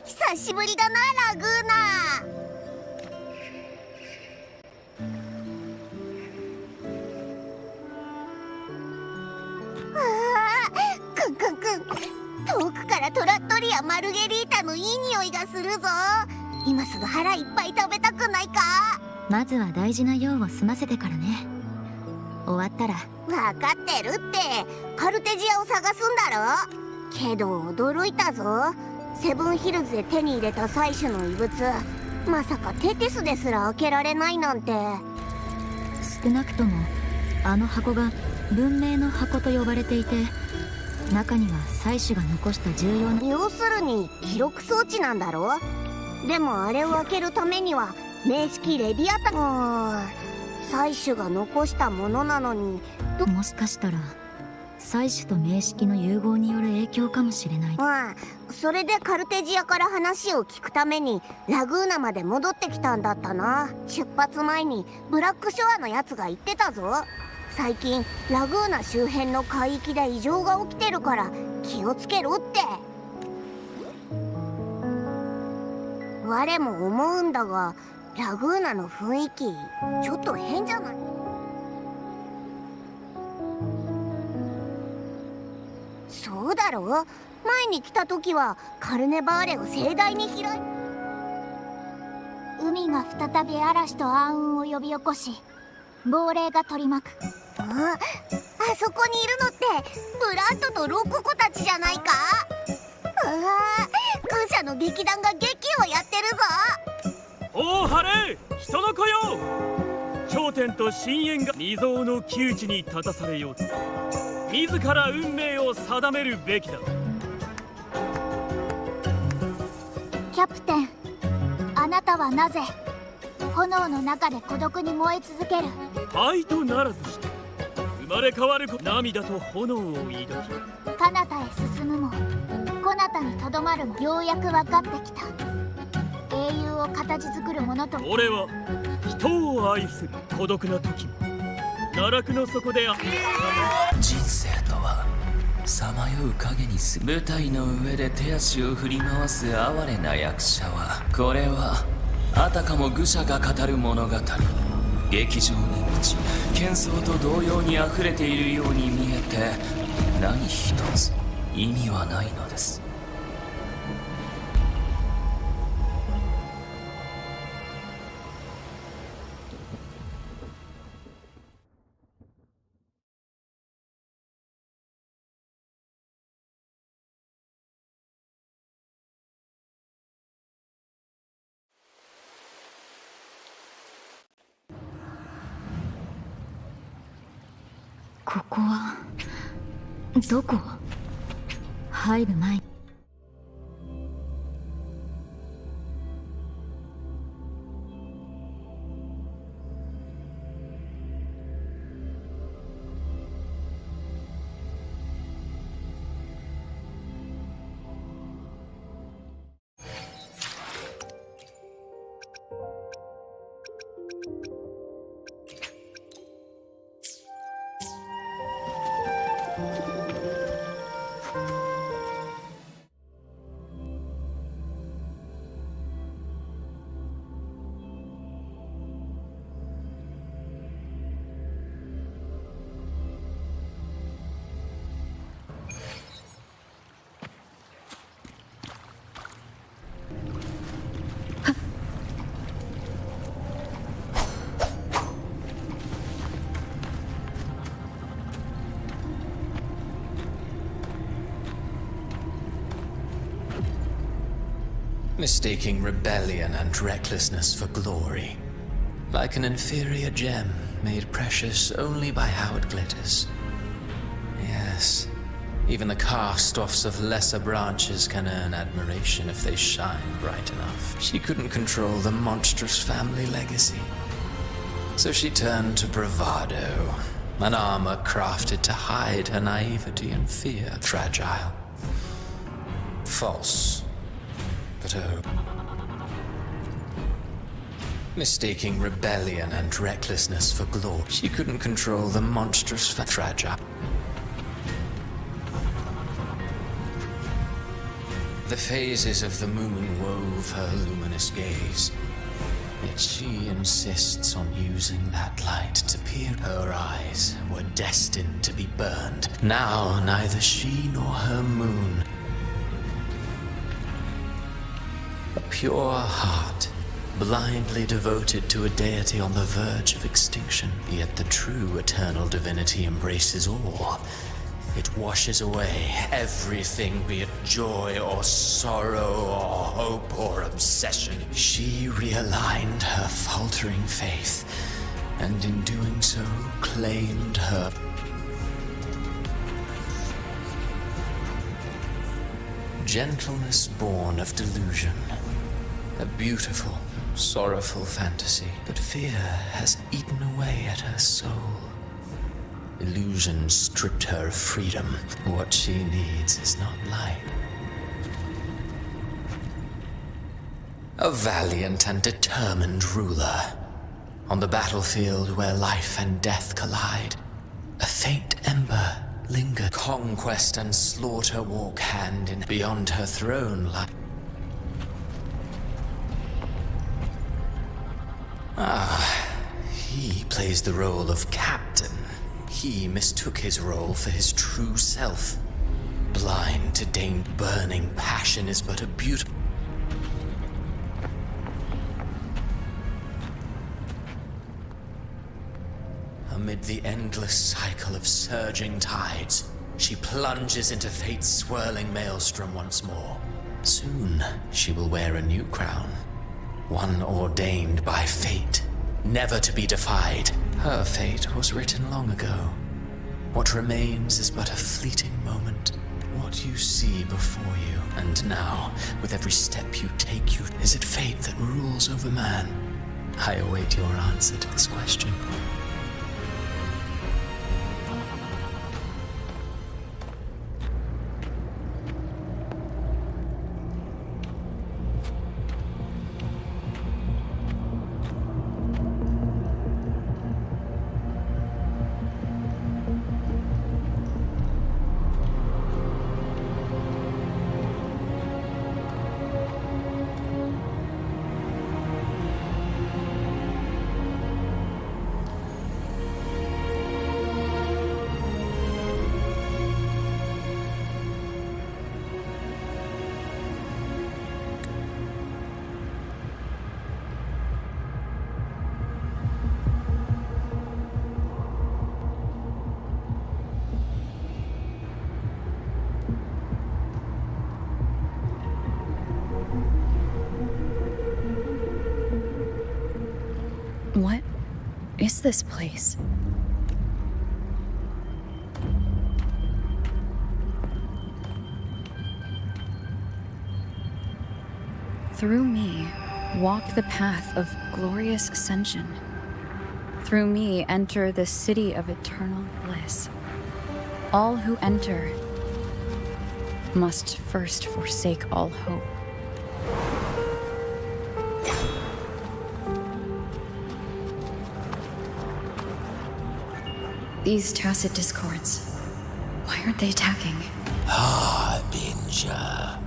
久しぶりだな、ラグーナ。くんくんくん、遠くからトラットリア・マルゲリータのいい匂いがするぞ。今すぐ腹いっぱい食べたくないか？まずは大事な用を済ませてからね。終わったら。分かってるって。カルテジアを探すんだろ。けど驚いたぞ。セブンヒルズで手に入れた採取の遺物、まさかテティスですら開けられないなんて。少なくともあの箱が文明の箱と呼ばれていて、中には採取が残した重要な。要するに記録装置なんだろ。でもあれを開けるためには名式レビアタン、採取が残したものなのに。もしかしたら採取と名式の融合による影響かもしれない。それでカルテジアから話を聞くためにラグーナまで戻ってきたんだったな。出発前にブラックショアのやつが言ってたぞ。最近ラグーナ周辺の海域で異常が起きてるから気をつけろって。我も思うんだが、ラグーナの雰囲気ちょっと変じゃない？そうだろう。前に来た時はカルネバーレを盛大に開い。海が再び嵐と暗雲を呼び起こし、亡霊が取り巻く。あそこにいるのってブラッドとロココたちじゃないか？空者の劇団が劇をやってるぞ。おお、晴れ人の子よ。頂点と深淵が未曾有の窮地に立たされようと、自ら運命を定めるべきだ。キャプテン、あなたはなぜ炎の中で孤独に燃え続ける？愛とならずして生まれ変わる涙と炎を抱き、彼方へ進むもこなたにとどまるも、ようやく分かってきた。英雄を形作るものと。俺は人を愛する。孤独な時も奈落の底で人生とはさまよう影にす舞台の上で手足を振り回す哀れな役者は、これはあたかも愚者が語る物語。劇場に満ち喧騒と動揺にあふれているように見えて、何一つ意味はないのです。ここはどこ？入る前に。Mistaking rebellion and recklessness for glory. like an inferior gem made precious only by how it glitters. Yes, even the cast-offs of lesser branches can earn admiration if they shine bright enough. She couldn't control the monstrous family legacy, so she turned to bravado, an armor crafted to hide her naivety and fear. Fragile. False. But oh. Mistaking rebellion and recklessness for glory, she couldn't control the monstrous fragile. The phases of the moon wove her luminous gaze, yet she insists on using that light to peer. Her eyes were destined to be burned. Now neither she nor her moon. A pure heart, blindly devoted to a deity on the verge of extinction. Yet the true eternal divinity embraces all. It washes away everything, be it joy or sorrow or hope or obsession. She realigned her faltering faith, and in doing so, claimed her. Gentleness born of delusion. A beautiful, sorrowful fantasy, but fear has eaten away at her soul. Illusion stripped her of freedom. What she needs is not light. A valiant and determined ruler. On the battlefield where life and death collide, a faint ember lingers. Conquest and slaughter walk hand in. Beyond her throne lie. He plays the role of captain. He mistook his role for his true self. Blind to burning passion is but a beautiful. Amid the endless cycle of surging tides, she plunges into fate's swirling maelstrom once more. Soon, she will wear a new crown. One ordained by fate, never to be defied. Her fate was written long ago. What remains is but a fleeting moment. What you see before you, and now, with every step you take, is it fate that rules over man? I await your answer to this question. What is this place? Through me, walk the path of glorious ascension. Through me, enter the city of eternal bliss. All who enter must first forsake all hope. These tacit discords, why aren't they attacking? Harbinger,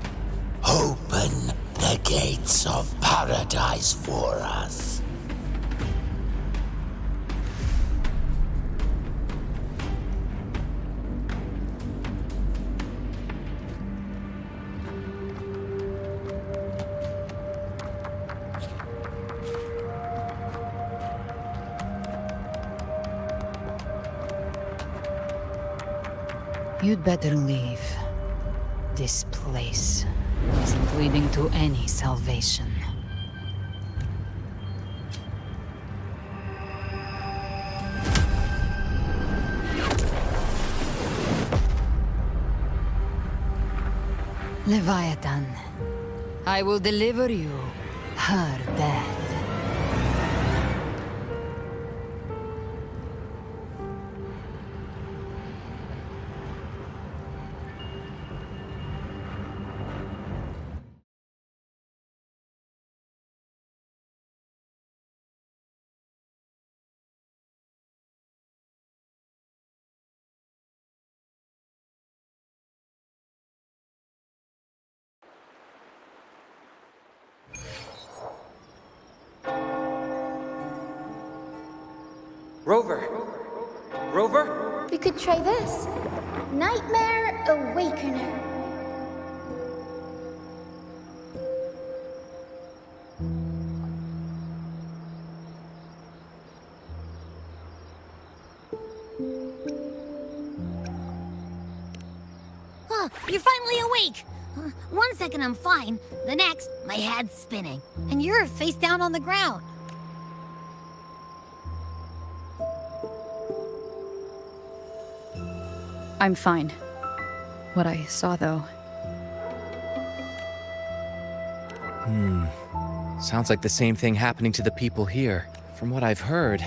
open the gates of paradise for us. You'd better leave. This place isn't leading to any salvation. Leviathan, I will deliver you her death. Rover! Rover? We could try this. Nightmare Awakener. Huh, you're finally awake! 1 second I'm fine, the next, my head's spinning. And you're face down on the ground. I'm fine. What I saw, though. Sounds like the same thing happening to the people here. From what I've heard,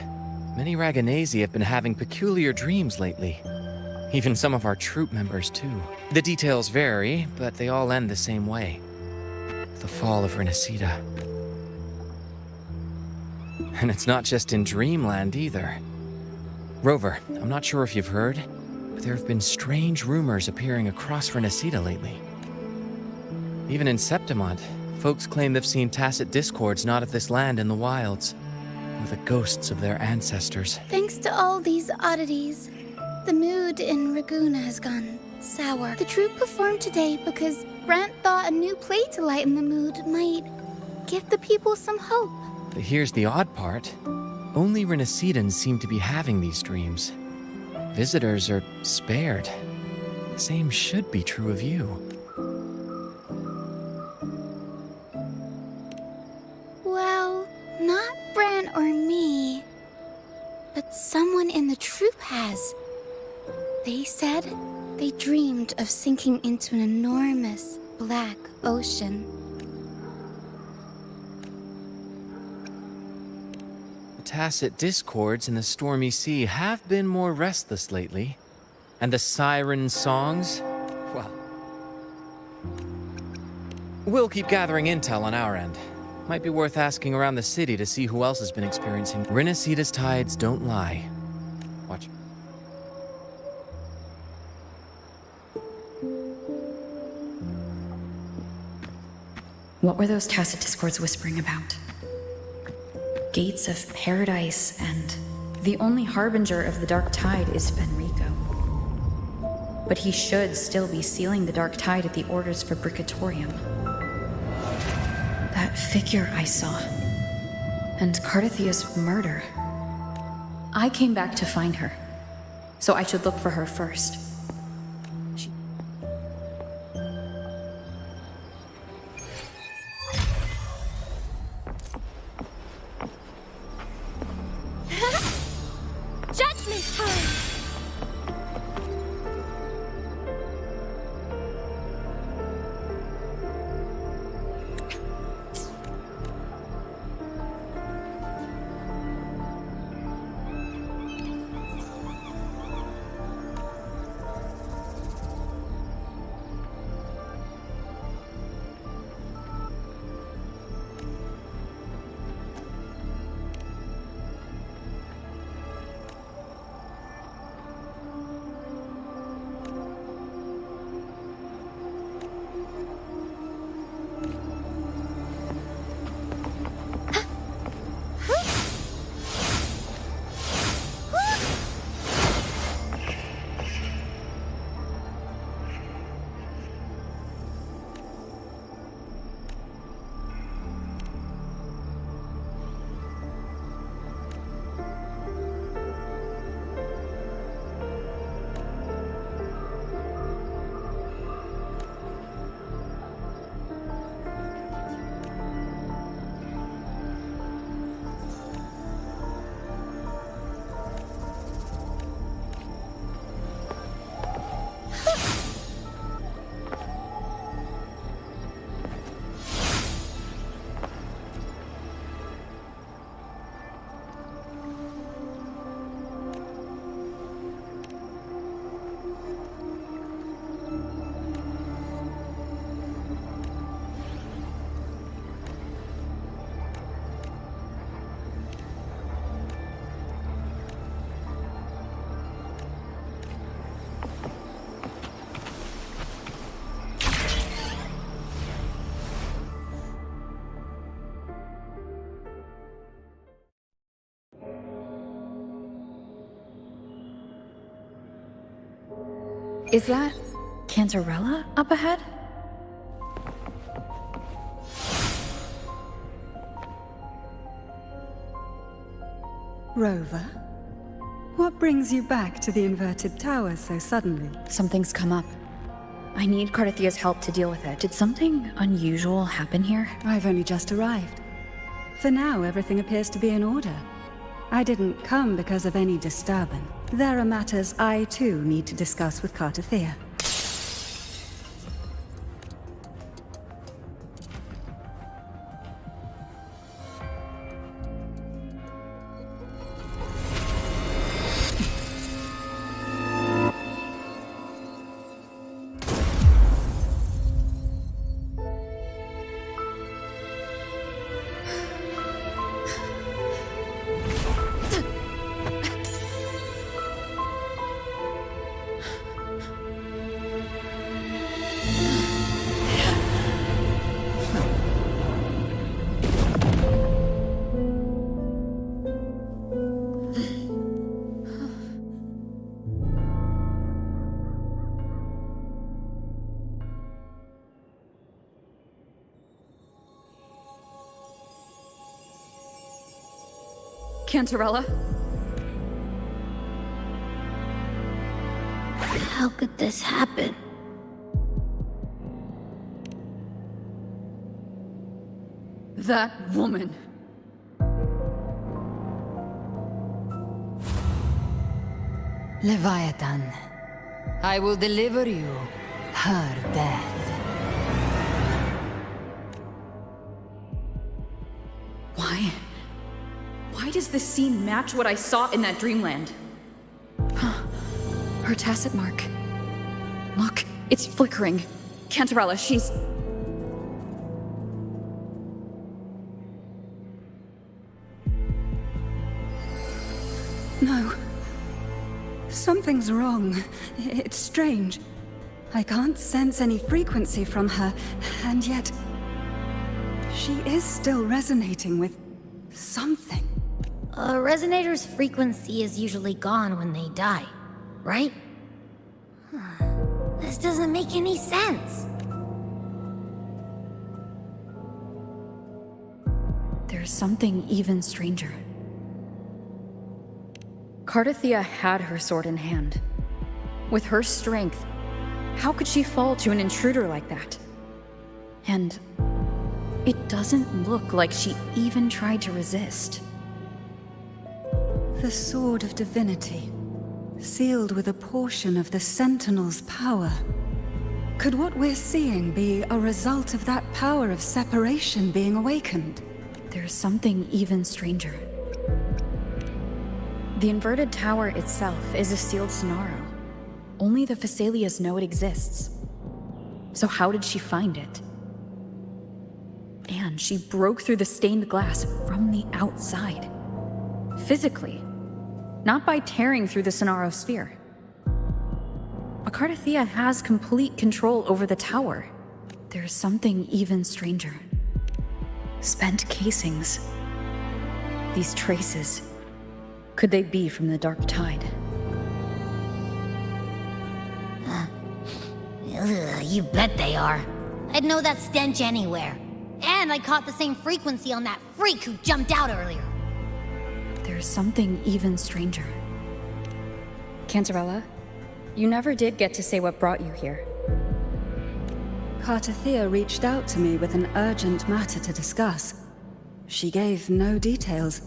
many Raganesi have been having peculiar dreams lately. Even some of our troop members, too. The details vary, but they all end the same way. The fall of Renacida. And it's not just in Dreamland, either. Rover, I'm not sure if you've heard, but there have been strange rumors appearing across Renacida lately. Even in Septimont, folks claim they've seen tacit discords not of this land in the wilds, or the ghosts of their ancestors. Thanks to all these oddities, the mood in Raguna has gone sour. The troupe performed today because Brent thought a new play to lighten the mood might give the people some hope. But here's the odd part. Only Renacidans seem to be having these dreams. Visitors are spared. The same should be true of you. Well, not Brent or me, but someone in the troupe has. They said they dreamed of sinking into an enormous black ocean. The tacit discords in the stormy sea have been more restless lately. And the siren songs, well... We'll keep gathering intel on our end. Might be worth asking around the city to see who else has been experiencing. Renacida's tides don't lie. Watch. What were those tacit discords whispering about? Gates of paradise, and the only harbinger of the dark tide is Fenrico. But he should still be sealing the dark tide at the orders for Bricatorium. That figure I saw, and Cardathia's murder. I came back to find her, so I should look for her first. Judgment time! Is that Cantarella up ahead? Rover, what brings you back to the inverted tower so suddenly? Something's come up. I need Cardathia's help to deal with it. Did something unusual happen here? I've only just arrived. For now, everything appears to be in order. I didn't come because of any disturbance. There are matters I too need to discuss with Cardathia. Cantarella? How could this happen? That woman. Leviathan, I will deliver you her death. Why? Why does this scene match what I saw in that dreamland? Her tacit mark. Look, it's flickering. Cantarella, she's... No. Something's wrong. It's strange. I can't sense any frequency from her, and yet... she is still resonating with something. A resonator's frequency is usually gone when they die, right? This doesn't make any sense. There's something even stranger. Cardathia had her sword in hand. With her strength, how could she fall to an intruder like that? And it doesn't look like she even tried to resist. The Sword of Divinity, sealed with a portion of the Sentinel's power. Could what we're seeing be a result of that power of separation being awakened? There's something even stranger. The inverted tower itself is a sealed Sonaro. Only the Phasalias know it exists. So how did she find it? And she broke through the stained glass from the outside. Physically. Not by tearing through the Sonaro sphere. Cardathia has complete control over the tower. There's something even stranger. Spent casings. These traces. Could they be from the Dark Tide? You bet they are. I'd know that stench anywhere. And I caught the same frequency on that freak who jumped out earlier. There's something even stranger. Cantarella, you never did get to say what brought you here. Cardathia reached out to me with an urgent matter to discuss. She gave no details,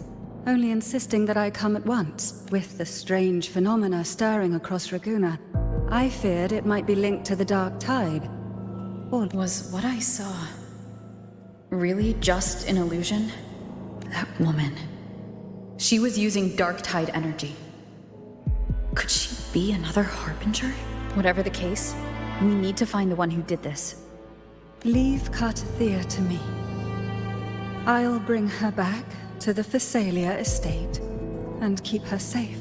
only insisting that I come at once. With the strange phenomena stirring across Raguna, I feared it might be linked to the Dark Tide. Or Was what I saw really just an illusion? That woman. She was using Dark Tide energy. Could she be another Harbinger? Whatever the case, we need to find the one who did this. leave Cardathia to me. I'll bring her back to the Phasalia estate and keep her safe.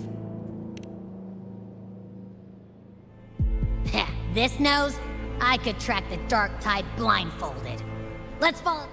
This knows I could track the Dark Tide blindfolded. Let's follow.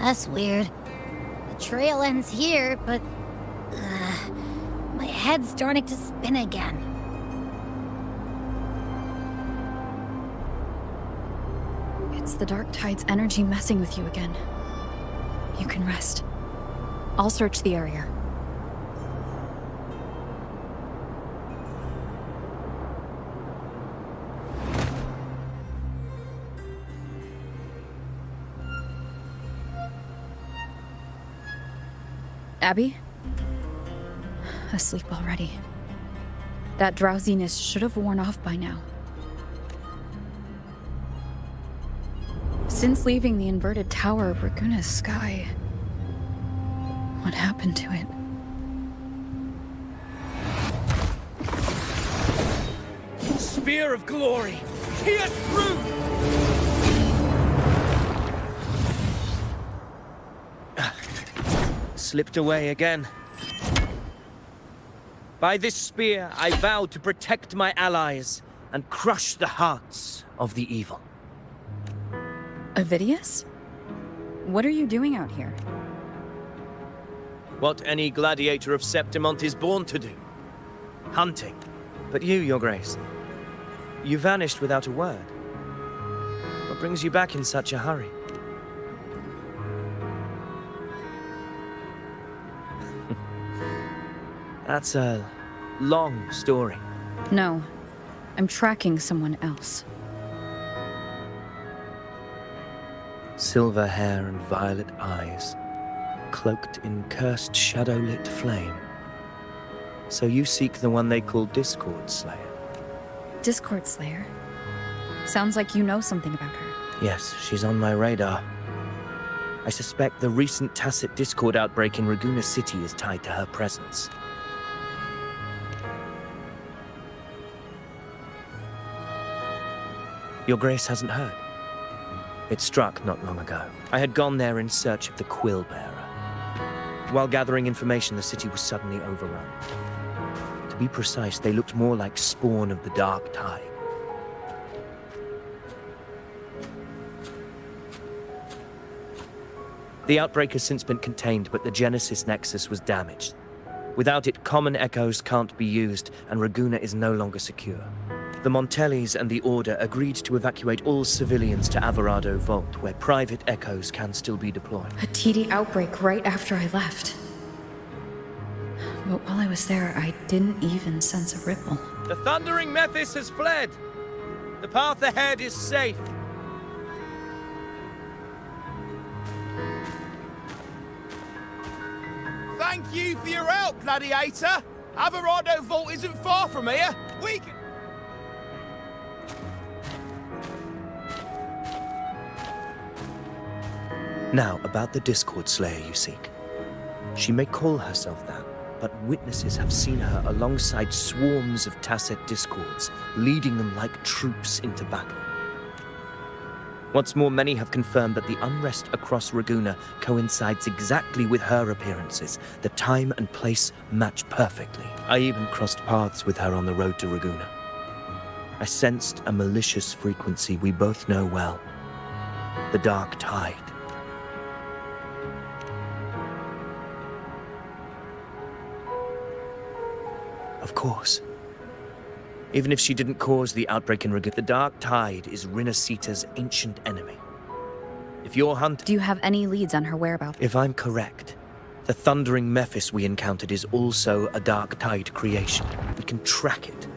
That's weird. The trail ends here, but... my head's starting to spin again. It's the Dark Tide's energy messing with you again. You can rest. I'll search the area. Abby? Asleep already. That drowsiness should have worn off by now. Since leaving the inverted tower of Raguna's sky, what happened to it? Spear of glory! Pierce through! Slipped away again. By this spear, I vow to protect my allies and crush the hearts of the evil. Avidius? What are you doing out here? What any gladiator of Septimont is born to do. Hunting. But you, Your Grace, you vanished without a word. What brings you back in such a hurry? That's a long story. No, I'm tracking someone else. Silver hair and violet eyes, cloaked in cursed shadow-lit flame. So you seek the one they call Discord Slayer? Discord Slayer? Sounds like you know something about her. Yes, she's on my radar. I suspect the recent tacit Discord outbreak in Raguna City is tied to her presence. Your Grace hasn't heard. It struck not long ago. I had gone there in search of the Quill Bearer. While gathering information, the city was suddenly overrun. To be precise, they looked more like spawn of the Dark Tide. The outbreak has since been contained, but the Genesis Nexus was damaged. Without it, common echoes can't be used, and Raguna is no longer secure. The Montellis and the Order agreed to evacuate all civilians to Averado Vault, where private echoes can still be deployed. A TD outbreak right after I left. But while I was there, I didn't even sense a ripple. The thundering Mephis has fled! The path ahead is safe! Thank you for your help, Gladiator! Averado Vault isn't far from here! We can... Now, about the Discord Slayer you seek. She may call herself that, but witnesses have seen her alongside swarms of tacit discords, leading them like troops into battle. What's more, many have confirmed that the unrest across Raguna coincides exactly with her appearances. The time and place match perfectly. I even crossed paths with her on the road to Raguna. I sensed a malicious frequency we both know well. The Dark Tide. Of course. Even if she didn't cause the outbreak in Raguna, the Dark Tide is Rinasita's ancient enemy. If you're hunting... Do you have any leads on her whereabouts? If I'm correct, the thundering Mephis we encountered is also a Dark Tide creation. We can track it,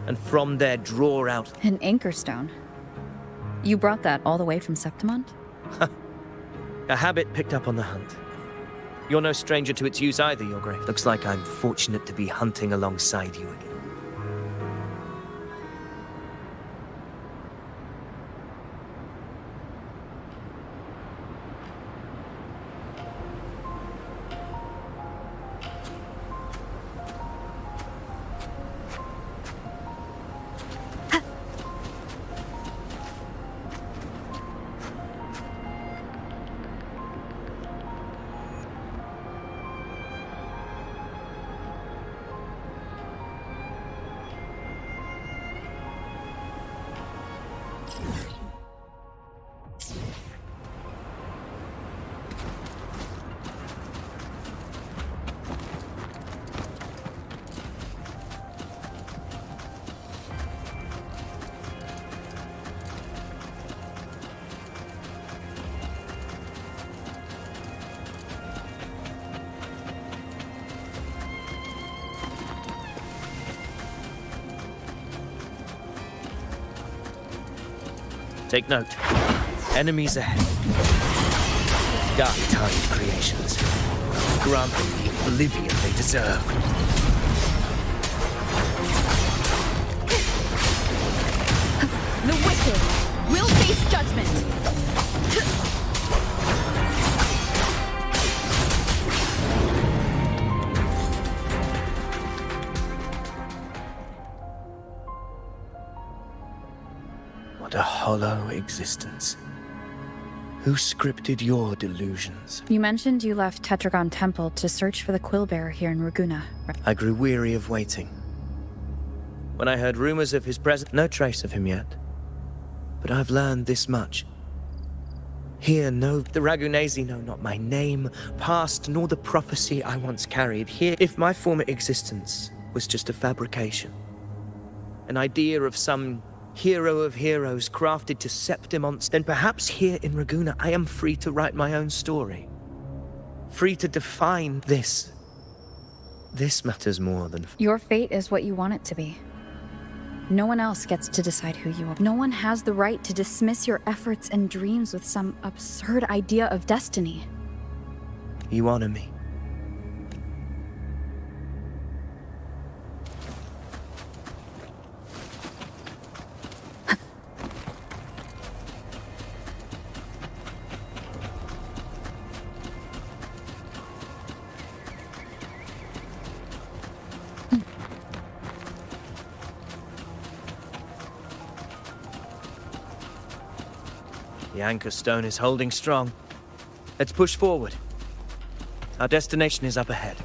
and from there draw out... An anchor stone. You brought that all the way from Septimont? A habit picked up on the hunt. You're no stranger to its use either, Your Grace. Looks like I'm fortunate to be hunting alongside you again. Take note. Enemies ahead. Dark-tongued creations. Grant them the oblivion they deserve. The wicked will face judgment. What a hollow existence. Who scripted your delusions? You mentioned you left Tetragon Temple to search for the Quillbearer here in Raguna. I grew weary of waiting. When I heard rumors of his presence, no trace of him yet. But I've learned this much. Here, the Ragunesi know not my name, past, nor the prophecy I once carried. Here, if my former existence was just a fabrication, an idea of some hero of heroes crafted to Septimonts, then perhaps here in Raguna I am free to write my own story. Free to define this. This matters more than... Your fate is what you want it to be. No one else gets to decide who you are. No one has the right to dismiss your efforts and dreams with some absurd idea of destiny. You honor me. The anchor stone is holding strong. Let's push forward. Our destination is up ahead.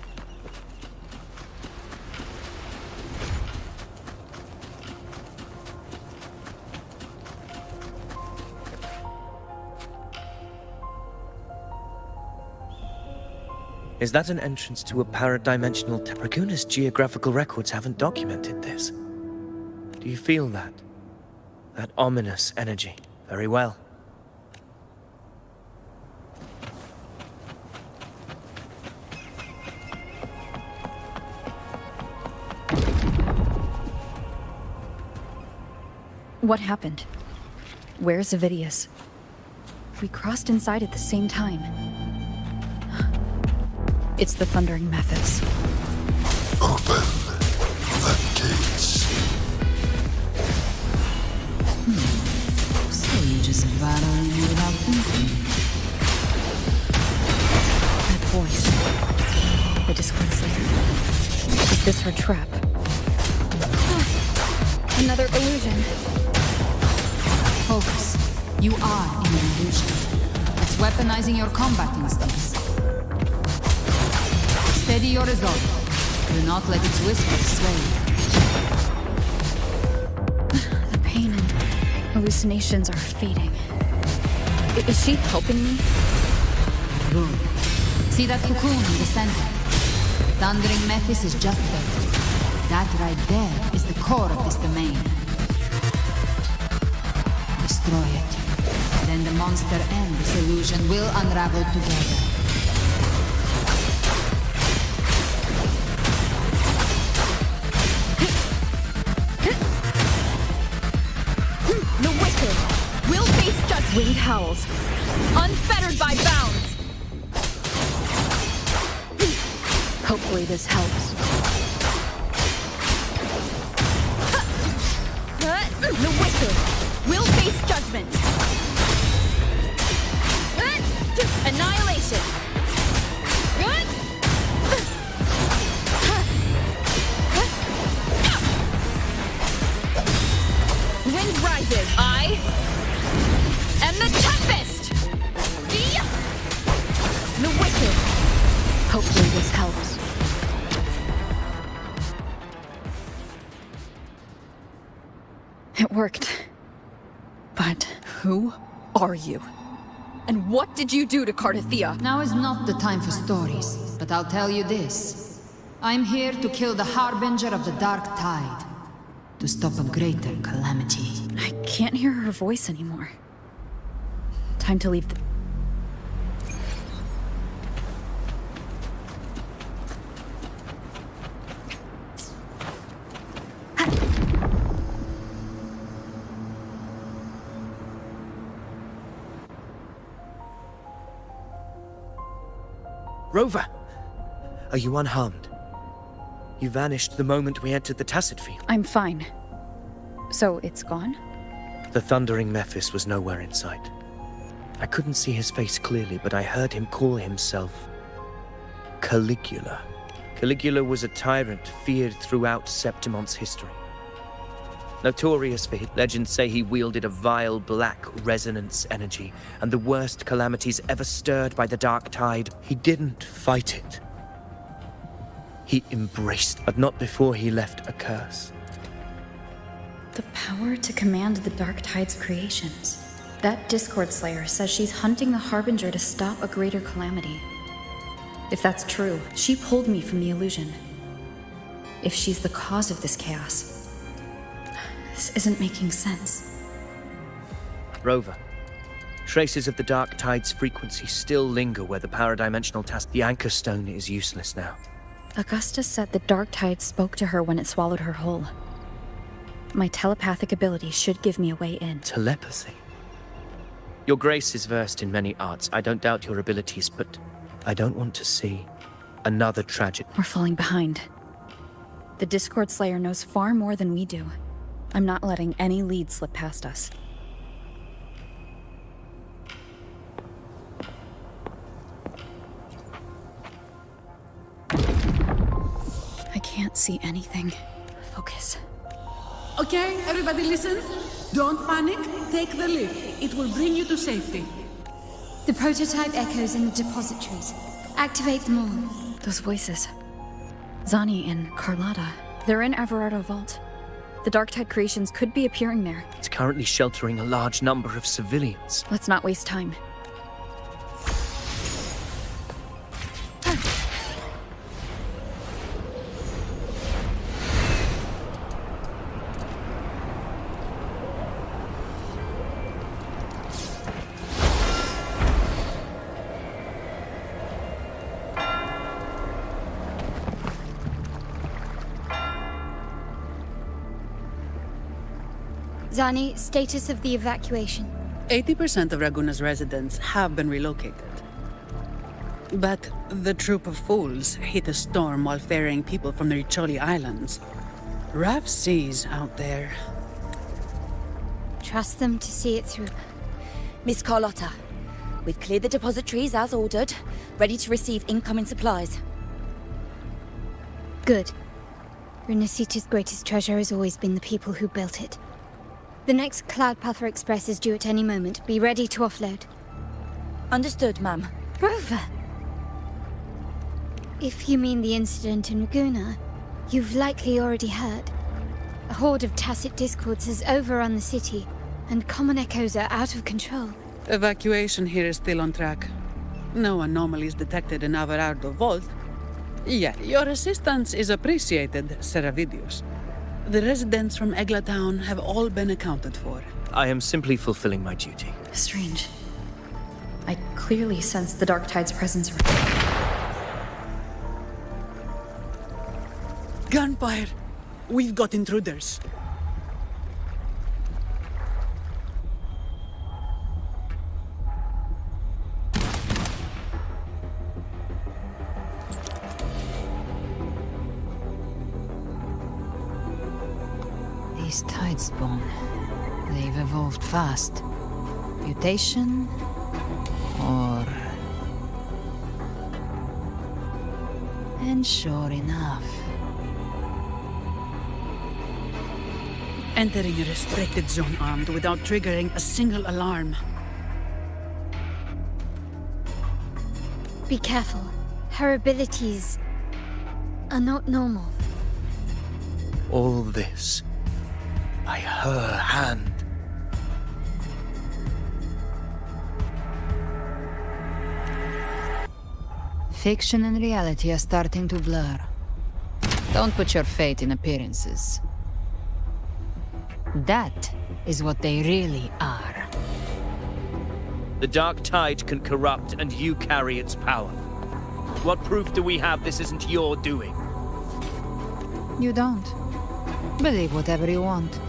Is that an entrance to a paradimensional Raguna's geographical records haven't documented this. Do you feel that? That ominous energy? Very well. What happened? Where's Avidius? We crossed inside at the same time. It's the Thundering Methods. Open the gates. So you just battle me without thinking. That voice. The Discord Slayer. Is this her trap? Another illusion. Focus. You are in an illusion. It's weaponizing your combat instincts. Steady your resolve. Do not let its whispers sway. The pain and hallucinations are fading. Is she helping me? Good. See that cocoon in the center? Thundering Mephis is just there. That right there is the core of this domain. Destroy it. Then the monster and this illusion will unravel together. The wicked will face judgment. Winged howls, unfettered by bounds. Hopefully this helps. The wicked will face judgment. Annihilation. Wind rises. I am the Tempest. The wicked. Hopefully this helps. It worked. But who are you? And what did you do to Cardathia? Now is not the time for stories, but I'll tell you this. I'm here to kill the Harbinger of the Dark Tide. To stop a greater calamity. I can't hear her voice anymore. Time to leave the... Rover! Are you unharmed? You vanished the moment we entered the Tacit field. I'm fine. So it's gone? The thundering Mephis was nowhere in sight. I couldn't see his face clearly, but I heard him call himself Caligula. Caligula was a tyrant feared throughout Septimon's history. Notorious for his legends say he wielded a vile black resonance energy, and the worst calamities ever stirred by the dark tide. He didn't fight it. He embraced, but not before he left a curse. The power to command the Dark Tide's creations. That Discord Slayer says she's hunting the Harbinger to stop a greater calamity. If that's true, she pulled me from the illusion. If she's the cause of this chaos, this isn't making sense. Rover, traces of the Dark Tide's frequency still linger where the paradimensional task. The Anchor Stone is useless now. Augusta said the Dark Tide spoke to her when it swallowed her whole. My telepathic ability should give me a way in. Telepathy? Your Grace is versed in many arts. I don't doubt your abilities, but I don't want to see another tragedy. We're falling behind. The Discord Slayer knows far more than we do. I'm not letting any lead slip past us. I can't see anything. Focus. Okay, everybody listen. Don't panic. Take the lift. It will bring you to safety. The prototype echoes in the depositories. Activate them all. Those voices. Zani and Carlotta. They're in Everardo Vault. The Dark Tide creations could be appearing there. It's currently sheltering a large number of civilians. Let's not waste time. Zani, status of the evacuation. 80% of Raguna's residents have been relocated. But the troop of fools hit a storm while ferrying people from the Riccioli Islands. Rough seas out there. Trust them to see it through. Miss Carlotta, we've cleared the depositories as ordered, ready to receive incoming supplies. Good. Renacita's greatest treasure has always been the people who built it. The next Cloudpather Express is due at any moment. Be ready to offload. Understood, ma'am. Rover! If you mean the incident in Raguna, you've likely already heard. A horde of Tacit Discords has overrun the city, and common echoes are out of control. Evacuation here is still on track. No anomalies detected in Everardo Vault. Yeah, your assistance is appreciated, Seravidius. The residents from Eglatown have all been accounted for. I am simply fulfilling my duty. Strange. I clearly sense the Dark Tide's presence. Gunfire! We've got intruders. These Tidespawn, they've evolved fast. Mutation? Or... And sure enough. Entering a restricted zone armed without triggering a single alarm. Be careful. Her abilities are not normal. All this by her hand. Fiction and reality are starting to blur. Don't put your faith in appearances. That is what they really are. The Dark Tide can corrupt, and you carry its power. What proof do we have this isn't your doing? You don't. Believe whatever you want.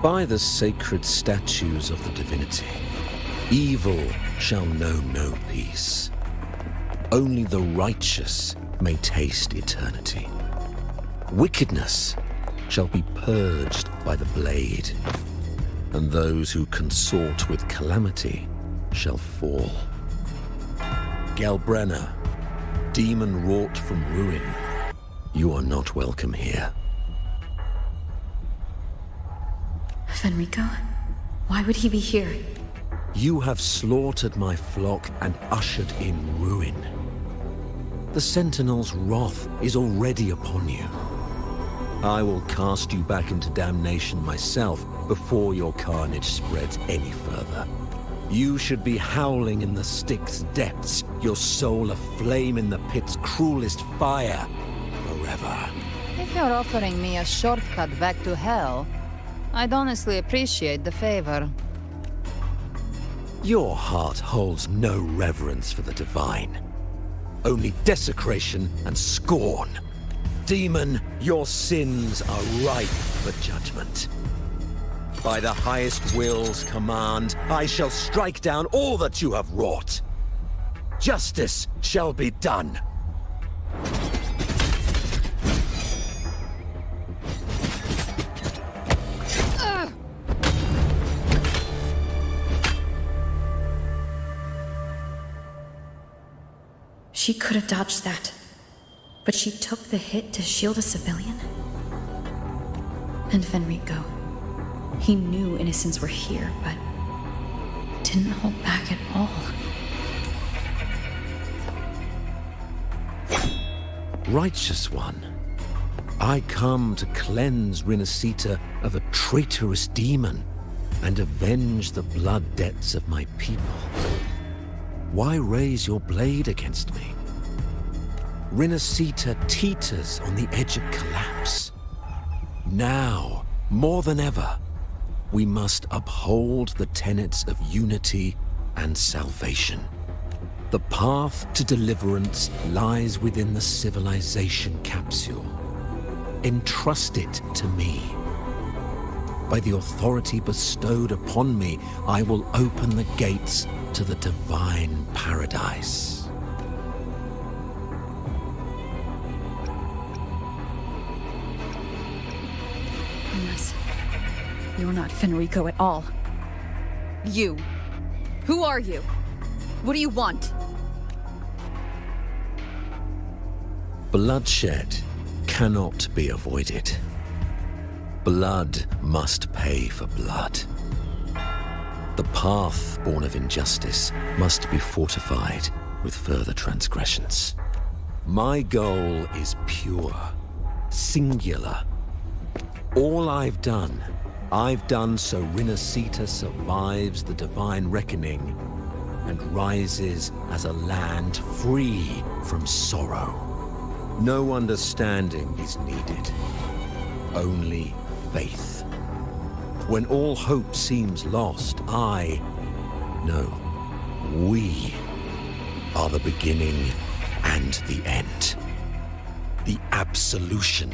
By the sacred statues of the divinity, evil shall know no peace. Only the righteous may taste eternity. Wickedness shall be purged by the blade, and those who consort with calamity shall fall. Gelbrenna, demon wrought from ruin, you are not welcome here. Fenrico? Why would he be here? You have slaughtered my flock and ushered in ruin. The Sentinel's wrath is already upon you. I will cast you back into damnation myself before your carnage spreads any further. You should be howling in the Styx's depths, your soul aflame in the pit's cruelest fire, forever. If you're offering me a shortcut back to hell, I'd honestly appreciate the favor. Your heart holds no reverence for the divine. Only desecration and scorn. Demon, your sins are ripe for judgment. By the highest will's command, I shall strike down all that you have wrought. Justice shall be done. She could have dodged that, but she took the hit to shield a civilian? And Fenrico, he knew innocents were here, but didn't hold back at all. Righteous one, I come to cleanse Rinascita of a traitorous demon and avenge the blood debts of my people. Why raise your blade against me? Rinascita teeters on the edge of collapse. Now, more than ever, we must uphold the tenets of unity and salvation. The path to deliverance lies within the civilization capsule. Entrust it to me. By the authority bestowed upon me, I will open the gates to the divine paradise. Unless you're not Fenrico at all. You. Who are you? What do you want? Bloodshed cannot be avoided. Blood must pay for blood. The path born of injustice must be fortified with further transgressions. My goal is pure, singular. All I've done so Rinascita survives the divine reckoning and rises as a land free from sorrow. No understanding is needed, only faith. When all hope seems lost, we are the beginning and the end. The absolution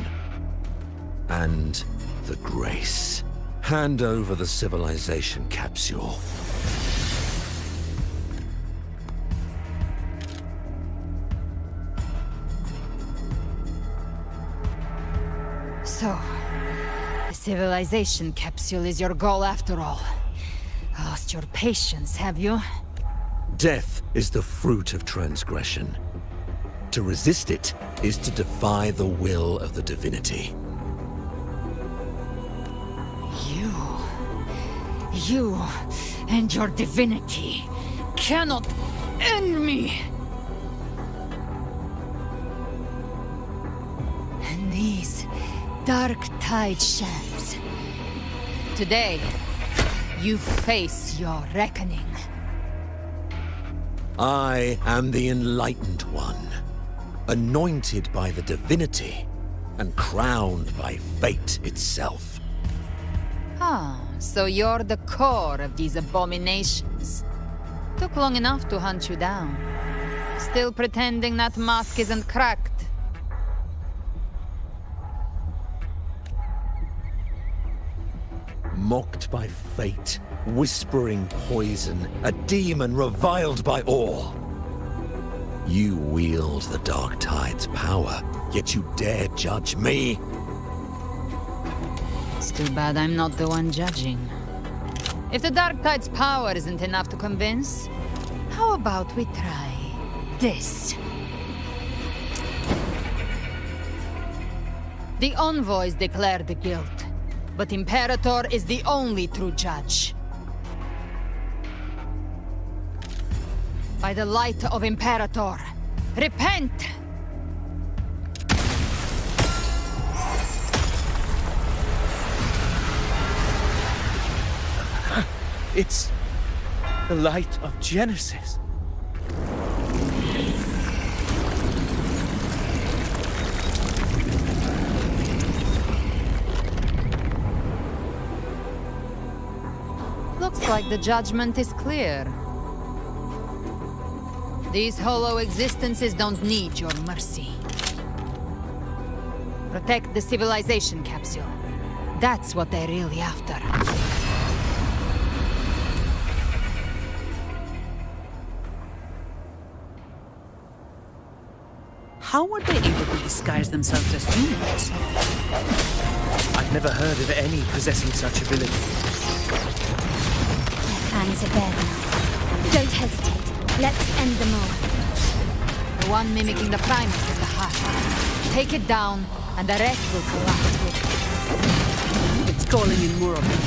and the grace. Hand over the civilization capsule. So, the civilization capsule is your goal after all. Lost your patience, have you? Death is the fruit of transgression. To resist it is to defy the will of the divinity. You and your divinity cannot end me! And these dark tide shams. Today, you face your reckoning. I am the Enlightened One, anointed by the divinity and crowned by fate itself. Ah, so you're the core of these abominations. Took long enough to hunt you down. Still pretending that mask isn't cracked. mocked by fate, whispering poison, a demon reviled by all. You wield the Dark Tide's power, yet you dare judge me? It's too bad I'm not the one judging. If the Dark Tide's power isn't enough to convince, how about we try this? The envoys declare the guilt, but Imperator is the only true judge. By the light of Imperator, repent! It's the light of Genesis. Looks like the judgment is clear. These hollow existences don't need your mercy. Protect the civilization capsule. That's what they're really after. How were they able to disguise themselves as humans? I've never heard of any possessing such ability. Their fangs are there now. Don't hesitate. Let's end them all. The one mimicking the Primus in the heart. Take it down, and the rest will collapse with it. It's calling in more of them.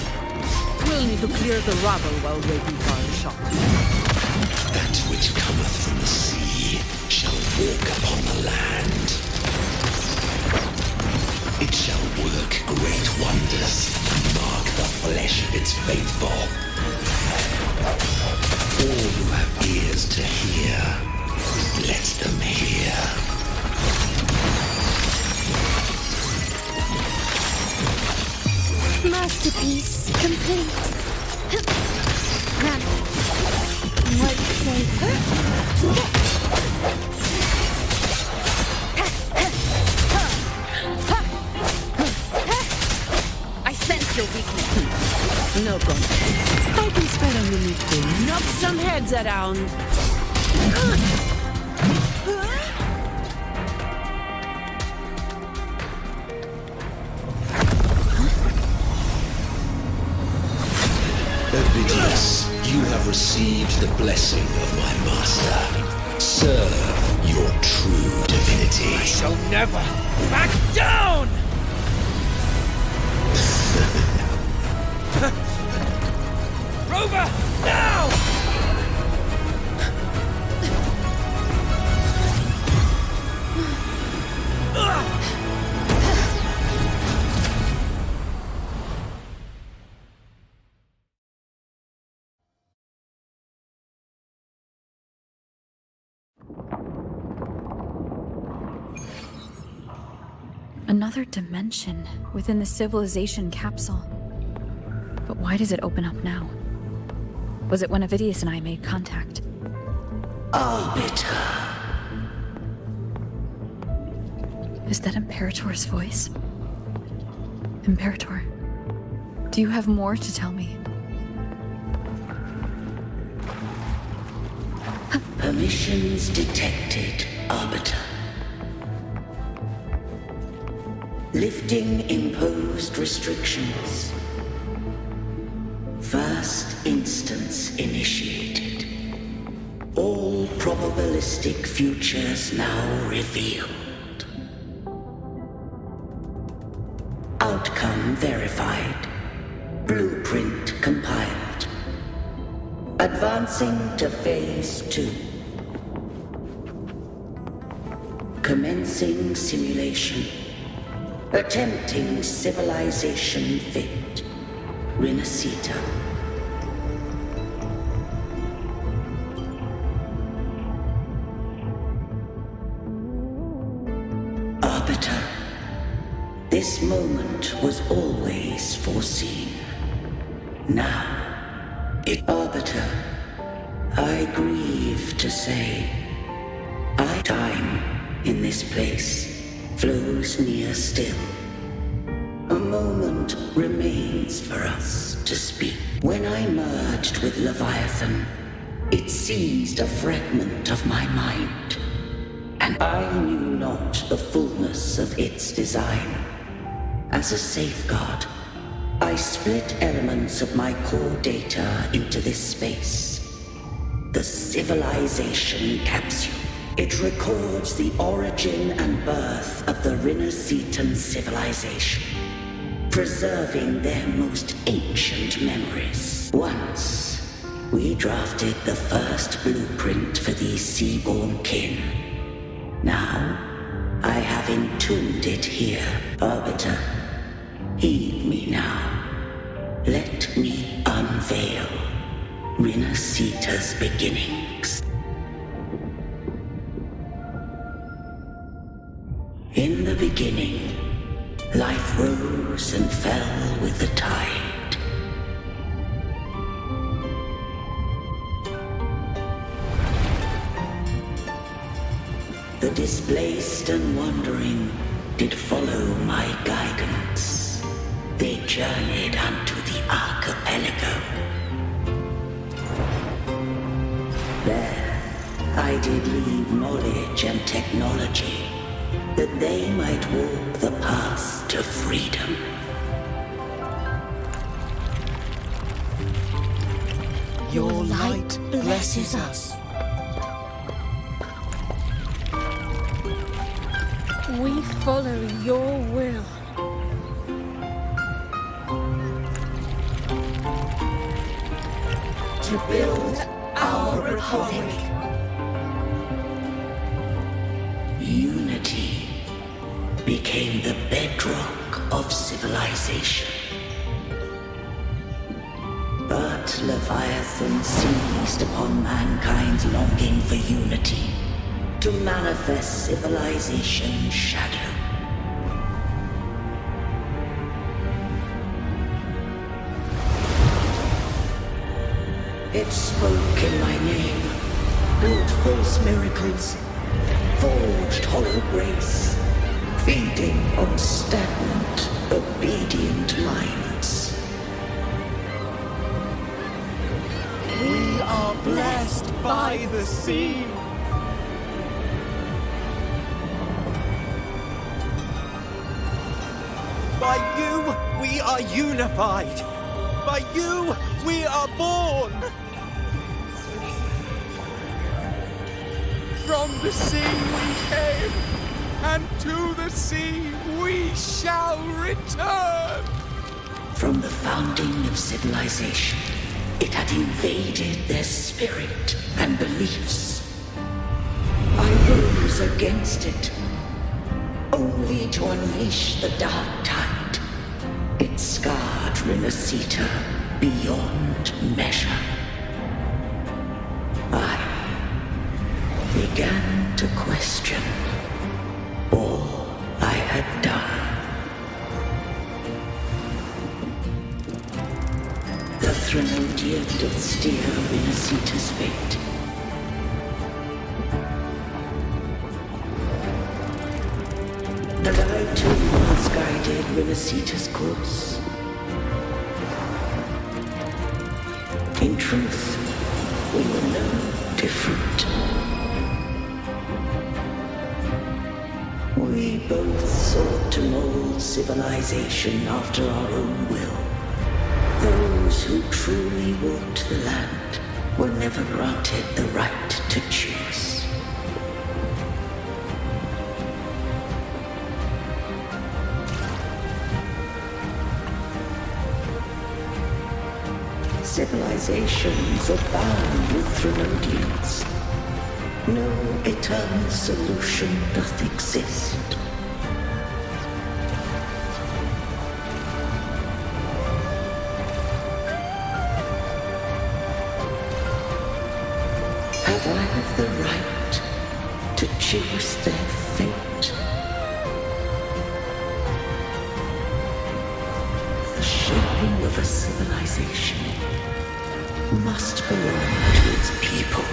We'll need to clear the rubble while waiting for our shot. That which cometh from the sea shall walk upon the land. It shall work great wonders, mark the flesh of its faithful. All who have ears to hear, let them hear. Masterpiece complete. Now, what say? I sense your weakness. No contest. I can spare a minute to knock some heads around. Ovidius, you have received the blessing of my master. Serve your true divinity. I shall never back down! Rover, now! Another dimension within the civilization capsule. But why does it open up now? Was it when Ovidius and I made contact? Arbiter. Is that Imperator's voice? Imperator, do you have more to tell me? Permissions detected, Arbiter. Lifting imposed restrictions. First instance initiated. All probabilistic futures now revealed. Outcome verified. Blueprint compiled. Advancing to Phase 2. Commencing simulation. Attempting civilization fit. Renacita. Arbiter. This moment was always foreseen. Now, Arbiter, I grieve to say, time in this place flows near still. A moment remains for us to speak. When I merged with Leviathan, it seized a fragment of my mind, and I knew not the fullness of its design. As a safeguard, I split elements of my core data into this space. The civilization capsule. It records the origin and birth of the Renacetan civilization, preserving their most ancient memories. Once, we drafted the first blueprint for these seaborn kin. Now, I have entombed it here. Arbiter, heed me now. Let me unveil Renacita's beginnings. In the beginning, life rose and fell with the tide. The displaced and wandering did follow my guidance. They journeyed unto the archipelago. There, I did leave knowledge and technology, that they might walk the path to freedom. Your light blesses us. We follow your will. To build our republic. Unity became the bedrock of civilization. But Leviathan seized upon mankind's longing for unity to manifest civilization's shadow. It spoke in my name, built false miracles, forged hollow grace, feeding on stagnant, obedient minds. We are blessed by the sea. By you, we are unified. By you, we are born. From the sea we came, and to the sea we shall return. From the founding of civilization, it had invaded their spirit and beliefs. I rose against it, only to unleash the dark tide. It scarred Renacita beyond measure. I began to question all I had done. The Threnodian did steer Renacita's fate. And I too misguided Renacita's course. In truth, we were no different. We both sought to mold civilization after our own will. Those who truly walked the land were never granted the right to choose. Civilizations abound with Threnodians. No eternal solution doth exist. Have I the right to choose their fate? The shaping of a civilization must belong to its people.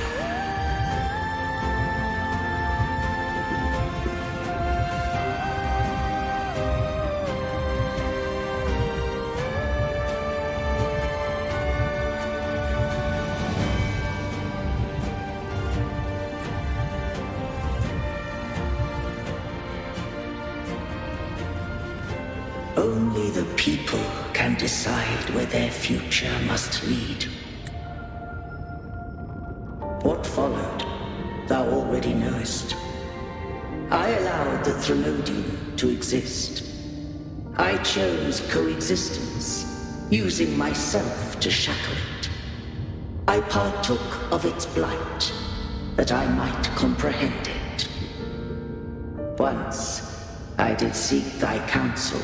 Only the people can decide where their future must lead. What followed, thou already knowest. I allowed the Threnodium to exist. I chose coexistence, using myself to shackle it. I partook of its blight, that I might comprehend it. Once I did seek thy counsel.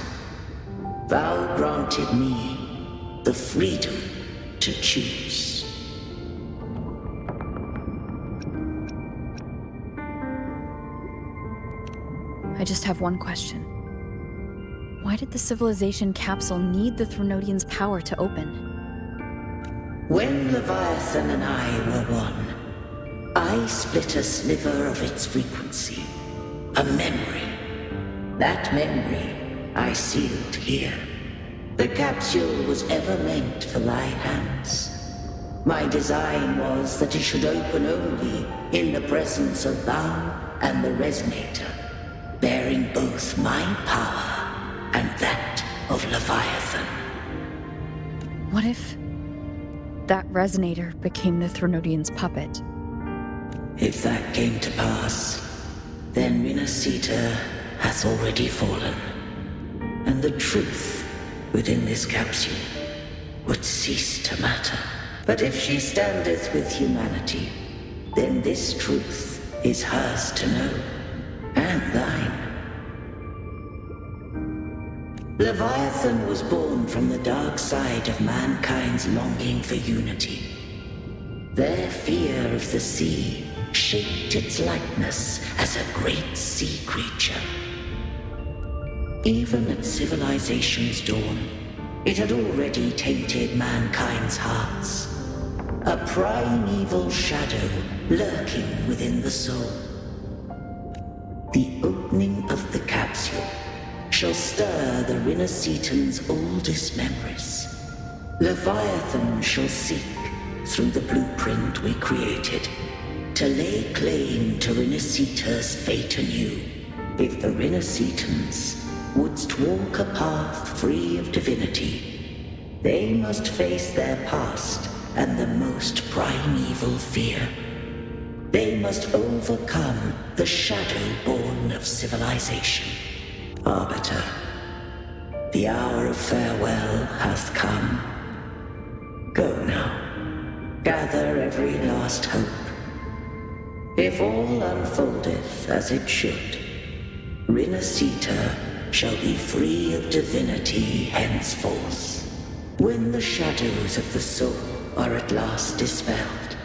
Thou granted me the freedom to choose. I just have one question. Why did the civilization capsule need the Threnodian's power to open? When Leviathan and I were one, I split a sliver of its frequency, a memory. That memory I sealed here. The capsule was ever meant for thy hands. My design was that it should open only in the presence of thou and the Resonator, bearing both my power and that of Leviathan. What if that Resonator became the Threnodian's puppet? If that came to pass, then Rinasita hath already fallen, and the truth within this capsule would cease to matter. But if she standeth with humanity, then this truth is hers to know, and thine. Leviathan was born from the dark side of mankind's longing for unity. Their fear of the sea shaped its likeness as a great sea creature. Even at civilization's dawn, it had already tainted mankind's hearts. A primeval shadow lurking within the soul. The opening of the capsule shall stir the Rinascitan's oldest memories. Leviathan shall seek, through the blueprint we created, to lay claim to Rinascita's fate anew. If the Rinascitans wouldst walk a path free of divinity, they must face their past and the most primeval fear. They must overcome the shadow born of civilization. Arbiter, the hour of farewell hath come. Go now, gather every last hope. If all unfoldeth as it should, Rinascita shall be free of divinity henceforth. When the shadows of the soul are at last dispelled,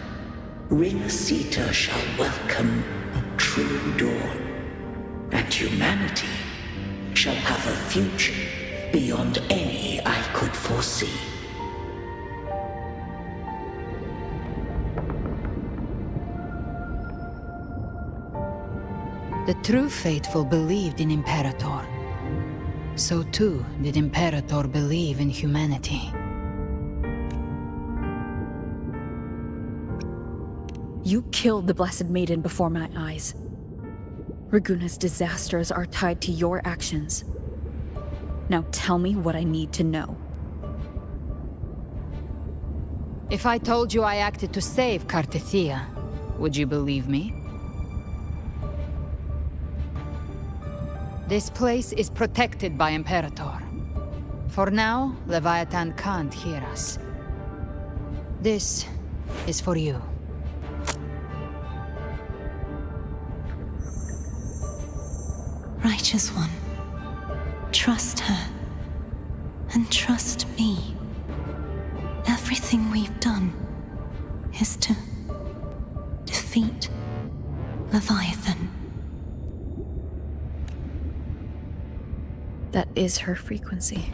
Rinascita shall welcome a true dawn, and humanity shall have a future beyond any I could foresee. The true faithful believed in Imperator. So too did Imperator believe in humanity. You killed the Blessed Maiden before my eyes. Raguna's disasters are tied to your actions. Now tell me what I need to know. If I told you I acted to save Cartethia, would you believe me? This place is protected by Imperator. For now, Leviathan can't hear us. This is for you. Righteous One, trust her, and trust me. Everything we've done is to defeat Leviathan. That is her frequency.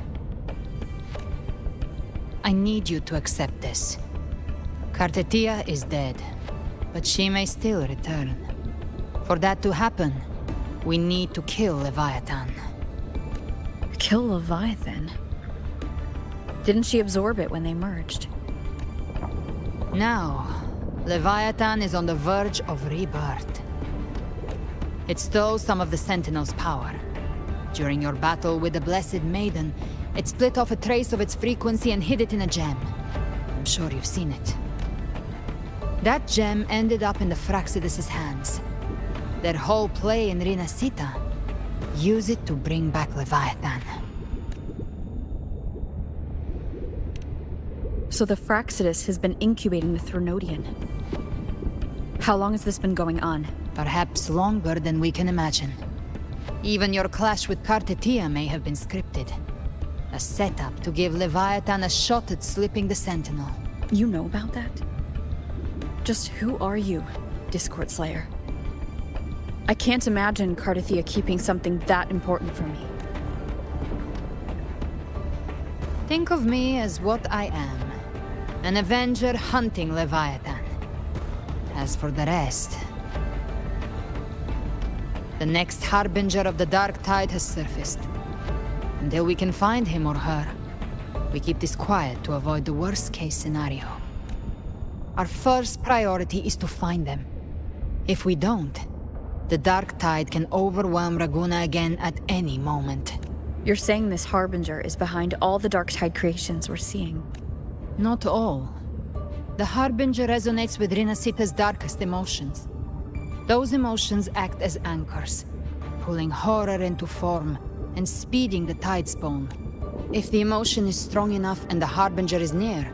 I need you to accept this. Cartethia is dead, but she may still return. For that to happen, we need to kill Leviathan. Kill Leviathan? Didn't she absorb it when they merged? Now, Leviathan is on the verge of rebirth. It stole some of the Sentinel's power. During your battle with the Blessed Maiden, it split off a trace of its frequency and hid it in a gem. I'm sure you've seen it. That gem ended up in the Fraxidus' hands. Their whole play in Rinasita, use it to bring back Leviathan. So the Fraxidus has been incubating the Threnodian. How long has this been going on? Perhaps longer than we can imagine. Even your clash with Kartetia may have been scripted. A setup to give Leviathan a shot at slipping the Sentinel. You know about that? Just who are you, Discord Slayer? I can't imagine Kartetia keeping something that important from me. Think of me as what I am. An Avenger hunting Leviathan. As for the rest... The next Harbinger of the Dark Tide has surfaced. Until we can find him or her, we keep this quiet to avoid the worst-case scenario. Our first priority is to find them. If we don't, the Dark Tide can overwhelm Raguna again at any moment. You're saying this Harbinger is behind all the Dark Tide creations we're seeing? Not all. The Harbinger resonates with Rinasita's darkest emotions. Those emotions act as anchors, pulling horror into form and speeding the Tidespawn. If the emotion is strong enough and the Harbinger is near,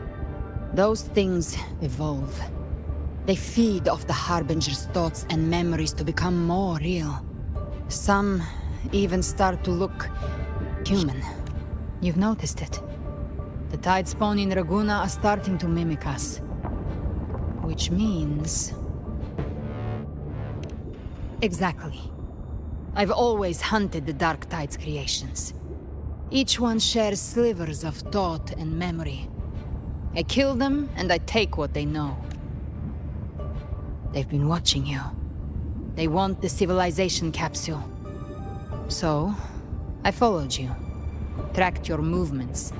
those things evolve. They feed off the Harbinger's thoughts and memories to become more real. Some even start to look human. You've noticed it. The Tidespawn in Raguna are starting to mimic us. Which means... Exactly. I've always hunted the Dark Tide's creations. Each one shares slivers of thought and memory. I kill them, and I take what they know. They've been watching you. They want the civilization capsule. So, I followed you. Tracked your movements.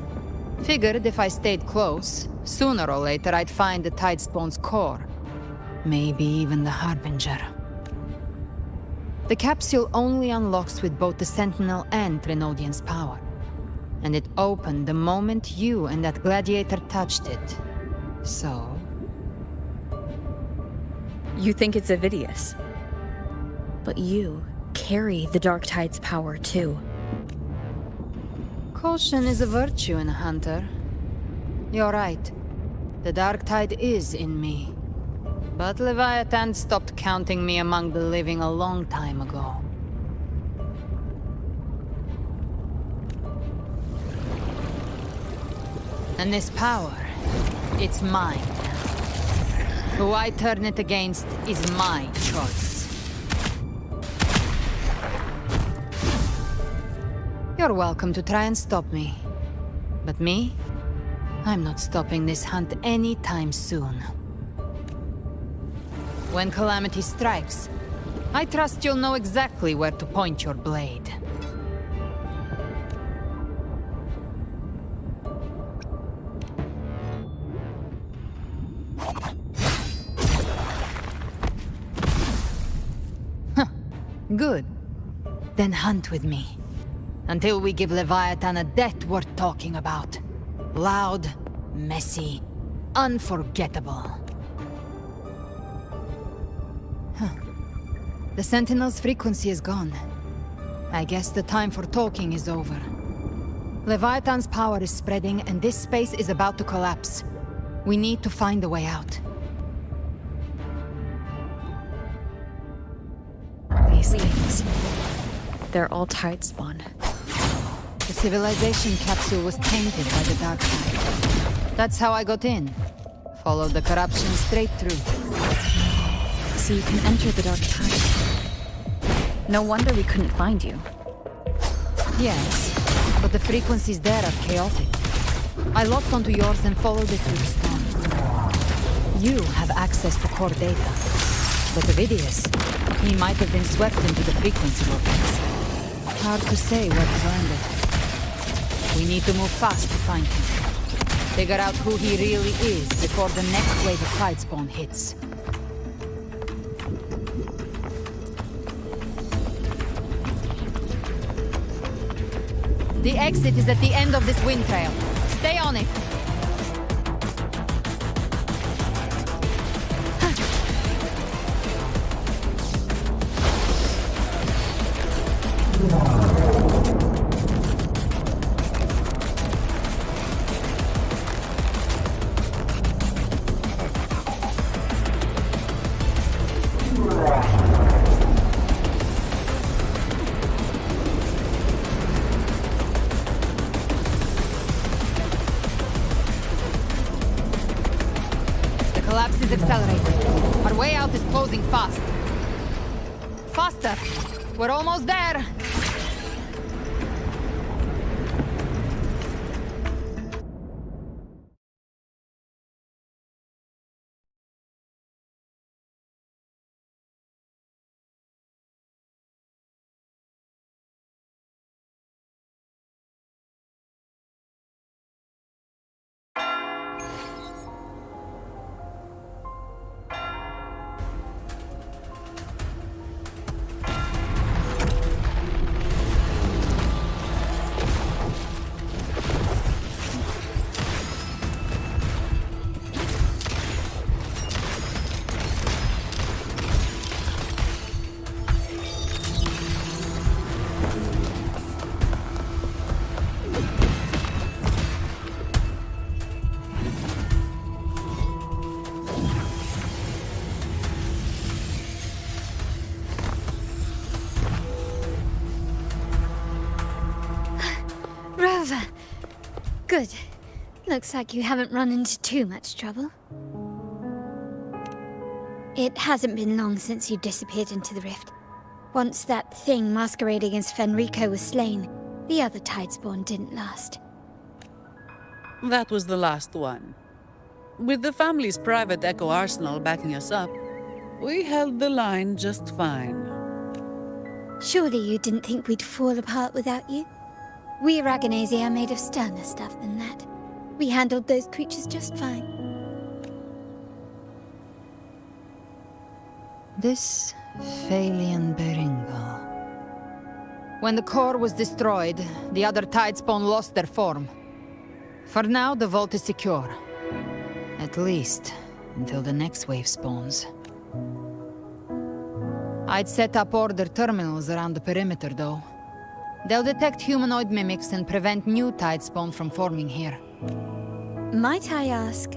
Figured if I stayed close, sooner or later I'd find the Tidespawn's core. Maybe even the Harbinger. The capsule only unlocks with both the Sentinel and Threnodian's power. And it opened the moment you and that gladiator touched it. So... You think it's Avidius. But you carry the Dark Tide's power too. Caution is a virtue in a hunter. You're right. The Dark Tide is in me. But Leviathan stopped counting me among the living a long time ago. And this power, it's mine now. Who I turn it against is my choice. You're welcome to try and stop me. But me? I'm not stopping this hunt anytime soon. When calamity strikes, I trust you'll know exactly where to point your blade. Good. Then hunt with me. Until we give Leviathan a death worth talking about. Loud, messy, unforgettable. The Sentinel's frequency is gone. I guess the time for talking is over. Leviathan's power is spreading and this space is about to collapse. We need to find a way out. These things... They're all Tidespawn. The civilization capsule was tainted by the Dark Tide. That's how I got in. Followed the corruption straight through. So you can enter the Dark Tide. No wonder we couldn't find you. Yes, but the frequencies there are chaotic. I locked onto yours and followed it to the storm. You have access to core data. But Avidius, he might have been swept into the frequency vortex. Hard to say where he's landed. We need to move fast to find him. Figure out who he really is before the next wave of Tidespawn hits. The exit is at the end of this wind trail. Stay on it. The collapse is accelerating. Our way out is closing fast. Faster! We're almost there! Rover. Good. Looks like you haven't run into too much trouble. It hasn't been long since you disappeared into the rift. Once that thing masquerading as Fenrico was slain, the other Tidespawn didn't last. That was the last one. With the family's private Echo Arsenal backing us up, we held the line just fine. Surely you didn't think we'd fall apart without you? We Aragonese are made of sterner stuff than that. We handled those creatures just fine. This Phalian Beringal. When the core was destroyed, the other Tidespawn lost their form. For now, the vault is secure. At least, until the next wave spawns. I'd set up order terminals around the perimeter, though. They'll detect humanoid mimics and prevent new Tidespawn from forming here. Might I ask?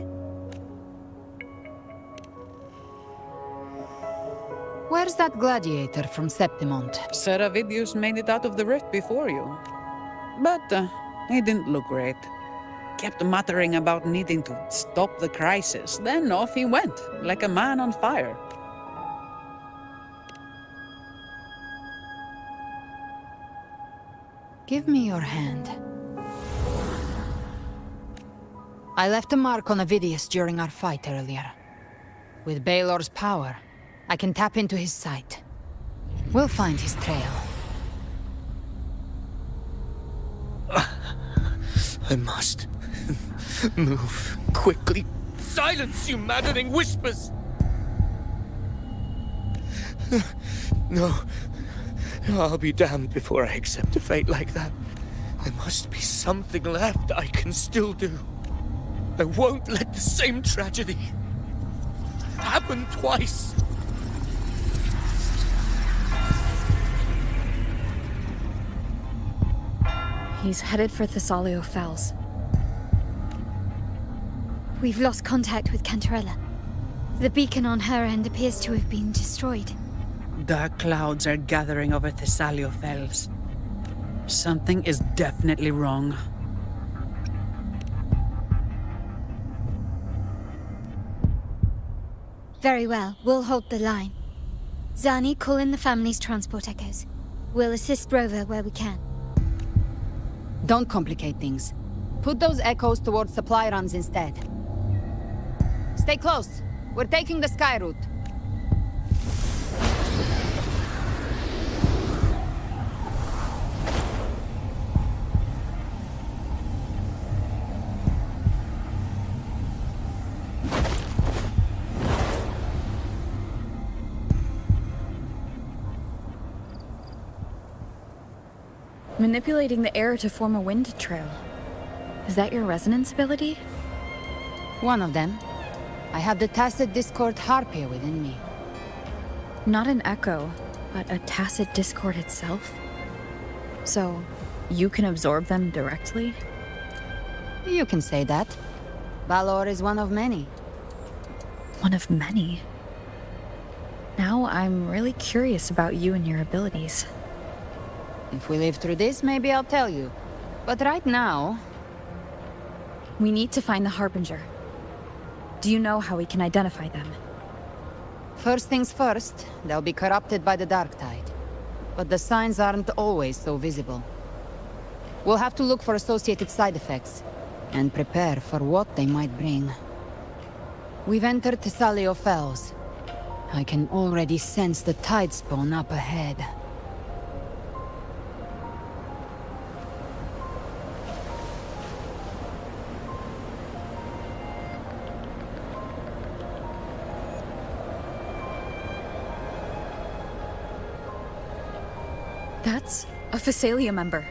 Where's that gladiator from Septimont? Seravidius made it out of the rift before you. But he didn't look great. Kept muttering about needing to stop the crisis. Then off he went, like a man on fire. Give me your hand. I left a mark on Avidius during our fight earlier. With Baelor's power, I can tap into his sight. We'll find his trail. I must move quickly. Silence, you maddening whispers! No. I'll be damned before I accept a fate like that. There must be something left I can still do. I won't let the same tragedy happen twice. He's headed for Thessalio Fells. We've lost contact with Cantarella. The beacon on her end appears to have been destroyed. Dark clouds are gathering over Thessalio Fells. Something is definitely wrong. Very well, we'll hold the line. Zani, call in the family's transport echoes. We'll assist Rover where we can. Don't complicate things. Put those echoes towards supply runs instead. Stay close. We're taking the sky route. Manipulating the air to form a wind trail. Is that your resonance ability? One of them. I have the tacit discord harpia within me. Not an echo, but a tacit discord itself? So, you can absorb them directly? You can say that. Valor is one of many. One of many? Now I'm really curious about you and your abilities. If we live through this, maybe I'll tell you. But right now... We need to find the Harbinger. Do you know how we can identify them? First things first, they'll be corrupted by the dark tide. But the signs aren't always so visible. We'll have to look for associated side effects, and prepare for what they might bring. We've entered Thessalio Fells. I can already sense the tide spawn up ahead. That's a Phasalia member.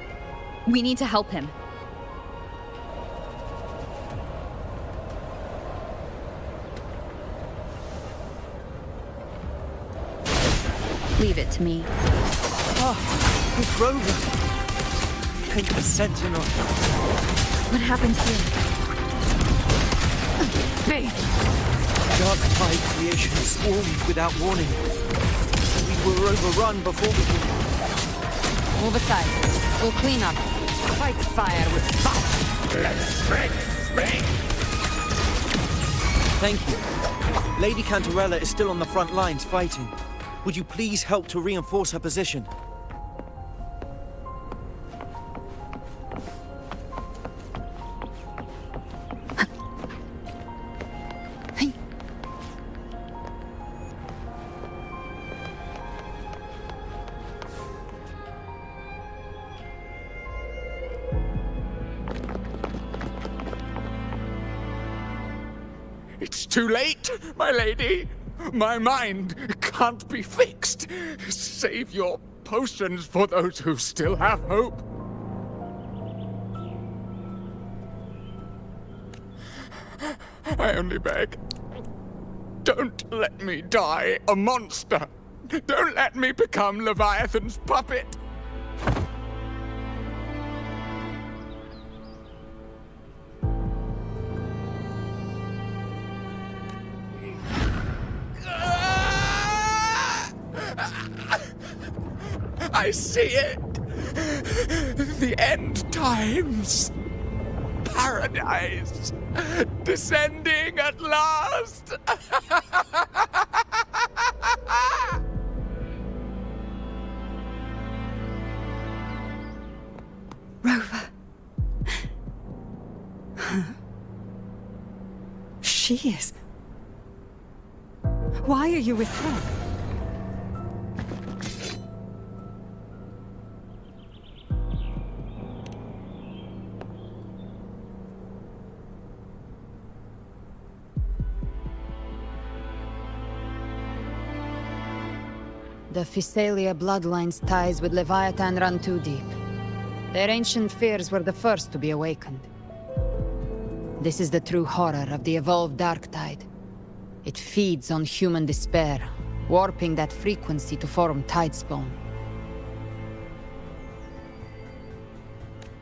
We need to help him. Leave it to me. Oh, it's Rover. Think the Sentinel. What happened here? Hey! Dark tide creation swarmed without warning. We were overrun before we could... Move aside. We'll clean up. Fight fire with fire. Thank you. Lady Cantarella is still on the front lines fighting. Would you please help to reinforce her position? It's too late, my lady. My mind can't be fixed. Save your potions for those who still have hope. I only beg. Don't let me die a monster. Don't let me become Leviathan's puppet. I see it! The end times! Paradise! Descending at last! Rover. She is. Why are you with her? The Phasalia bloodline's ties with Leviathan run too deep. Their ancient fears were the first to be awakened. This is the true horror of the evolved dark tide. It feeds on human despair, warping that frequency to form tidespawn.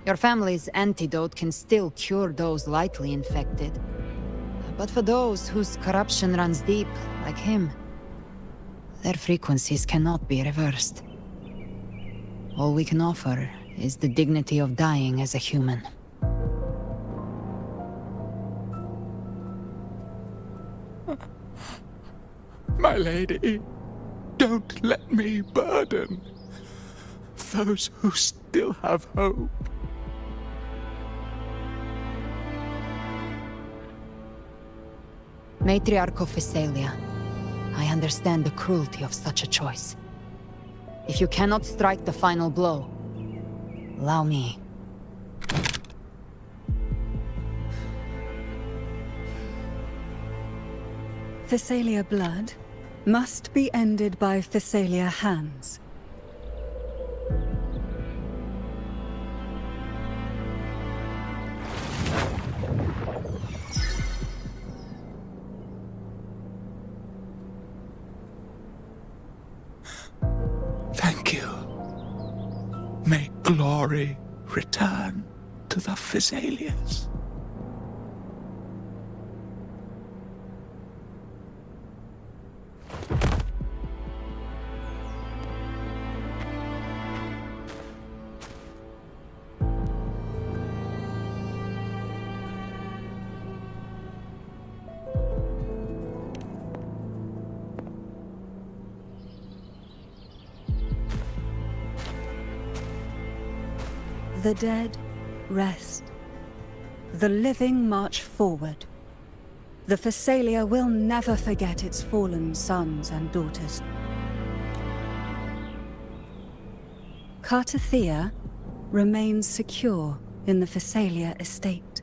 Your family's antidote can still cure those lightly infected. But for those whose corruption runs deep, like him, their frequencies cannot be reversed. All we can offer is the dignity of dying as a human. My lady, don't let me burden those who still have hope. Matriarch of Phasalia, I understand the cruelty of such a choice. If you cannot strike the final blow, allow me. Phasalia blood must be ended by Phasalia hands. May glory return to the Physaelians. The dead rest. The living march forward. The Physalia will never forget its fallen sons and daughters. Cartathea remains secure in the Physalia estate.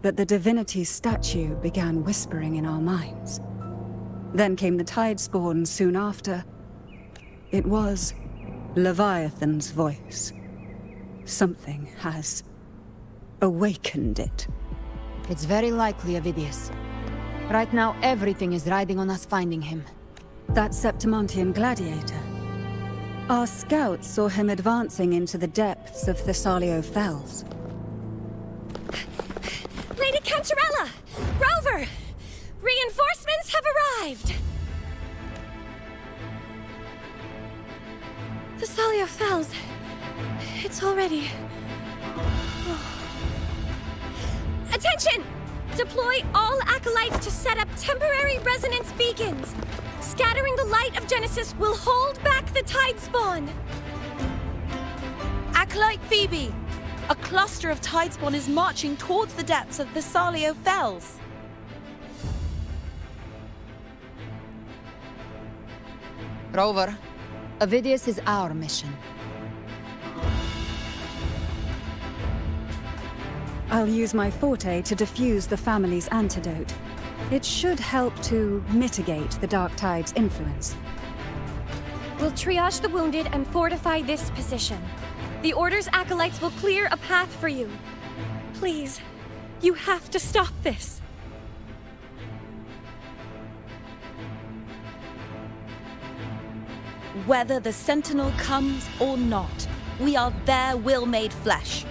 But the divinity's statue began whispering in our minds. Then came the Tidespawn soon after. It was Leviathan's voice. Something has awakened it. It's very likely, Avidius. Right now, everything is riding on us finding him. That Septimontian gladiator. Our scouts saw him advancing into the depths of Thessalio Fells. Lady Cantarella! Rover! Reinforcements have arrived! Thessalio Fells. It's already... Attention! Deploy all acolytes to set up temporary resonance beacons. Scattering the light of Genesis will hold back the Tidespawn. Acolyte Phoebe! A cluster of Tidespawn is marching towards the depths of Thessalio Fells. Rover, Avidius is our mission. I'll use my forte to defuse the family's antidote. It should help to mitigate the Dark Tide's influence. We'll triage the wounded and fortify this position. The Order's acolytes will clear a path for you. Please, you have to stop this. Whether the Sentinel comes or not, we are their will made flesh.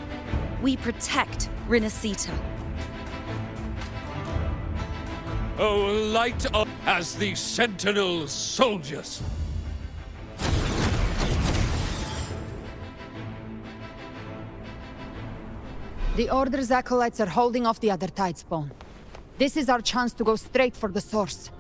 We protect Rinasita. Oh, light up as the Sentinel soldiers! The Order's acolytes are holding off the other Tidespawn. This is our chance to go straight for the source.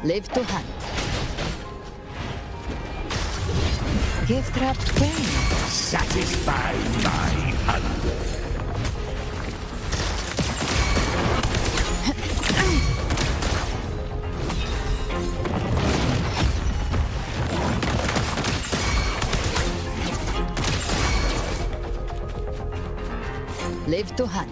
Live to hunt. Gift wrapped game. Satisfy my hunger. Live to hunt.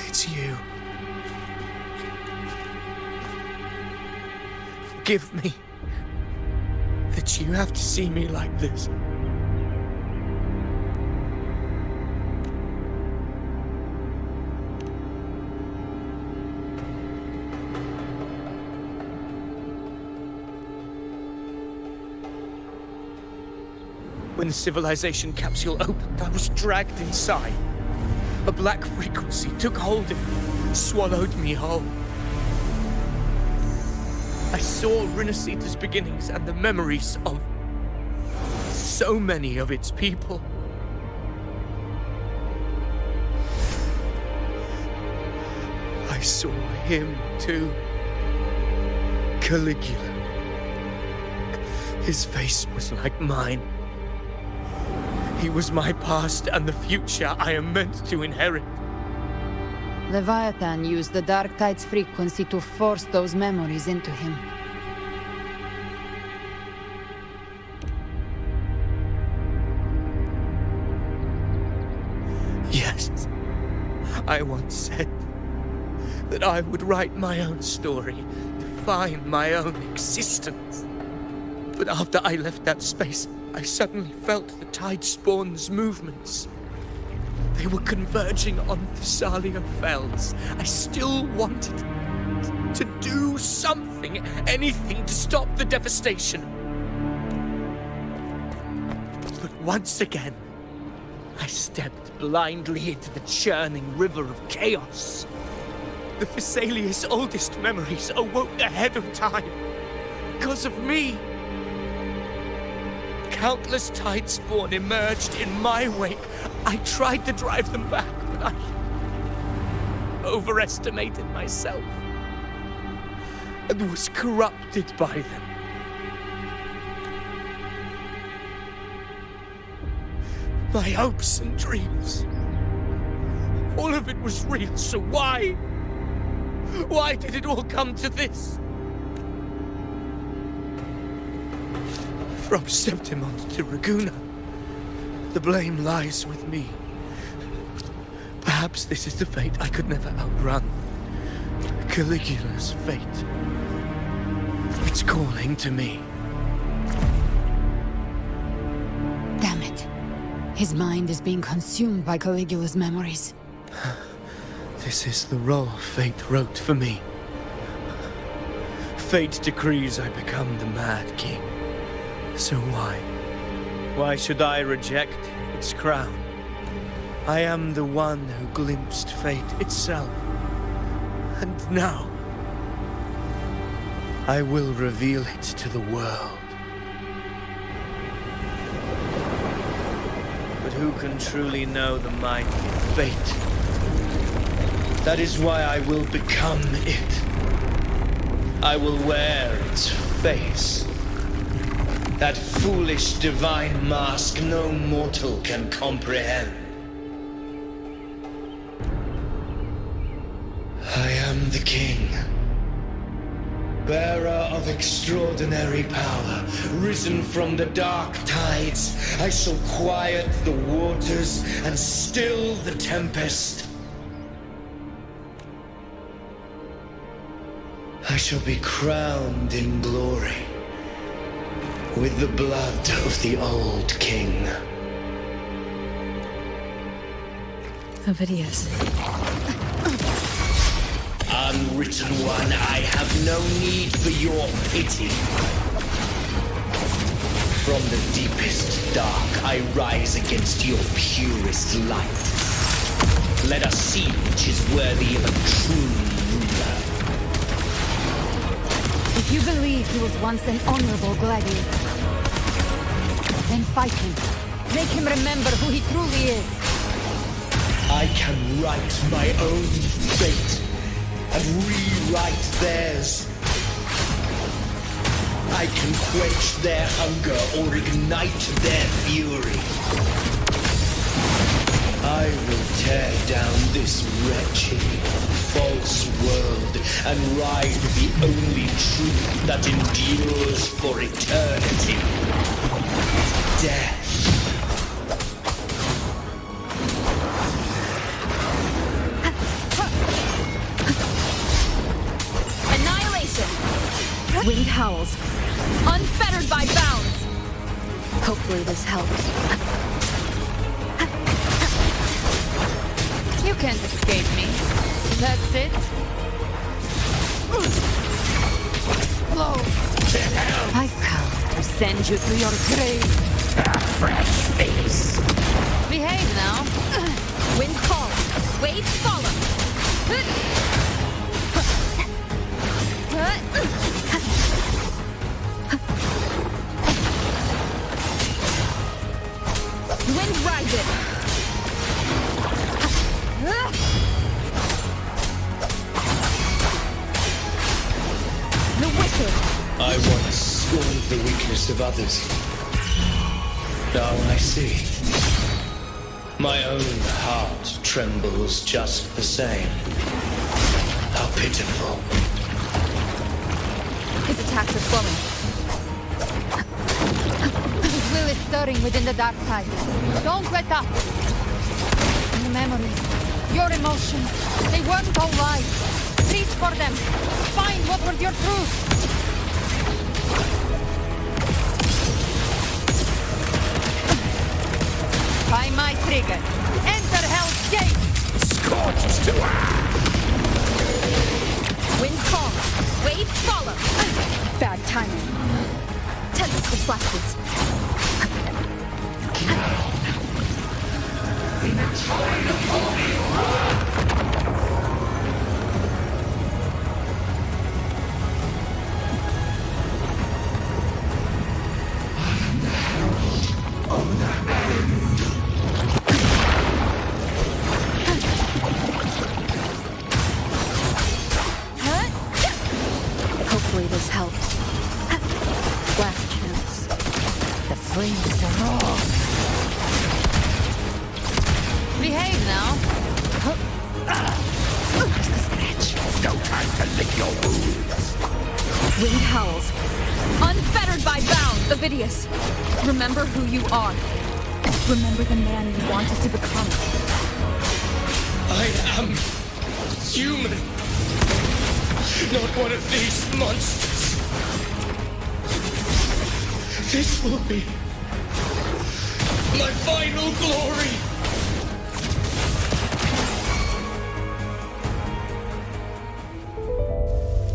It's you. Forgive me that you have to see me like this. When the civilization capsule opened, I was dragged inside. A black frequency took hold of me, swallowed me whole. I saw Rinasita's beginnings and the memories of so many of its people. I saw him too. Caligula. His face was like mine. He was my past and the future I am meant to inherit. Leviathan used the Dark Tide's frequency to force those memories into him. Yes, I once said that I would write my own story, define my own existence. But after I left that space, I suddenly felt the Tidespawn's movements. They were converging on Thessalia Fells. I still wanted to do something, anything to stop the devastation. But once again, I stepped blindly into the churning river of chaos. The Thessalia's oldest memories awoke ahead of time because of me. Countless Tidespawn emerged in my wake. I tried to drive them back, but I overestimated myself and was corrupted by them. My hopes and dreams, all of it was real, so why? Why did it all come to this? From Septimont to Raguna, the blame lies with me. Perhaps this is the fate I could never outrun. Caligula's fate. It's calling to me. Damn it. His mind is being consumed by Caligula's memories. This is the role fate wrote for me. Fate decrees I become the Mad King. So why? Why should I reject its crown? I am the one who glimpsed fate itself. And now, I will reveal it to the world. But who can truly know the mind of fate? That is why I will become it. I will wear its face. That foolish divine mask no mortal can comprehend. I am the king, bearer of extraordinary power, risen from the dark tides. I shall quiet the waters and still the tempest. I shall be crowned in glory with the blood of the old king. Ovidius. Unwritten one, I have no need for your pity. From the deepest dark, I rise against your purest light. Let us see which is worthy of a true ruler. If you believe he was once an honorable gladiator, then fight him. Make him remember who he truly is. I can write my own fate and rewrite theirs. I can quench their hunger or ignite their fury. I will tear down this wretched, false world and ride the only truth that endures for eternity. Death. Wind howls, unfettered by bounds. Hopefully this helps. You can't escape me. That's it. Explode. I've come to send you to your grave. A fresh face. Behave now. Wind calls, waves follow. Wind rises. The wicked. I once scorned the weakness of others. Now I see. My own heart trembles just the same. How pitiful. His attacks are slowing. His will is stirring within the dark tide. Don't let up! Your memories, your emotions, they weren't all lies. Reach for them. Find what was your truth. By my trigger. Enter Hell's Gate! Scorched to Winds calm. Waves follow. Bad timing. Tentacle flashes. Hopefully this helps. Last chance. The flames are raw. Behave now. Where's the scratch? no time to lick your wounds. Wind howls. Unfettered by bounds, Ovidius. Remember who you are. Remember the man you wanted to become. I am human. Not one of these monsters. This will be my final glory.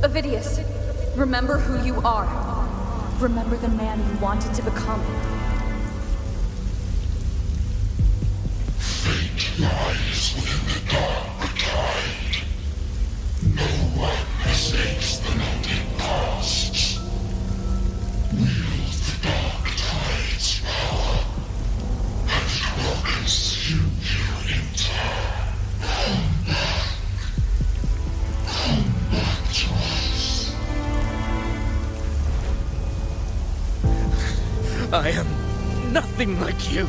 Ovidius, remember who you are. Remember the man you wanted to become. Fate lies within the dark tide. No one mistakes the melting pasts. Wield the dark tide's power, and it will consume you in turn. Come back to us. I am nothing like you.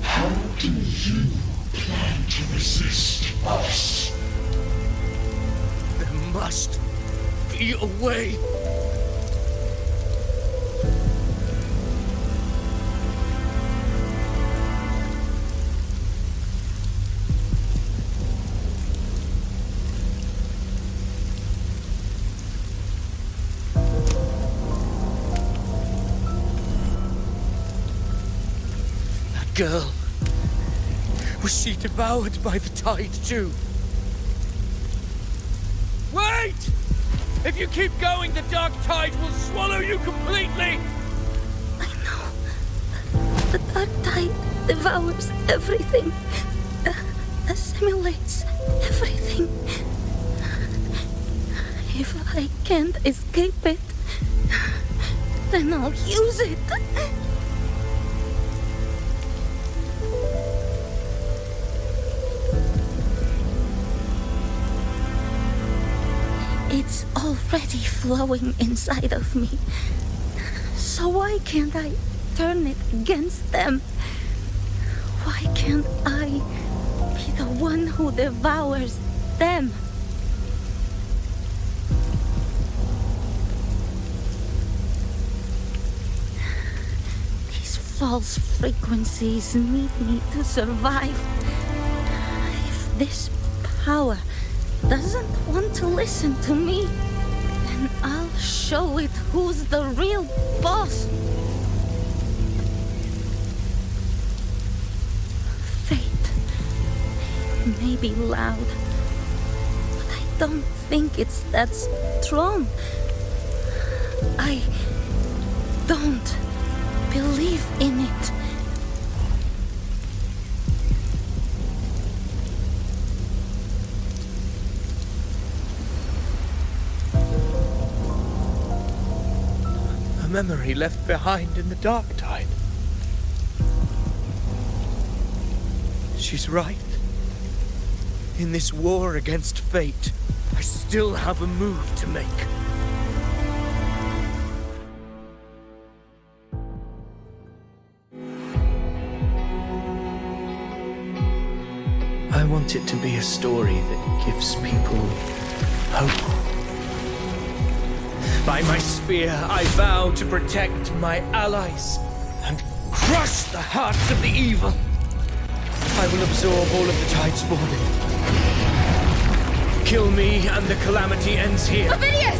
How do you plan to resist us? There must be a way. That girl. Was she devoured by the tide too? Wait! If you keep going, the dark tide will swallow you completely! The dark tide devours everything, assimilates everything. If I can't escape it, then I'll use it. It's already flowing inside of me. So why can't I turn it against them? Why can't I be the one who devours them? These false frequencies need me to survive. If this power doesn't want to listen to me, then I'll show it who's the real boss. Fate may be loud, but I don't think it's that strong. I don't believe in it. A memory left behind in the dark tide. She's right. In this war against fate, I still have a move to make. want it to be a story that gives people hope. By my spear, I vow to protect my allies and crush the hearts of the evil. I will absorb all of the Tidespawn. Kill me and the calamity ends here. Avidius!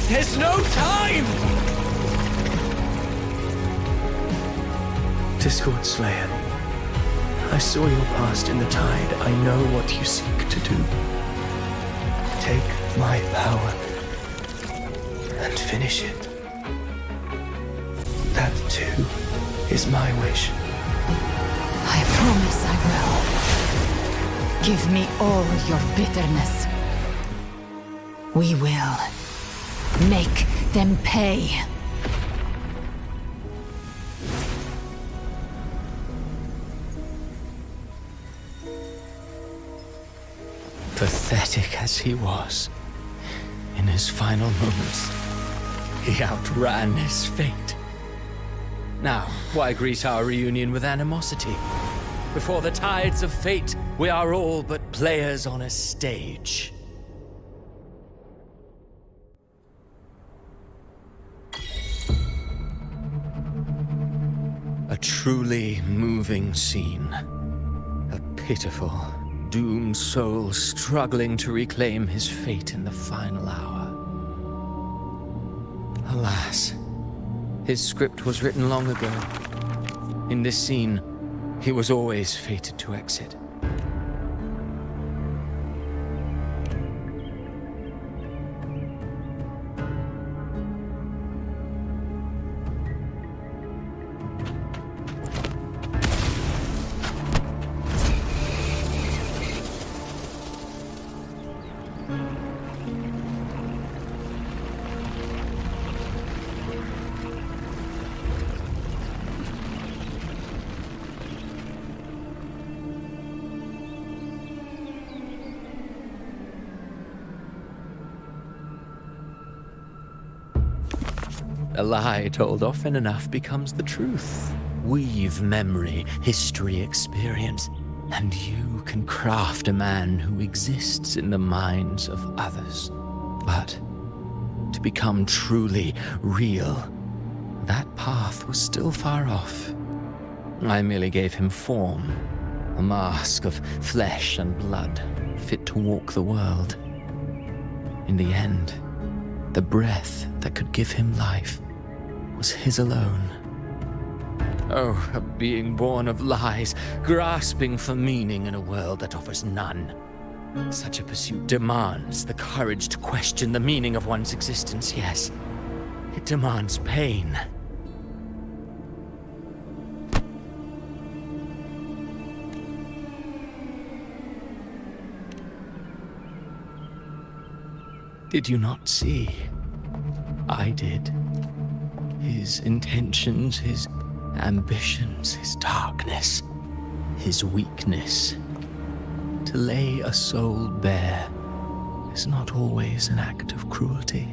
There's no time! Discord Slayer, I saw your past in the Tide. I know what you seek to do. Take my power and finish it. That, too, is my wish. I promise I will. Give me all your bitterness. We will make them pay. Pathetic as he was, in his final moments, he outran his fate. Now, why greet our reunion with animosity? Before the tides of fate, we are all but players on a stage. A truly moving scene. A pitiful, doomed soul struggling to reclaim his fate in the final hour. Alas, his script was written long ago. In this scene, he was always fated to exit. A lie told often enough becomes the truth. Weave memory, history, experience, and you can craft a man who exists in the minds of others. But to become truly real, that path was still far off. I merely gave him form, a mask of flesh and blood, fit to walk the world. In the end, the breath that could give him life was his alone. Oh, a being born of lies, grasping for meaning in a world that offers none. Such a pursuit demands the courage to question the meaning of one's existence, yes. It demands pain. Did you not see? I did. His intentions, his ambitions, his darkness, his weakness. To lay a soul bare is not always an act of cruelty.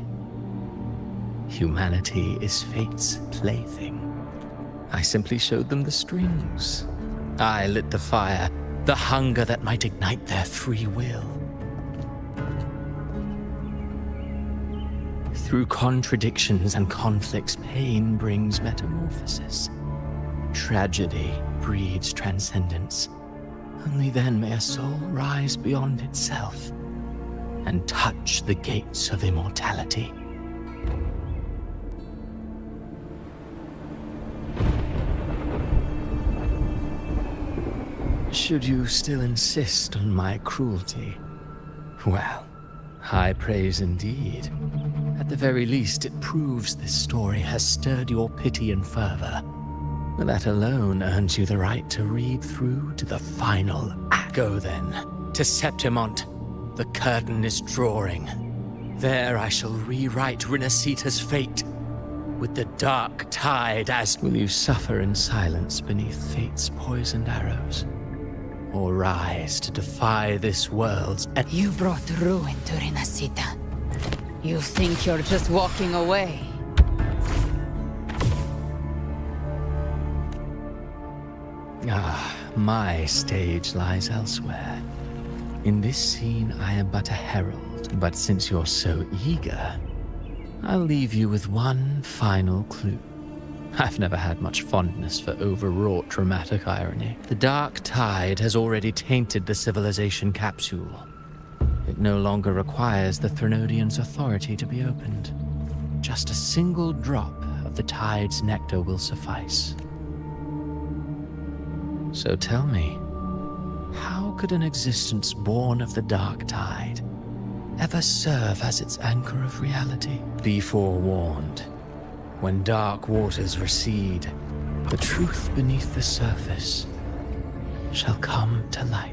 Humanity is fate's plaything. I simply showed them the strings. I lit the fire, the hunger that might ignite their free will. Through contradictions and conflicts, pain brings metamorphosis. Tragedy breeds transcendence. Only then may a soul rise beyond itself and touch the gates of immortality. Should you still insist on my cruelty? Well, high praise indeed. At the very least, it proves this story has stirred your pity and fervor. That alone earns you the right to read through to the final act. Go then, to Septimont. The curtain is drawing. There I shall rewrite Rinasita's fate. With the dark tide as... Will you suffer in silence beneath fate's poisoned arrows? Or rise to defy this world's... You brought ruin to Rinasita. You think you're just walking away? Ah, my stage lies elsewhere. In this scene, I am but a herald, but since you're so eager, I'll leave you with one final clue. I've never had much fondness for overwrought dramatic irony. The dark tide has already tainted the civilization capsule. It no longer requires the Threnodians' authority to be opened. Just a single drop of the tide's nectar will suffice. So tell me, how could an existence born of the dark tide ever serve as its anchor of reality? Be forewarned. When dark waters recede, the truth beneath the surface shall come to light.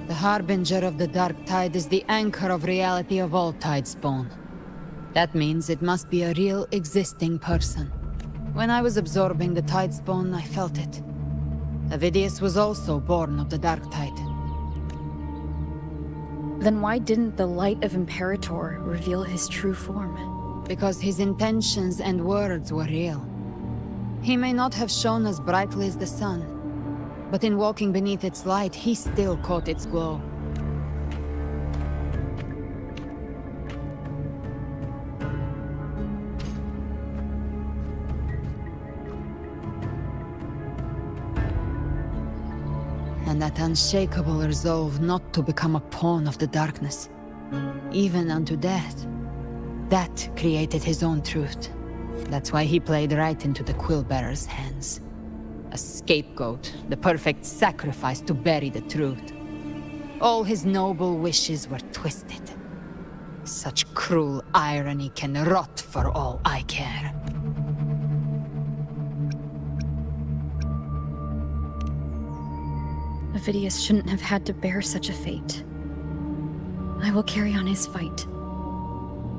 The harbinger of the dark tide is the anchor of reality of all Tidespawn. That means it must be a real existing person. When I was absorbing the Tidespawn, I felt it. Avidius was also born of the dark tide. Then why didn't the light of Imperator reveal his true form? Because his intentions and words were real. He may not have shone as brightly as the sun, but in walking beneath its light, he still caught its glow. And that unshakable resolve not to become a pawn of the darkness, even unto death, that created his own truth. That's why he played right into the Quillbearer's hands. A scapegoat, the perfect sacrifice to bury the truth. All his noble wishes were twisted. Such cruel irony can rot for all I care. Avidius shouldn't have had to bear such a fate. I will carry on his fight.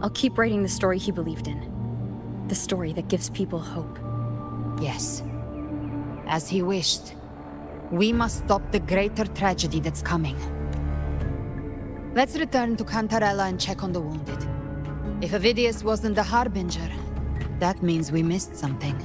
I'll keep writing the story he believed in. The story that gives people hope. Yes. As he wished. We must stop the greater tragedy that's coming. Let's return to Cantarella and check on the wounded. If Avidius wasn't the Harbinger, that means we missed something.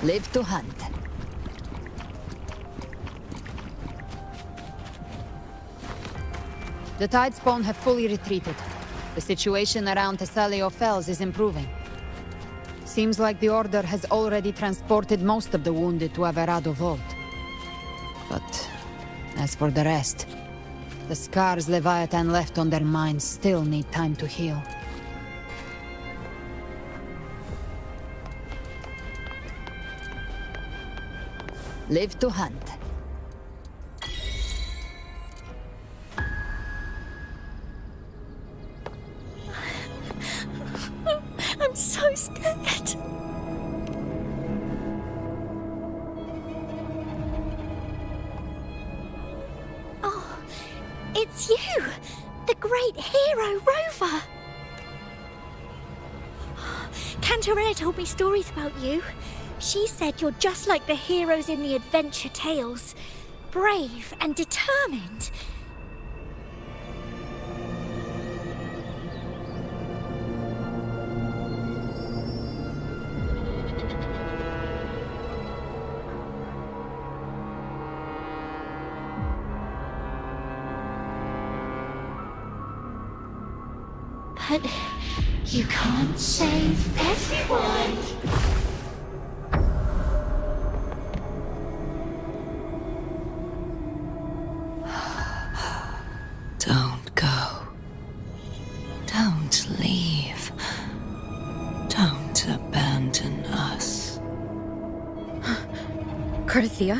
Live to hunt. The Tidespawn have fully retreated. The situation around Thessalio Fells is improving. Seems like the Order has already transported most of the wounded to Averado Vault. But as for the rest, the scars Leviathan left on their minds still need time to heal. Live to hunt. I'm so scared. Oh, it's you! The great hero, Rover! Cantarella told me stories about you. She said you're just like the heroes in the adventure tales. Brave and determined. But you can't save everyone. Carthea?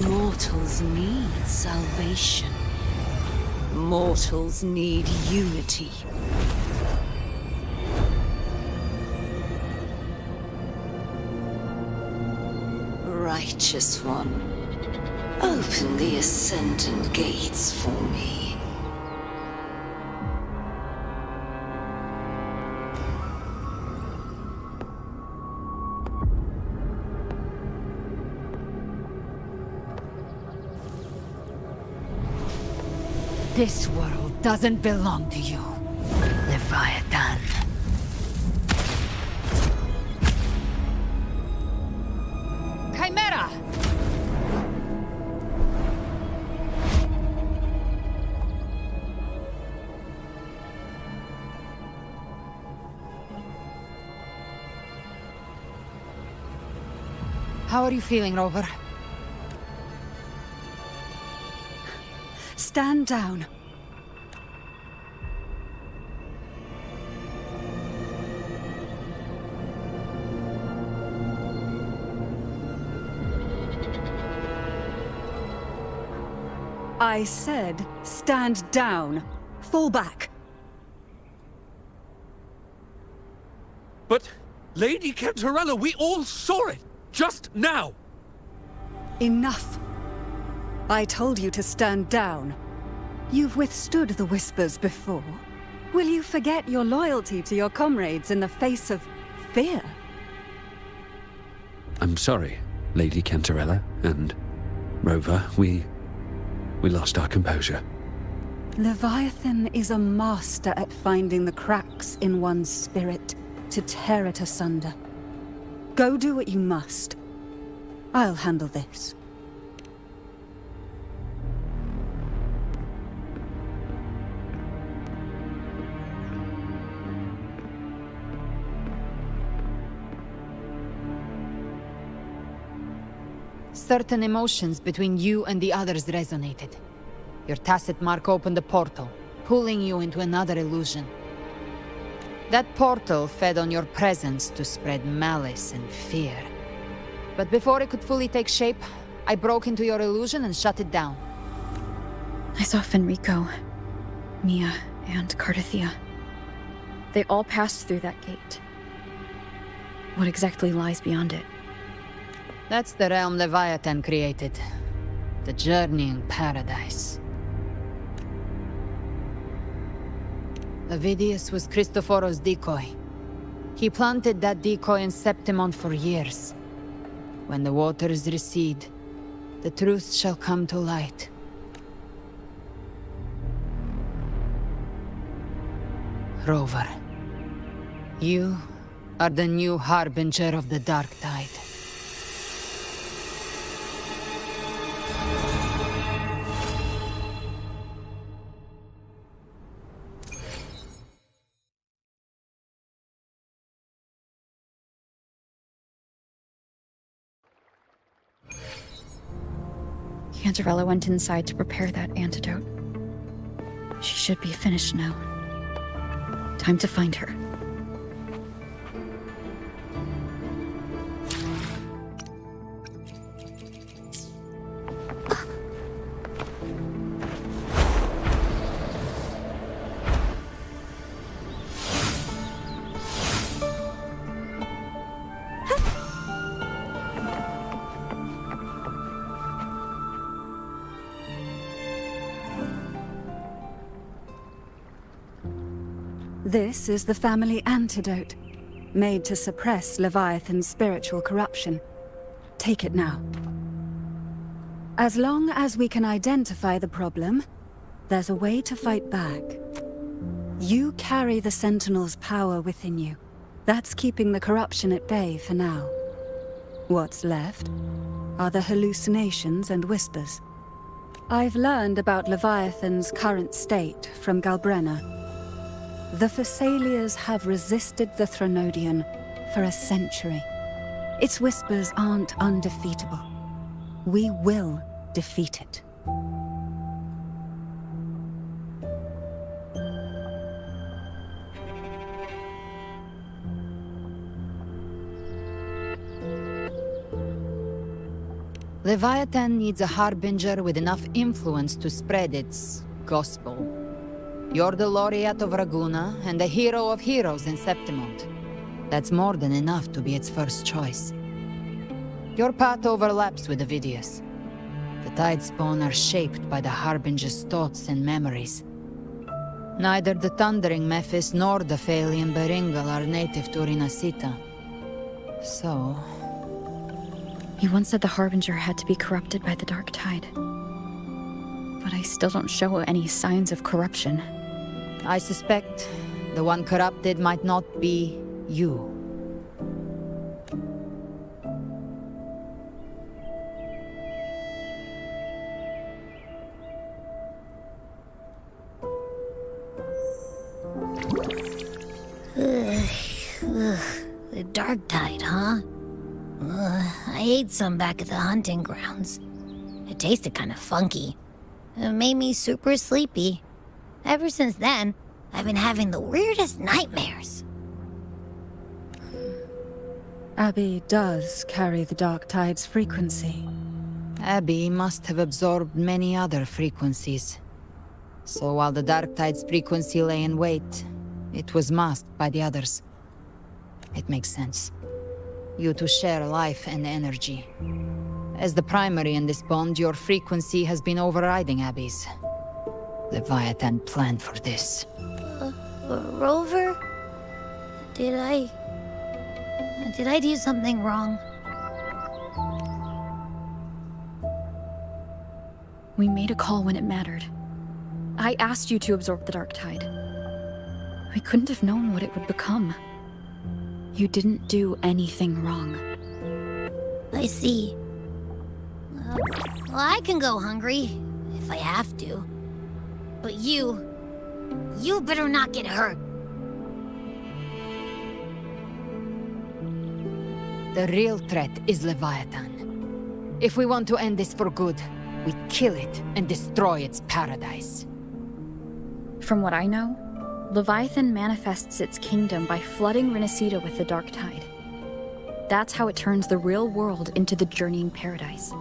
Mortals need salvation. Mortals need unity. Righteous One, open the Ascendant Gates for me. This world doesn't belong to you, Leviathan. Chimera! How are you feeling, Rover? Stand down. I said, stand down. Fall back. But, Lady Cantarella, we all saw it! Just now! Enough. I told you to stand down. You've withstood the whispers before. Will you forget your loyalty to your comrades in the face of fear? I'm sorry, Lady Cantarella, and Rover, we lost our composure. Leviathan is a master at finding the cracks in one's spirit to tear it asunder. Go do what you must. I'll handle this. Certain emotions between you and the others resonated. Your tacit mark opened a portal, pulling you into another illusion. That portal fed on your presence to spread malice and fear. But before it could fully take shape, I broke into your illusion and shut it down. I saw Fenrico, Mia, and Carthea. They all passed through that gate. What exactly lies beyond it? That's the realm Leviathan created. The journeying paradise. Avidius was Cristoforo's decoy. He planted that decoy in Septimon for years. When the waters recede, the truth shall come to light. Rover, you are the new harbinger of the Dark Tide. Cantarella went inside to prepare that antidote. She should be finished now. Time to find her. This is the family antidote, made to suppress Leviathan's spiritual corruption. Take it now. As long as we can identify the problem, there's a way to fight back. You carry the Sentinel's power within you. That's keeping the corruption at bay for now. What's left are the hallucinations and whispers. I've learned about Leviathan's current state from Galbrenna. The Thessalias have resisted the Threnodian for a century. Its whispers aren't undefeatable. We will defeat it. Leviathan needs a harbinger with enough influence to spread its gospel. You're the laureate of Raguna and the hero of heroes in Septimont. That's more than enough to be its first choice. Your path overlaps with Ovidius. The Tidespawn are shaped by the Harbinger's thoughts and memories. Neither the Thundering Mephis nor the Phalian Beringal are native to Rinasita. So... You once said the Harbinger had to be corrupted by the Dark Tide. But I still don't show any signs of corruption. I suspect the one corrupted might not be you. The Dark Tide, huh? I ate some back at the hunting grounds. It tasted kind of funky. It made me super sleepy. Ever since then, I've been having the weirdest nightmares. Abby does carry the Dark Tide's frequency. Abby must have absorbed many other frequencies. So while the Dark Tide's frequency lay in wait, it was masked by the others. It makes sense. You two share life and energy. As the primary in this bond, your frequency has been overriding Abby's. Leviathan planned for this. Rover? Did I do something wrong? We made a call when it mattered. I asked you to absorb the Dark Tide. I couldn't have known what it would become. You didn't do anything wrong. I see. Well, I can go hungry, if I have to. But you better not get hurt. The real threat is Leviathan. If we want to end this for good, we kill it and destroy its paradise. From what I know, Leviathan manifests its kingdom by flooding Rinasita with the Dark Tide. That's how it turns the real world into the journeying paradise.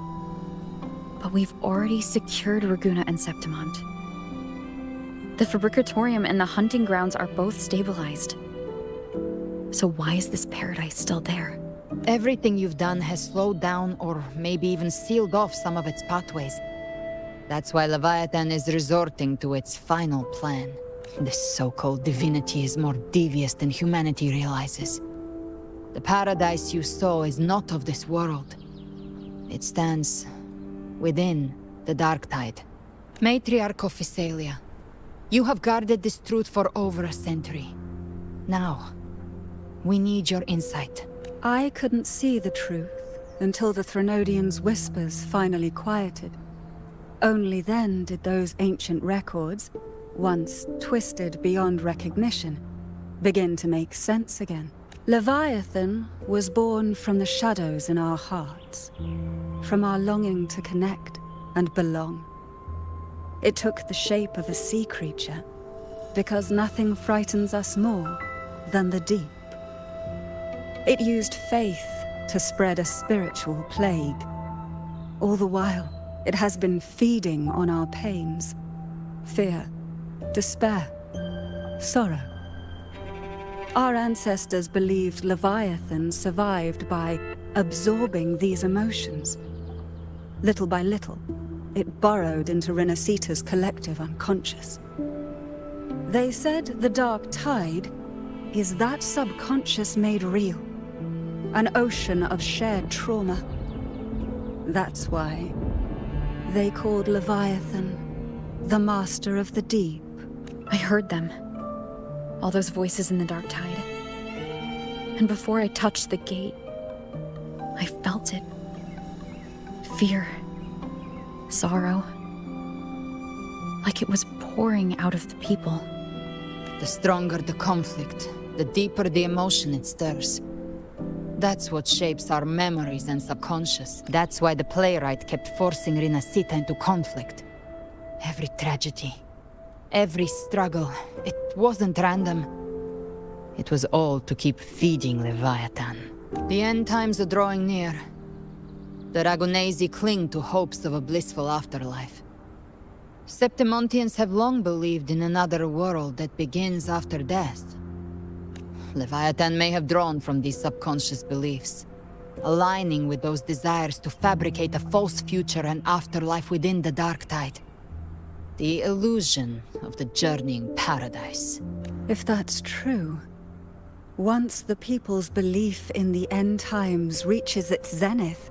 But we've already secured Raguna and Septimont. The Fabricatorium and the hunting grounds are both stabilized. So why is this paradise still there? Everything you've done has slowed down or maybe even sealed off some of its pathways. That's why Leviathan is resorting to its final plan. This so-called divinity is more devious than humanity realizes. The paradise you saw is not of this world. It stands within the Dark Tide. Matriarch of Physalia, you have guarded this truth for over a century. Now, we need your insight. I couldn't see the truth until the Threnodians' whispers finally quieted. Only then did those ancient records, once twisted beyond recognition, begin to make sense again. Leviathan was born from the shadows in our hearts, from our longing to connect and belong. It took the shape of a sea creature, because nothing frightens us more than the deep. It used faith to spread a spiritual plague. All the while, it has been feeding on our pains, fear, despair, sorrow. Our ancestors believed Leviathan survived by absorbing these emotions. Little by little, it burrowed into Rinasita's collective unconscious. They said the Dark Tide is that subconscious made real, an ocean of shared trauma. That's why they called Leviathan the Master of the Deep. I heard them. All those voices in the Dark Tide. And before I touched the gate, I felt it. Fear. Sorrow. Like it was pouring out of the people. The stronger the conflict, the deeper the emotion it stirs. That's what shapes our memories and subconscious. That's why the playwright kept forcing Rinasita into conflict. Every tragedy, every struggle, it wasn't random. It was all to keep feeding Leviathan. The end times are drawing near. The Ragunesi cling to hopes of a blissful afterlife. Septimontians have long believed in another world that begins after death. Leviathan may have drawn from these subconscious beliefs, aligning with those desires to fabricate a false future and afterlife within the Dark Tide. The illusion of the journeying paradise. If that's true, once the people's belief in the end times reaches its zenith,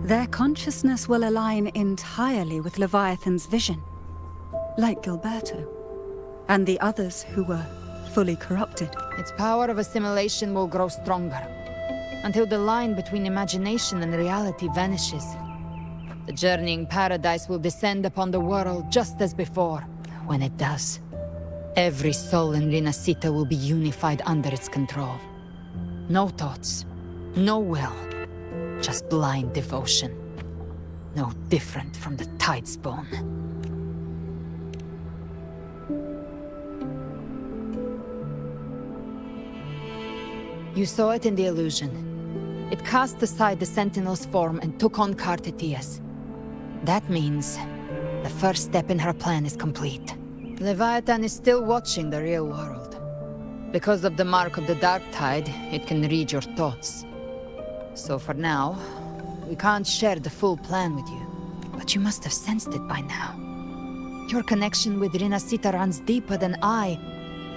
their consciousness will align entirely with Leviathan's vision, like Gilberto, and the others who were fully corrupted. Its power of assimilation will grow stronger, until the line between imagination and reality vanishes. The journeying paradise will descend upon the world just as before. When it does, every soul in Rinascita will be unified under its control. No thoughts, no will, just blind devotion. No different from the Tidespawn. You saw it in the illusion. It cast aside the Sentinel's form and took on Cartetius. That means the first step in her plan is complete. Leviathan is still watching the real world. Because of the mark of the Dark Tide, it can read your thoughts. So for now, we can't share the full plan with you. But you must have sensed it by now. Your connection with Rinascita runs deeper than I,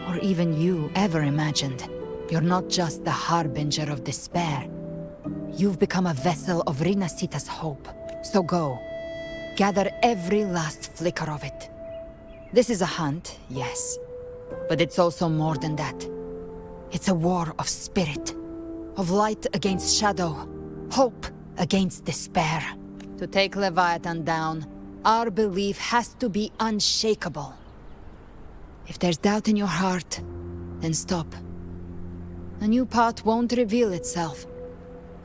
or even you, ever imagined. You're not just the harbinger of despair. You've become a vessel of Rinascita's hope. So go. Gather every last flicker of it. This is a hunt, yes. But it's also more than that. It's a war of spirit. Of light against shadow. Hope against despair. To take Leviathan down, our belief has to be unshakable. If there's doubt in your heart, then stop. A new path won't reveal itself,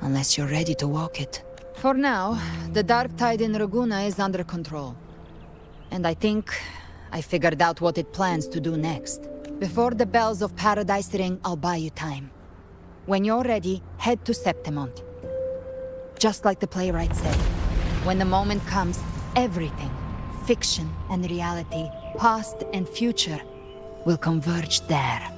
unless you're ready to walk it. For now, the Dark Tide in Raguna is under control. And I think I figured out what it plans to do next. Before the bells of Paradise ring, I'll buy you time. When you're ready, head to Septimont. Just like the playwright said, when the moment comes, everything, fiction and reality, past and future, will converge there.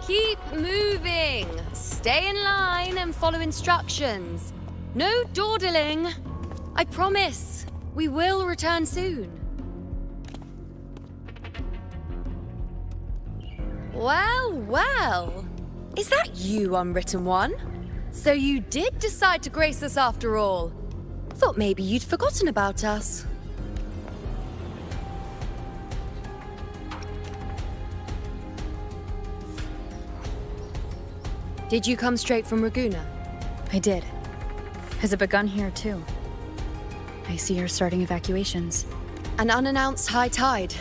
Keep moving. Stay in line and follow instructions. No dawdling. I promise, we will return soon. Well, well. Is that you, Unwritten One? So you did decide to grace us after all. Thought maybe you'd forgotten about us. Did you come straight from Raguna? I did. Has it begun here, too? I see you're starting evacuations. An unannounced high tide.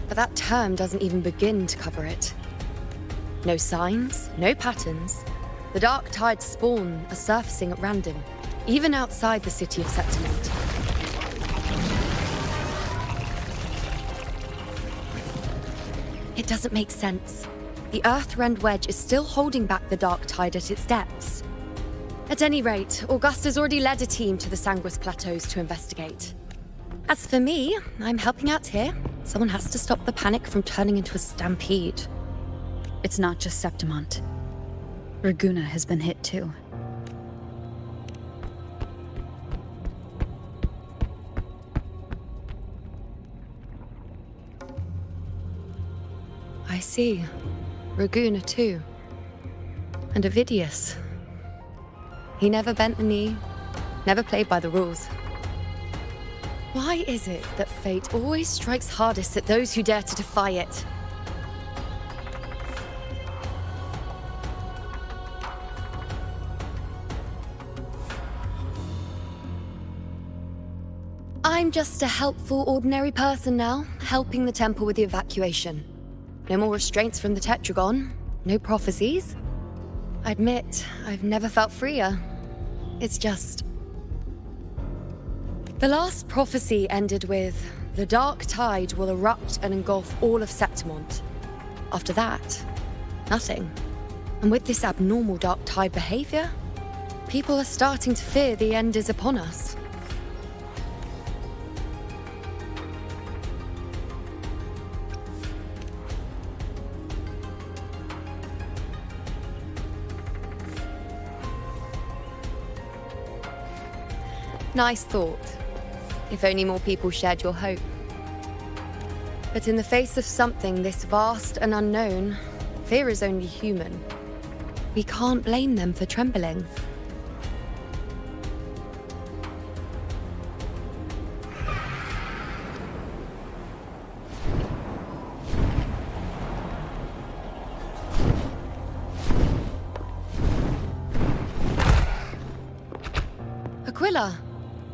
But that term doesn't even begin to cover it. No signs, no patterns. The dark tide's spawn are surfacing at random, even outside the city of Septimont. It doesn't make sense. The Earth-rend wedge is still holding back the dark tide at its depths. At any rate, Augusta's already led a team to the Sanguis Plateaus to investigate. As for me, I'm helping out here. Someone has to stop the panic from turning into a stampede. It's not just Septimont. Raguna has been hit too. I see. Raguna too. And Ovidius. He never bent the knee, never played by the rules. Why is it that fate always strikes hardest at those who dare to defy it? I'm just a helpful, ordinary person now, helping the temple with the evacuation. No more restraints from the Tetragon, no prophecies. I admit, I've never felt freer. It's just... The last prophecy ended with, the dark tide will erupt and engulf all of Septimont. After that, nothing. And with this abnormal dark tide behavior, people are starting to fear the end is upon us. Nice thought. If only more people shared your hope. But in the face of something this vast and unknown, fear is only human. We can't blame them for trembling. Aquila,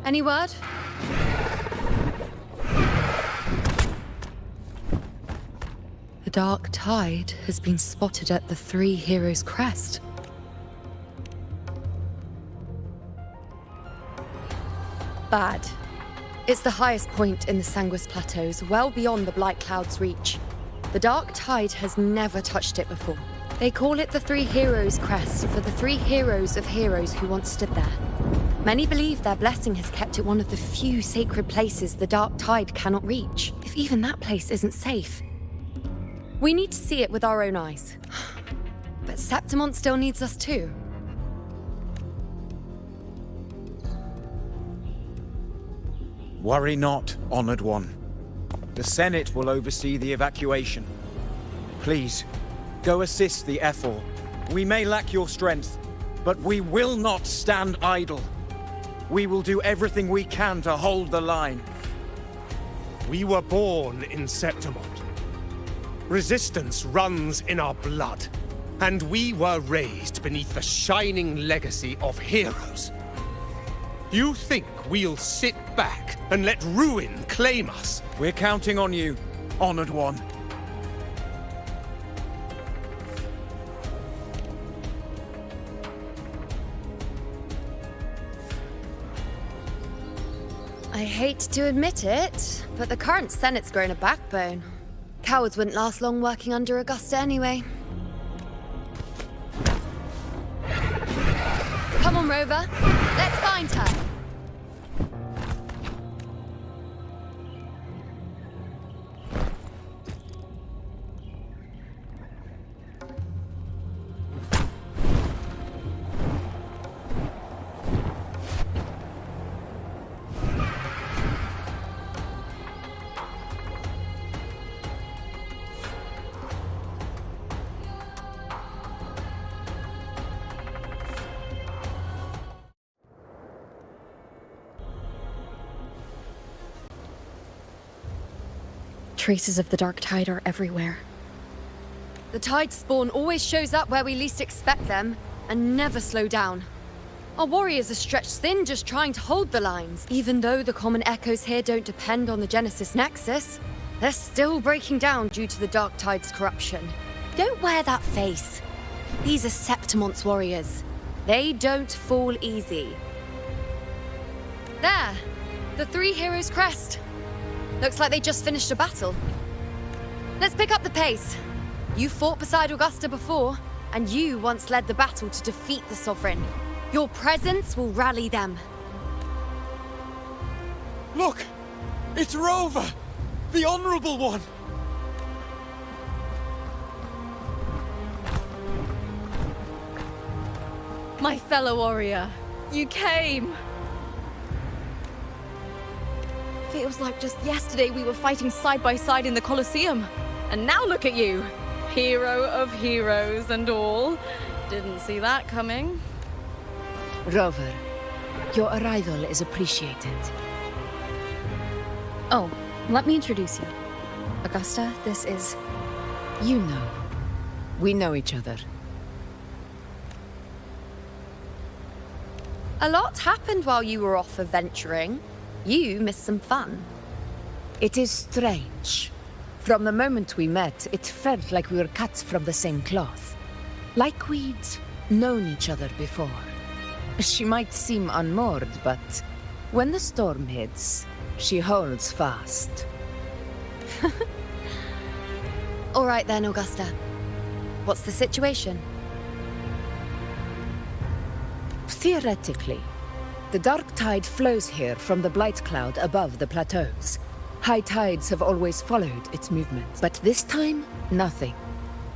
any word? The dark tide has been spotted at the Three Heroes' Crest. Bad. It's the highest point in the Sanguis Plateaus, well beyond the Blight Cloud's reach. The dark tide has never touched it before. They call it the Three Heroes' Crest for the three heroes of heroes who once stood there. Many believe their blessing has kept it one of the few sacred places the dark tide cannot reach, if even that place isn't safe. We need to see it with our own eyes. But Septimont still needs us too. Worry not, Honored One. The Senate will oversee the evacuation. Please, go assist the Ephor. We may lack your strength, but we will not stand idle. We will do everything we can to hold the line. We were born in Septimont. Resistance runs in our blood. And we were raised beneath the shining legacy of heroes. You think we'll sit back and let ruin claim us? We're counting on you, Honored One. I hate to admit it, but the current Senate's grown a backbone. Cowards wouldn't last long working under Augusta anyway. Come on, Rover. Let's find her. Traces of the dark tide are everywhere. The tide spawn always shows up where we least expect them, and never slow down. Our warriors are stretched thin just trying to hold the lines. Even though the common echoes here don't depend on the Genesis Nexus, they're still breaking down due to the dark tide's corruption. Don't wear that face. These are Septimont's warriors. They don't fall easy. There! The Three Heroes' crest. Looks like they just finished a battle. Let's pick up the pace. You fought beside Augusta before, and you once led the battle to defeat the Sovereign. Your presence will rally them. Look! It's Rover! The Honorable One! My fellow warrior, you came! Feels like just yesterday we were fighting side by side in the Colosseum. And now look at you! Hero of heroes and all. Didn't see that coming. Rover, your arrival is appreciated. Oh, let me introduce you. Augusta, this is... You know. We know each other. A lot happened while you were off adventuring. You missed some fun. It is strange. From the moment we met, it felt like we were cut from the same cloth. Like we'd known each other before. She might seem unmoored, but when the storm hits, she holds fast. All right then, Augusta. What's the situation? Theoretically, the dark tide flows here from the blight cloud above the plateaus. High tides have always followed its movements, but this time, nothing.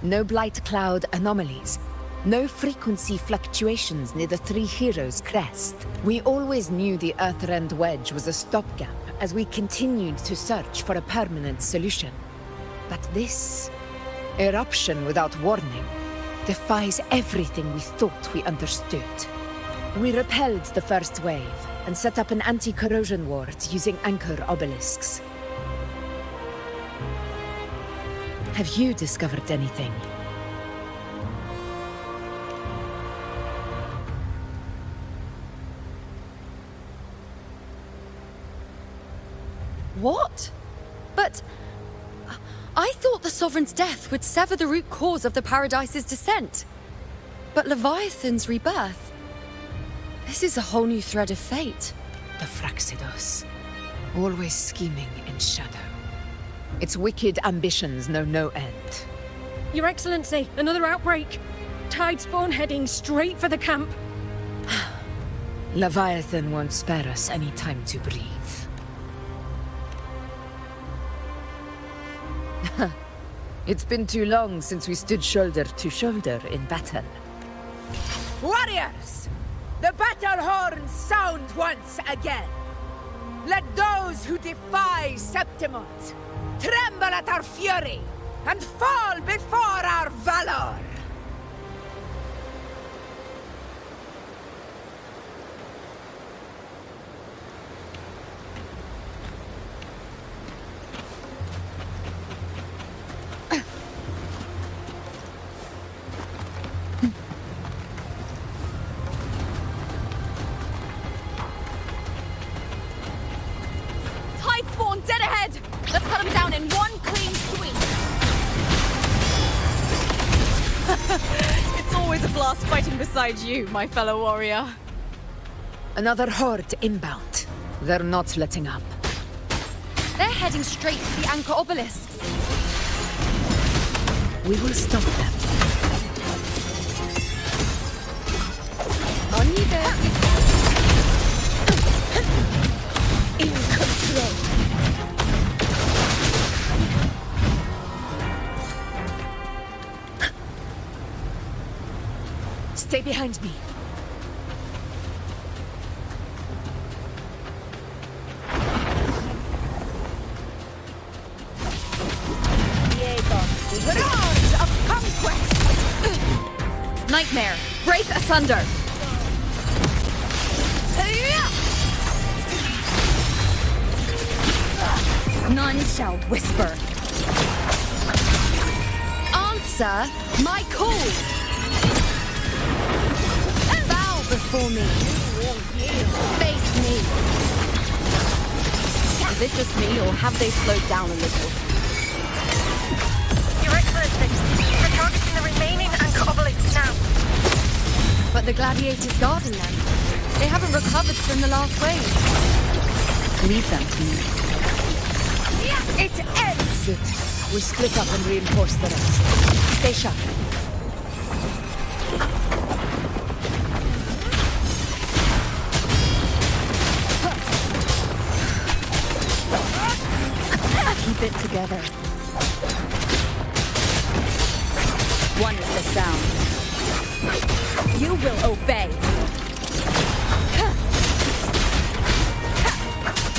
No blight cloud anomalies. No frequency fluctuations near the Three Heroes' crest. We always knew the Earthrend Wedge was a stopgap as we continued to search for a permanent solution. But this eruption without warning defies everything we thought we understood. We repelled the first wave and set up an anti-corrosion ward using anchor obelisks. Have you discovered anything? What? But... I thought the Sovereign's death would sever the root cause of the Paradise's descent. But Leviathan's rebirth... This is a whole new thread of fate. The Fraxidos. Always scheming in shadow. Its wicked ambitions know no end. Your Excellency, another outbreak. Tide spawn heading straight for the camp. Leviathan won't spare us any time to breathe. It's been too long since we stood shoulder to shoulder in battle. Warriors! The battle horns sound once again. Let those who defy Septimont tremble at our fury and fall before our valor! Dead ahead! Let's cut him down in one clean sweep! It's always a blast fighting beside you, my fellow warrior. Another horde inbound. They're not letting up. They're heading straight for the anchor obelisks. We will stop them. On you go. In control. Stay behind me. The roars of conquest! Nightmare, break asunder! None shall whisper. Answer my call! Bow before me. Face me. Is it just me, or have they slowed down a little? Your Excellency, we're targeting the remaining anchor obelisks now. But the gladiators guarding them, they haven't recovered from the last wave. Leave them to me. It ends! Good. We split up and reinforce the rest. Stay sharp. Keep it together. One is the sound. You will obey.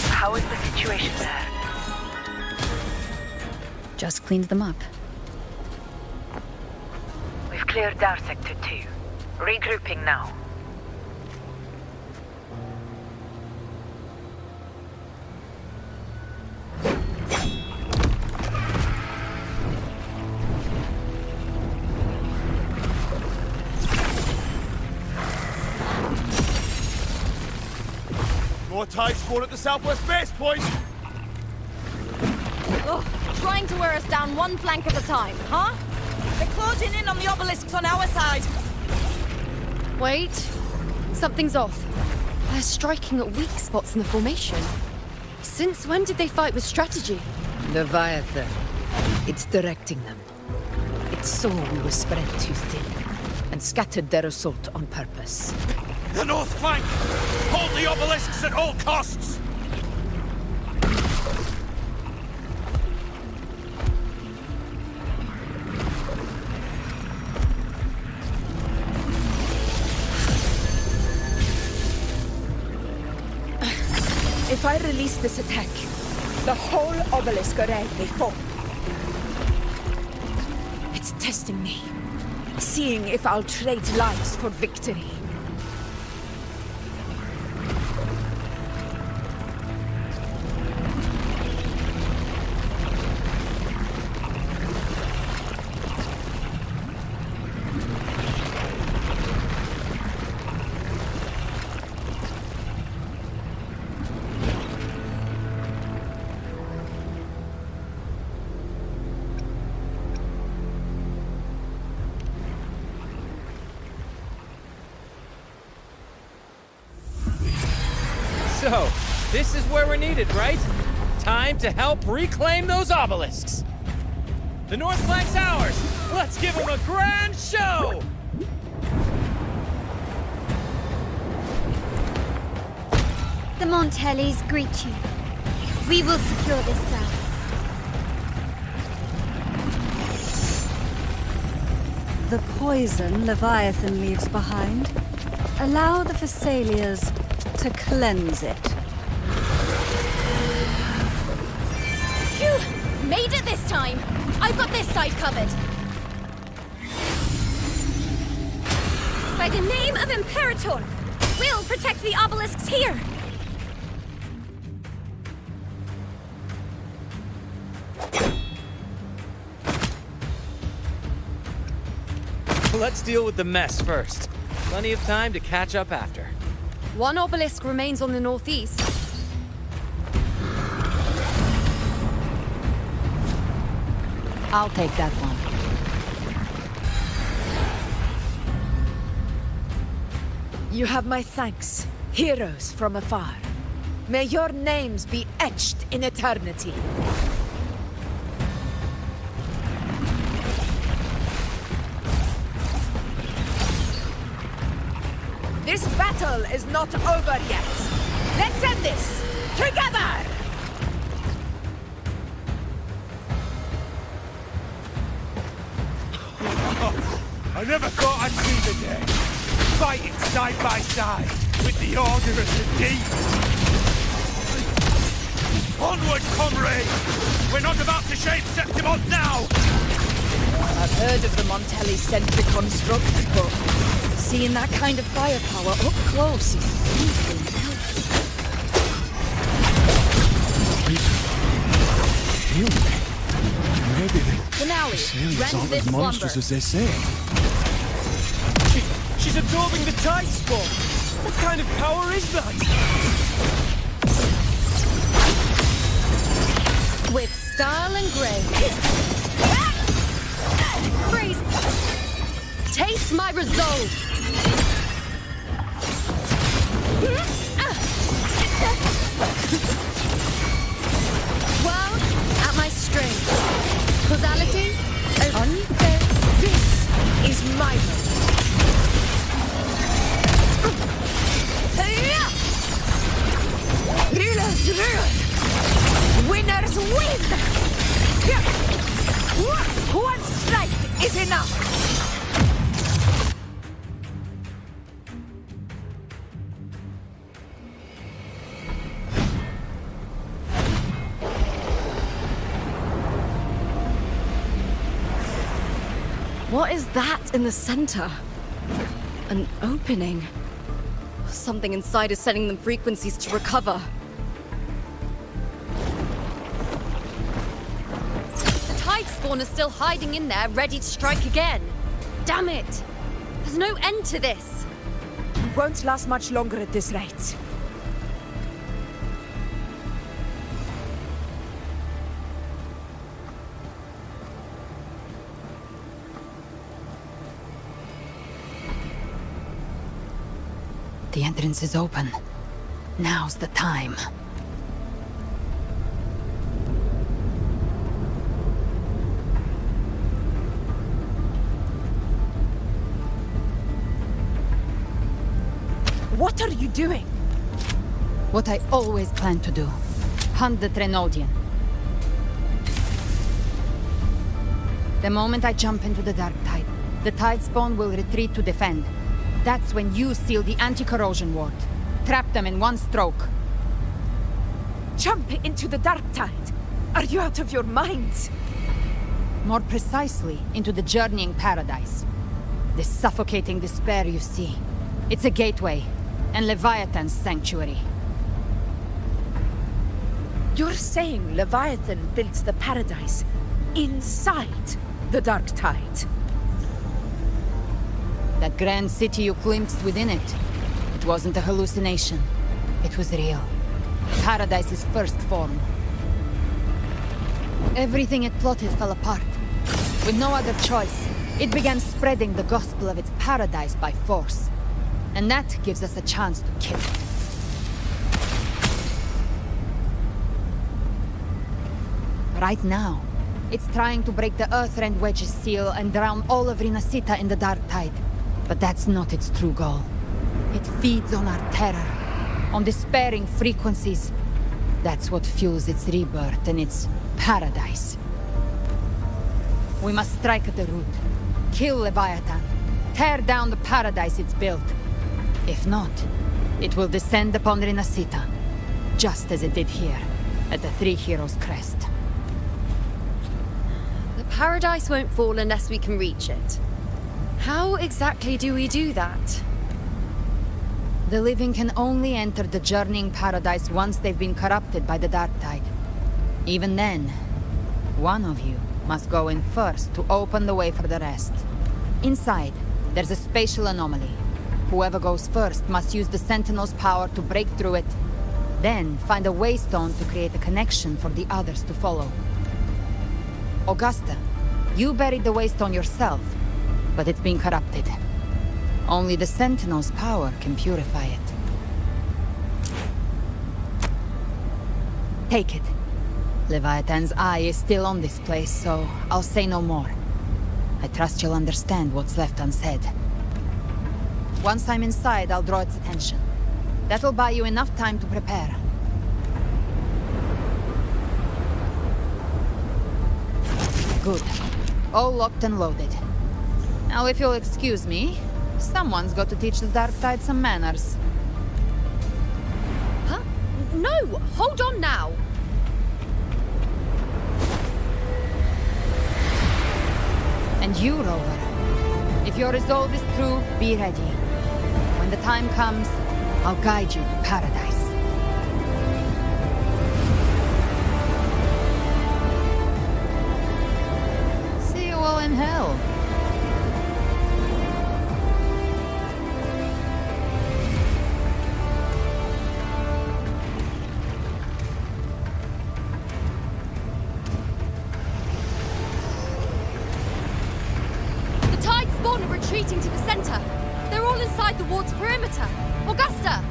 How is the situation there? Just cleaned them up. We've cleared our sector too. Regrouping now. More tide spawn at the southwest base point! Ugh, trying to wear us down one flank at a time, huh? They're closing in on the obelisks on our side. Wait. Something's off. They're striking at weak spots in the formation. Since when did they fight with strategy? Leviathan. It's directing them. It saw we were spread too thin, and scattered their assault on purpose. The north flank! Hold the obelisks at all costs! If I release this attack, the whole obelisk array may fall. It's testing me, seeing if I'll trade lives for victory. So, this is where we're needed, right? Time to help reclaim those obelisks. The north flank's ours. Let's give them a grand show! The Montellis greet you. We will secure this cell. The poison Leviathan leaves behind, allow the Thessalians to cleanse it. Phew! Made it this time! I've got this side covered. By the name of Imperator, we'll protect the obelisks here! Let's deal with the mess first. Plenty of time to catch up after. One obelisk remains on the northeast. I'll take that one. You have my thanks, heroes from afar. May your names be etched in eternity. This battle is not over yet. Let's end this together! I never thought I'd see the day. Fighting side by side with the Order of the Deep. Onward, comrades! We're not about to shape Septimont now! I've heard of the Montelli-centric constructs, but seeing that kind of firepower up close is something else. Maybe they... For now, Folly, Assyrians rend aren't this as monstrous slumber. as they say. She's absorbing the tide spawn! What kind of power is that? With style and grace. Freeze! Taste my resolve! World at my strength. Causality unfair. This is my moment. Rulers rule. Winners win. One strike is enough. What is that in the center? An opening. Something inside is sending them frequencies to recover. The tide spawn is still hiding in there, ready to strike again. Damn it! There's no end to this. We won't last much longer at this rate. The entrance is open. Now's the time. What are you doing? What I always planned to do. Hunt the Trenodian. The moment I jump into the dark tide, the tide spawn will retreat to defend. That's when you seal the anti-corrosion ward. Trap them in one stroke. Jump into the dark tide. Are you out of your minds? More precisely, into the journeying paradise. This suffocating despair you see. It's a gateway, and Leviathan's sanctuary. You're saying Leviathan built the paradise inside the dark tide? That grand city you glimpsed within it, it wasn't a hallucination. It was real. Paradise's first form. Everything it plotted fell apart. With no other choice, it began spreading the gospel of its paradise by force. And that gives us a chance to kill it. Right now, it's trying to break the Earthrend Wedge's seal and drown all of Rinasita in the dark tide. But that's not its true goal. It feeds on our terror, on despairing frequencies. That's what fuels its rebirth and its paradise. We must strike at the root, kill Leviathan, tear down the paradise it's built. If not, it will descend upon Rinasita, just as it did here, at the Three Heroes' Crest. The paradise won't fall unless we can reach it. How exactly do we do that? The living can only enter the journeying paradise once they've been corrupted by the dark tide. Even then, one of you must go in first to open the way for the rest. Inside, there's a spatial anomaly. Whoever goes first must use the Sentinel's power to break through it, then find a waystone to create a connection for the others to follow. Augusta, you buried the waystone yourself, but it's been corrupted. Only the Sentinel's power can purify it. Take it. Leviathan's eye is still on this place, so I'll say no more. I trust you'll understand what's left unsaid. Once I'm inside, I'll draw its attention. That'll buy you enough time to prepare. Good. All locked and loaded. Now, if you'll excuse me, someone's got to teach the Dark Tide some manners. Huh? No! Hold on now! And you, Rover. If your resolve is true, be ready. When the time comes, I'll guide you to paradise. See well, in hell. The tide spawn are retreating to the center. They're all inside the ward's perimeter. Augusta!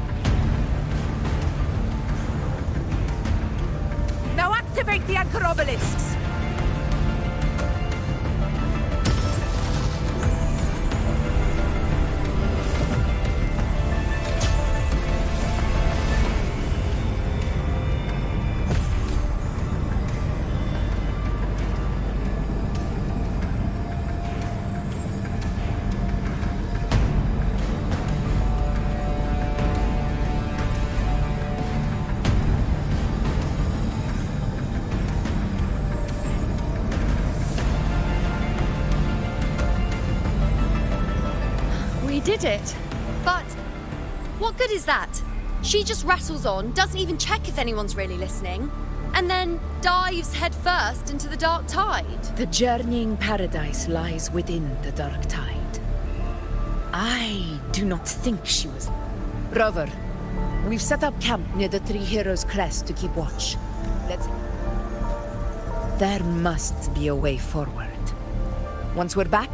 Now activate the anchor obelisks! We did it. But what good is that? She just rattles on, doesn't even check if anyone's really listening, and then dives headfirst into the dark tide. The journeying paradise lies within the dark tide. I do not think she was... Rover, we've set up camp near the Three Heroes crest to keep watch. Let's... There must be a way forward. Once we're back,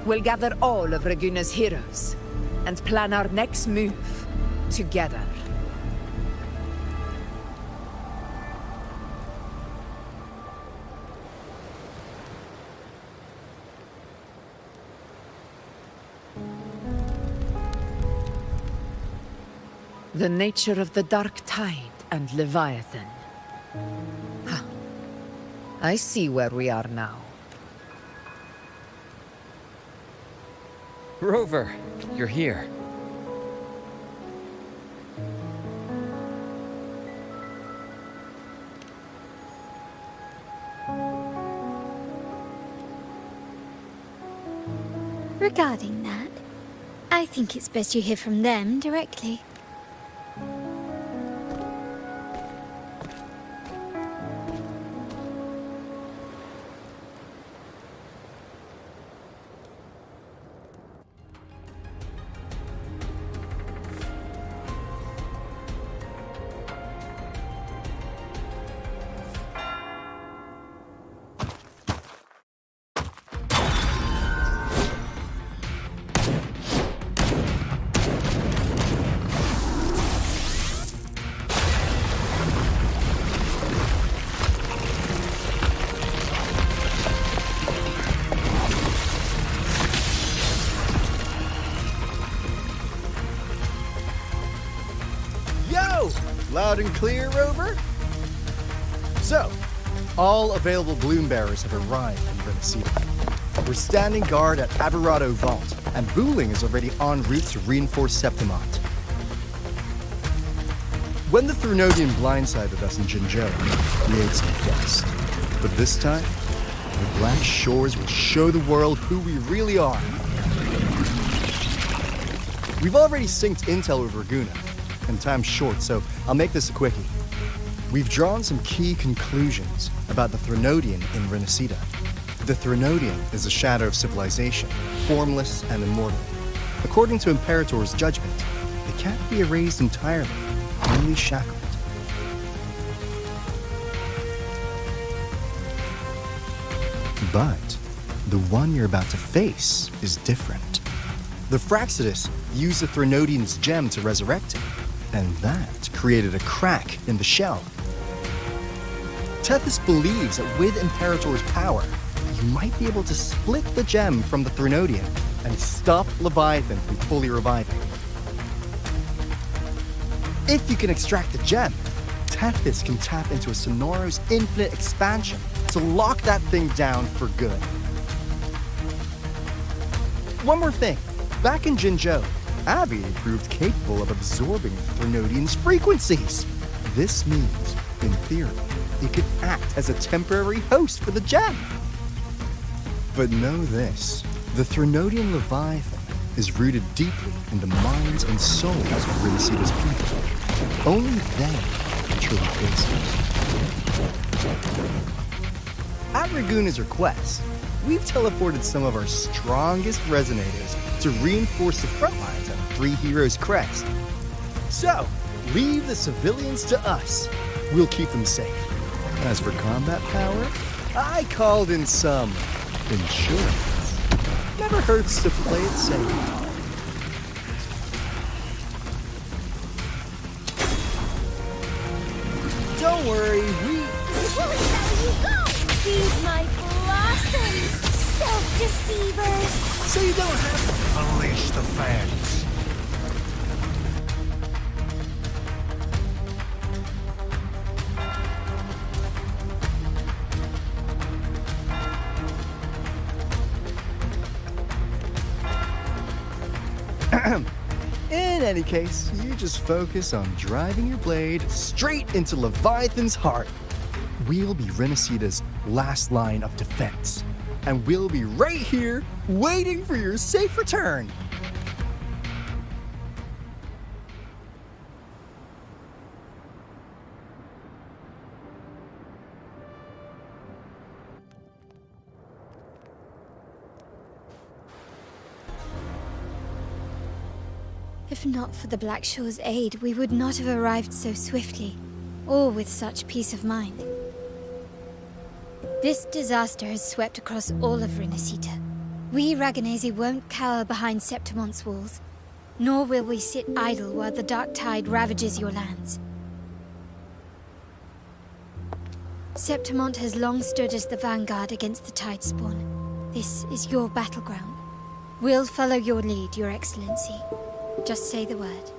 we'll gather all of Raguna's heroes and plan our next move together. The nature of the dark tide and Leviathan. Ha. I see where we are now. Rover, you're here. Regarding that, I think it's best you hear from them directly. Loud and clear, Rover? So, all available gloom bearers have arrived in Renacida. We're standing guard at Aberrado Vault, and Booling is already en route to reinforce Septimont. When the Threnodian blindsided us in Jinzhou, we ate some dust. But this time, the Black Shores will show the world who we really are. We've already synced intel with Raguna, and time's short, so I'll make this a quickie. We've drawn some key conclusions about the Threnodian in Renacida. The Threnodian is a shadow of civilization, formless and immortal. According to Imperator's judgment, they can't be erased entirely, only shackled. But the one you're about to face is different. The Fraxidus used the Threnodian's gem to resurrect him, and that created a crack in the shell. Tethys believes that with Imperator's power, you might be able to split the gem from the Threnodian and stop Leviathan from fully reviving. If you can extract the gem, Tethys can tap into a Sonoros infinite expansion to lock that thing down for good. One more thing. Back in Jinzhou, Abby proved capable of absorbing Threnodian's frequencies. This means, in theory, it could act as a temporary host for the gem. But know this, the Threnodian Leviathan is rooted deeply in the minds and souls of Renacida's people. Only they can truly face it. At Raguna's request, we've teleported some of our strongest resonators to reinforce the front lines on Three Heroes Crest. So, leave the civilians to us. We'll keep them safe. As for combat power, I called in some insurance. Never hurts to play it safe. Don't worry, we... We'll let you go! Feed my blossoms, self-deceivers! So you don't have to... Unleash the fans. In any case, you just focus on driving your blade straight into Leviathan's heart. We'll be Renacita's last line of defense, and we'll be right here waiting for your safe return. If not for the Black Shore's aid, we would not have arrived so swiftly, or with such peace of mind. This disaster has swept across all of Renacita. We Raganesi won't cower behind Septimon's walls, nor will we sit idle while the dark tide ravages your lands. Septimont has long stood as the vanguard against the tide spawn. This is your battleground. We'll follow your lead, Your Excellency. Just say the word.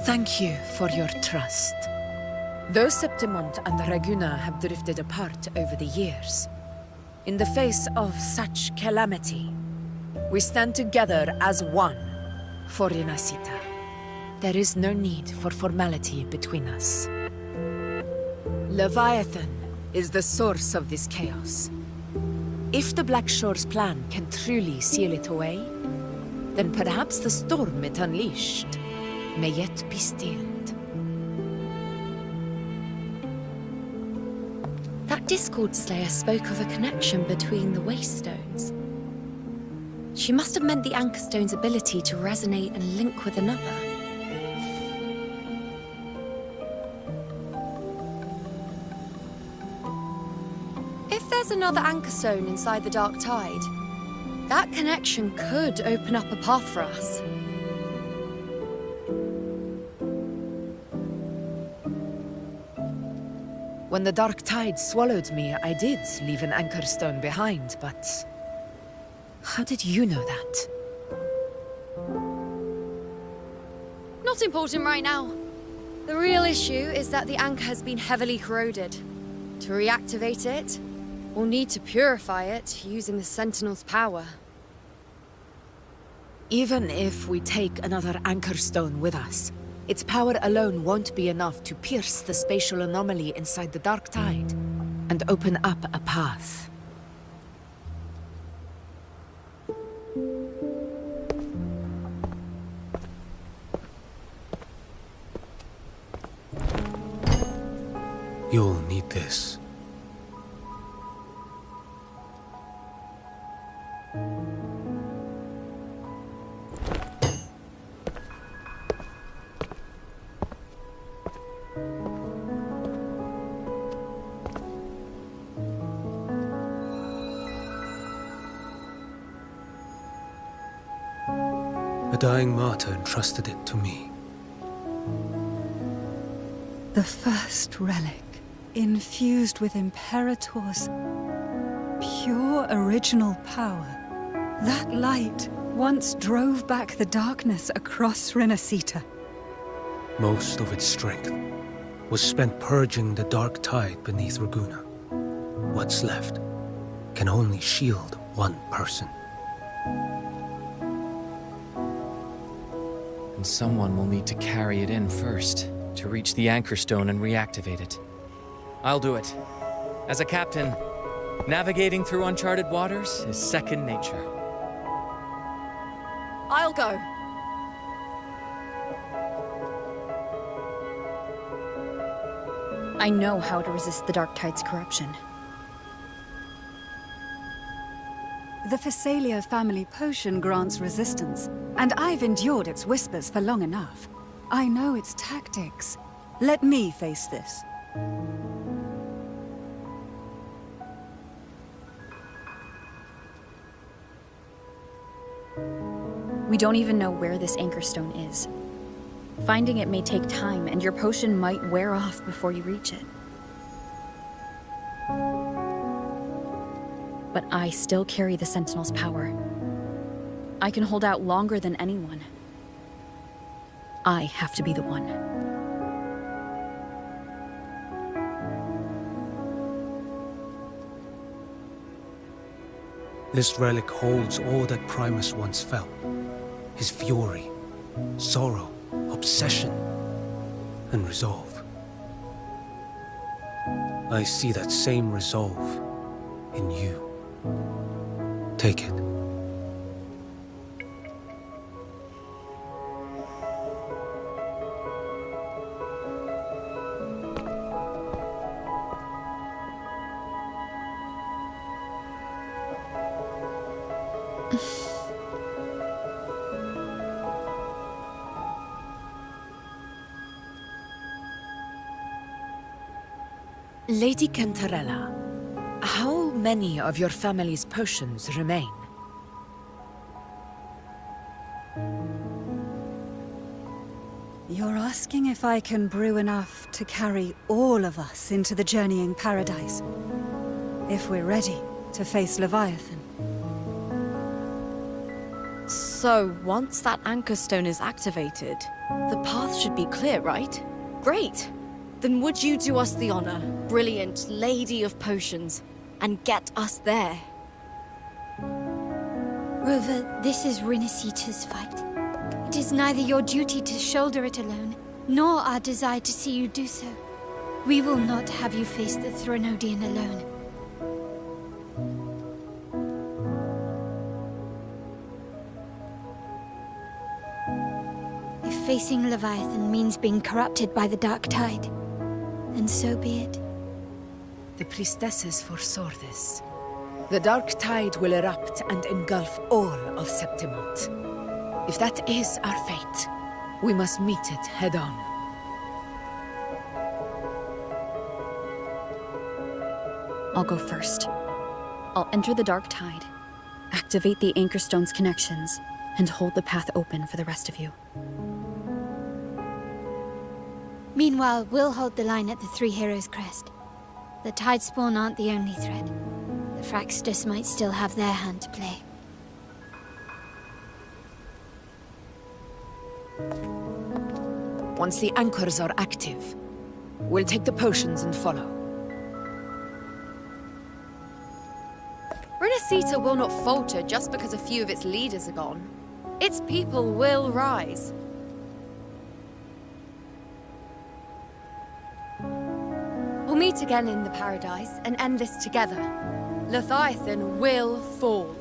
Thank you for your trust. Though Septimont and Raguna have drifted apart over the years, in the face of such calamity, we stand together as one for Renacita. There is no need for formality between us. Leviathan is the source of this chaos. If the Black Shore's plan can truly seal it away, then perhaps the storm it unleashed may yet be stilled. That Discord Slayer spoke of a connection between the Wastestones. She must have meant the Anchorstone's ability to resonate and link with another. If there's another Anchorstone inside the Dark Tide, that connection could open up a path for us. When the Dark Tide swallowed me, I did leave an Anchorstone behind, but... how did you know that? Not important right now. The real issue is that the anchor has been heavily corroded. To reactivate it, we'll need to purify it using the Sentinel's power. Even if we take another Anchorstone with us, its power alone won't be enough to pierce the spatial anomaly inside the Dark Tide and open up a path. You'll need this. A dying martyr entrusted it to me. The first relic, infused with Imperator's pure original power. That light once drove back the darkness across Renacita. Most of its strength was spent purging the dark tide beneath Raguna. What's left can only shield one person. And someone will need to carry it in first, to reach the Anchorstone and reactivate it. I'll do it. As a captain, navigating through uncharted waters is second nature. I'll go. I know how to resist the Dark Tide's corruption. The Phasalia family potion grants resistance, and I've endured its whispers for long enough. I know its tactics. Let me face this. We don't even know where this anchor stone is. Finding it may take time, and your potion might wear off before you reach it. But I still carry the Sentinel's power. I can hold out longer than anyone. I have to be the one. This relic holds all that Primus once felt. His fury, sorrow, obsession, and resolve. I see that same resolve in you. Take it. Lady Cantarella, how many of your family's potions remain? You're asking if I can brew enough to carry all of us into the journeying paradise. If we're ready to face Leviathan. So, once that anchor stone is activated, the path should be clear, right? Great! Then would you do us the honor, brilliant Lady of Potions, and get us there? Rover, this is Rinasita's fight. It is neither your duty to shoulder it alone, nor our desire to see you do so. We will not have you face the Threnodian alone. If facing Leviathan means being corrupted by the Dark Tide, then so be it. The priestesses foresaw this. The Dark Tide will erupt and engulf all of Septimont. If that is our fate, we must meet it head-on. I'll go first. I'll enter the Dark Tide, activate the Anchor Stone's connections, and hold the path open for the rest of you. Meanwhile, we'll hold the line at the Three Heroes Crest. The Tidespawn aren't the only threat. The Fraxtus might still have their hand to play. Once the anchors are active, we'll take the potions and follow. Rinasita will not falter just because a few of its leaders are gone. Its people will rise. We'll meet again in the paradise and end this together. Leviathan will fall.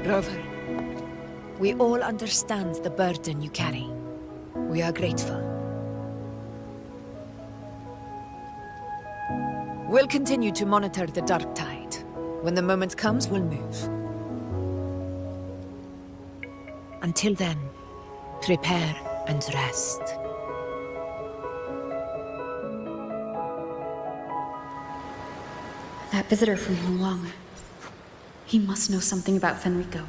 Rover, we all understand the burden you carry. We are grateful. We'll continue to monitor the Dark Tide. When the moment comes, we'll move. Until then, prepare and rest. That visitor from Huang. He must know something about Fenrico.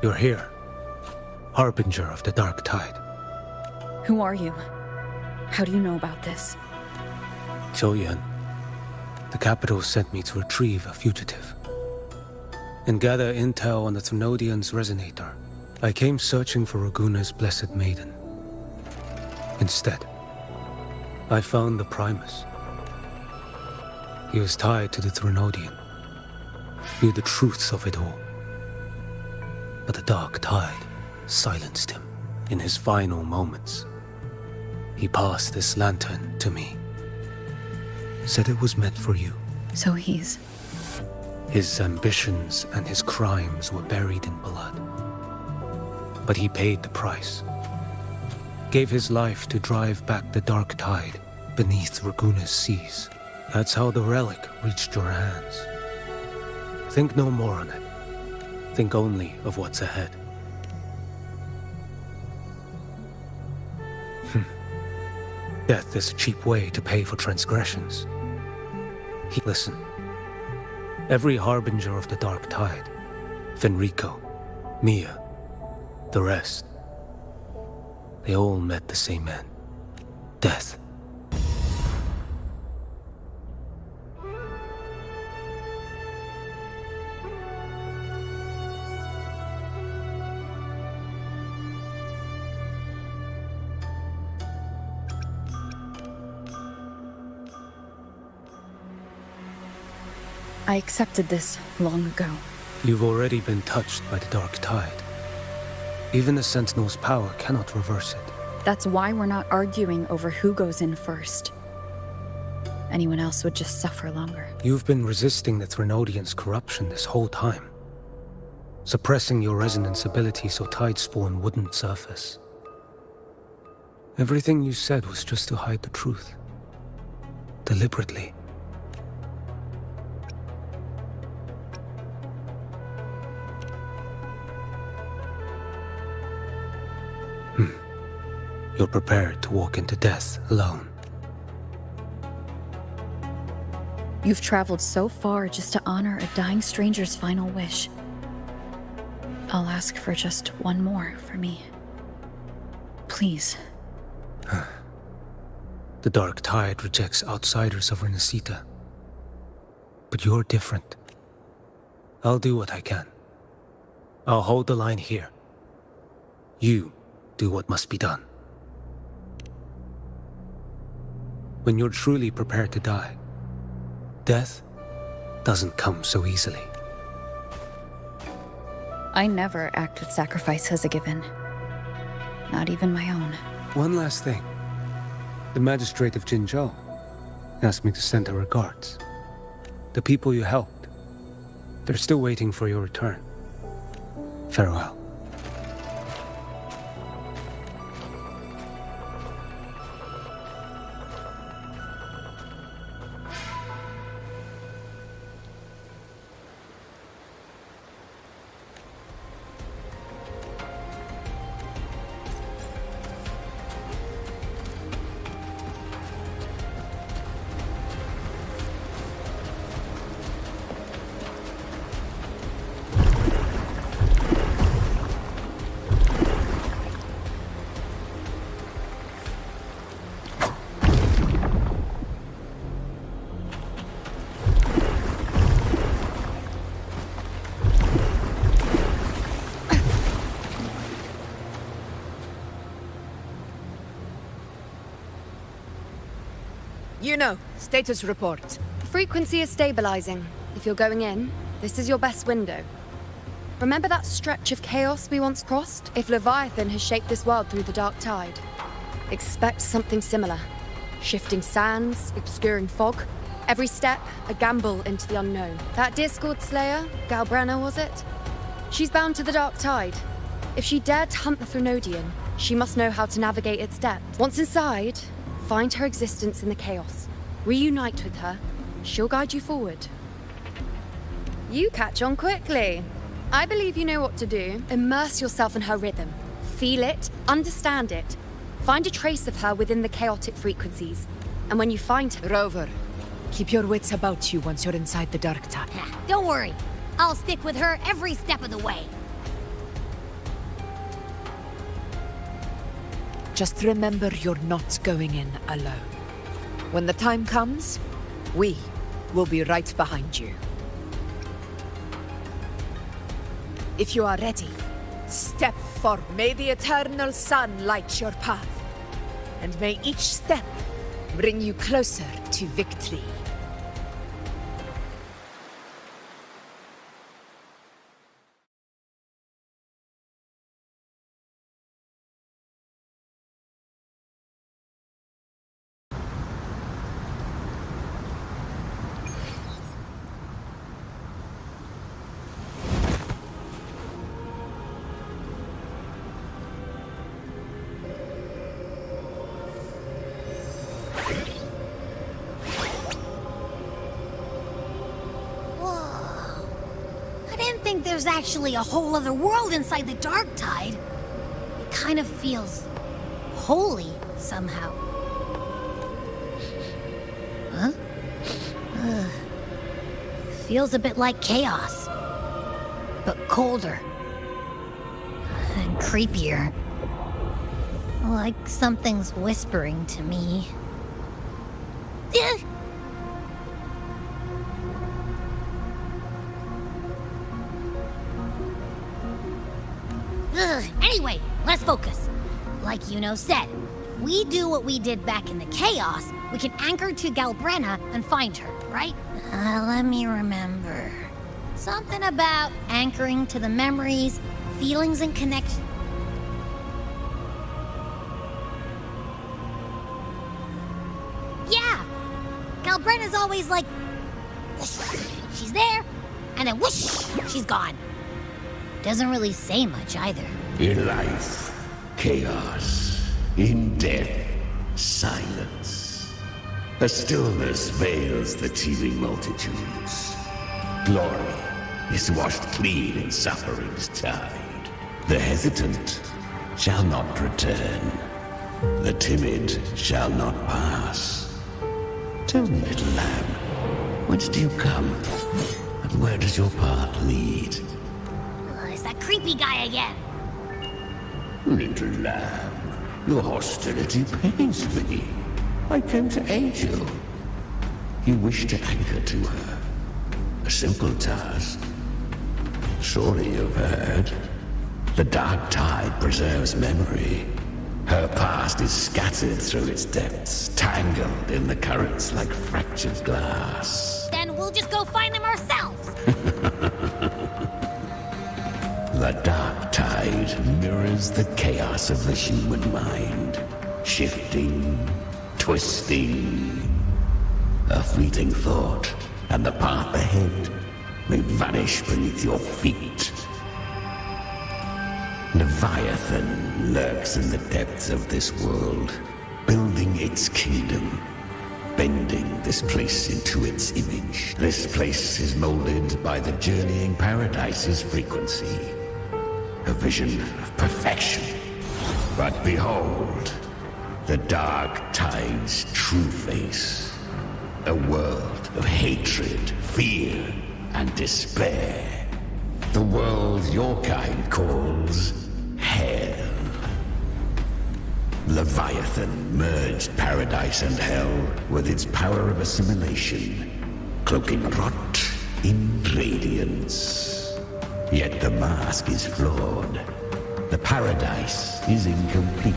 You're here. Harbinger of the Dark Tide. Who are you? How do you know about this? Choyan. The capital sent me to retrieve a fugitive and gather intel on the Thrunodian's resonator. I came searching for Raguna's blessed maiden. Instead, I found the Primus. He was tied to the Thrunodian, knew the truths of it all. But the Dark Tide silenced him in his final moments. He passed this lantern to me. Said it was meant for you. So he's... His ambitions and his crimes were buried in blood. But he paid the price. Gave his life to drive back the Dark Tide beneath Raguna's seas. That's how the relic reached your hands. Think no more on it. Think only of what's ahead. Death is a cheap way to pay for transgressions. Listen. Every harbinger of the Dark Tide, Fenrico, Mia, the rest, they all met the same end. Death. I accepted this long ago. You've already been touched by the Dark Tide. Even the Sentinel's power cannot reverse it. That's why we're not arguing over who goes in first. Anyone else would just suffer longer. You've been resisting the Thrunodian's corruption this whole time. Suppressing your resonance ability so Tidespawn wouldn't surface. Everything you said was just to hide the truth. Deliberately. You're prepared to walk into death alone. You've traveled so far just to honor a dying stranger's final wish. I'll ask for just one more for me. Please. The Dark Tide rejects outsiders of Renacita. But you're different. I'll do what I can. I'll hold the line here. You do what must be done. When you're truly prepared to die, death doesn't come so easily. I never act with sacrifice as a given. Not even my own. One last thing. The magistrate of Jinzhou asked me to send her regards. The people you helped, they're still waiting for your return. Farewell. You know, status report. Frequency is stabilizing. If you're going in, this is your best window. Remember that stretch of chaos we once crossed? If Leviathan has shaped this world through the Dark Tide, expect something similar. Shifting sands, obscuring fog. Every step, a gamble into the unknown. That Discord Slayer, Galbrenna was it? She's bound to the Dark Tide. If she dared to hunt the Thrunodian, she must know how to navigate its depths. Once inside, find her existence in the chaos. Reunite with her. She'll guide you forward. You catch on quickly. I believe you know what to do. Immerse yourself in her rhythm. Feel it, understand it. Find a trace of her within the chaotic frequencies. And when you find her... Rover, keep your wits about you once you're inside the Dark Tide. Don't worry. I'll stick with her every step of the way. Just remember you're not going in alone. When the time comes, we will be right behind you. If you are ready, step forward. May the eternal sun light your path, and may each step bring you closer to victory. There's actually a whole other world inside the Dark Tide. It kind of feels holy somehow. Huh? Feels a bit like chaos, but colder and creepier. Like something's whispering to me. Anyway, let's focus. Like Yuno said, if we do what we did back in the Chaos, we can anchor to Galbrenna and find her, right? Let me remember. Something about anchoring to the memories, feelings, and connection. Yeah! Galbrenna's always like, whoosh, she's there, and then whoosh, she's gone. Doesn't really say much either. In life, chaos. In death, silence. A stillness veils the teeming multitudes. Glory is washed clean in suffering's tide. The hesitant shall not return. The timid shall not pass. Tell me, little lamb, whence do you come? And where does your path lead? It's that creepy guy again. Little lamb, your hostility pains me. I came to aid you. You wish to anchor to her. A simple task. Surely you've heard. The Dark Tide preserves memory. Her past is scattered through its depths, tangled in the currents like fractured glass. Then we'll just go find them ourselves. The Dark Tide mirrors the chaos of the human mind. Shifting, twisting. A fleeting thought, and the path ahead may vanish beneath your feet. Leviathan lurks in the depths of this world, building its kingdom, bending this place into its image. This place is molded by the journeying paradise's frequency, a vision of perfection. But behold, the Dark Tide's true face, a world of hatred, fear, and despair. The world your kind calls Hell. Leviathan merged paradise and hell with its power of assimilation, cloaking rot in radiance. Yet the mask is flawed. The paradise is incomplete.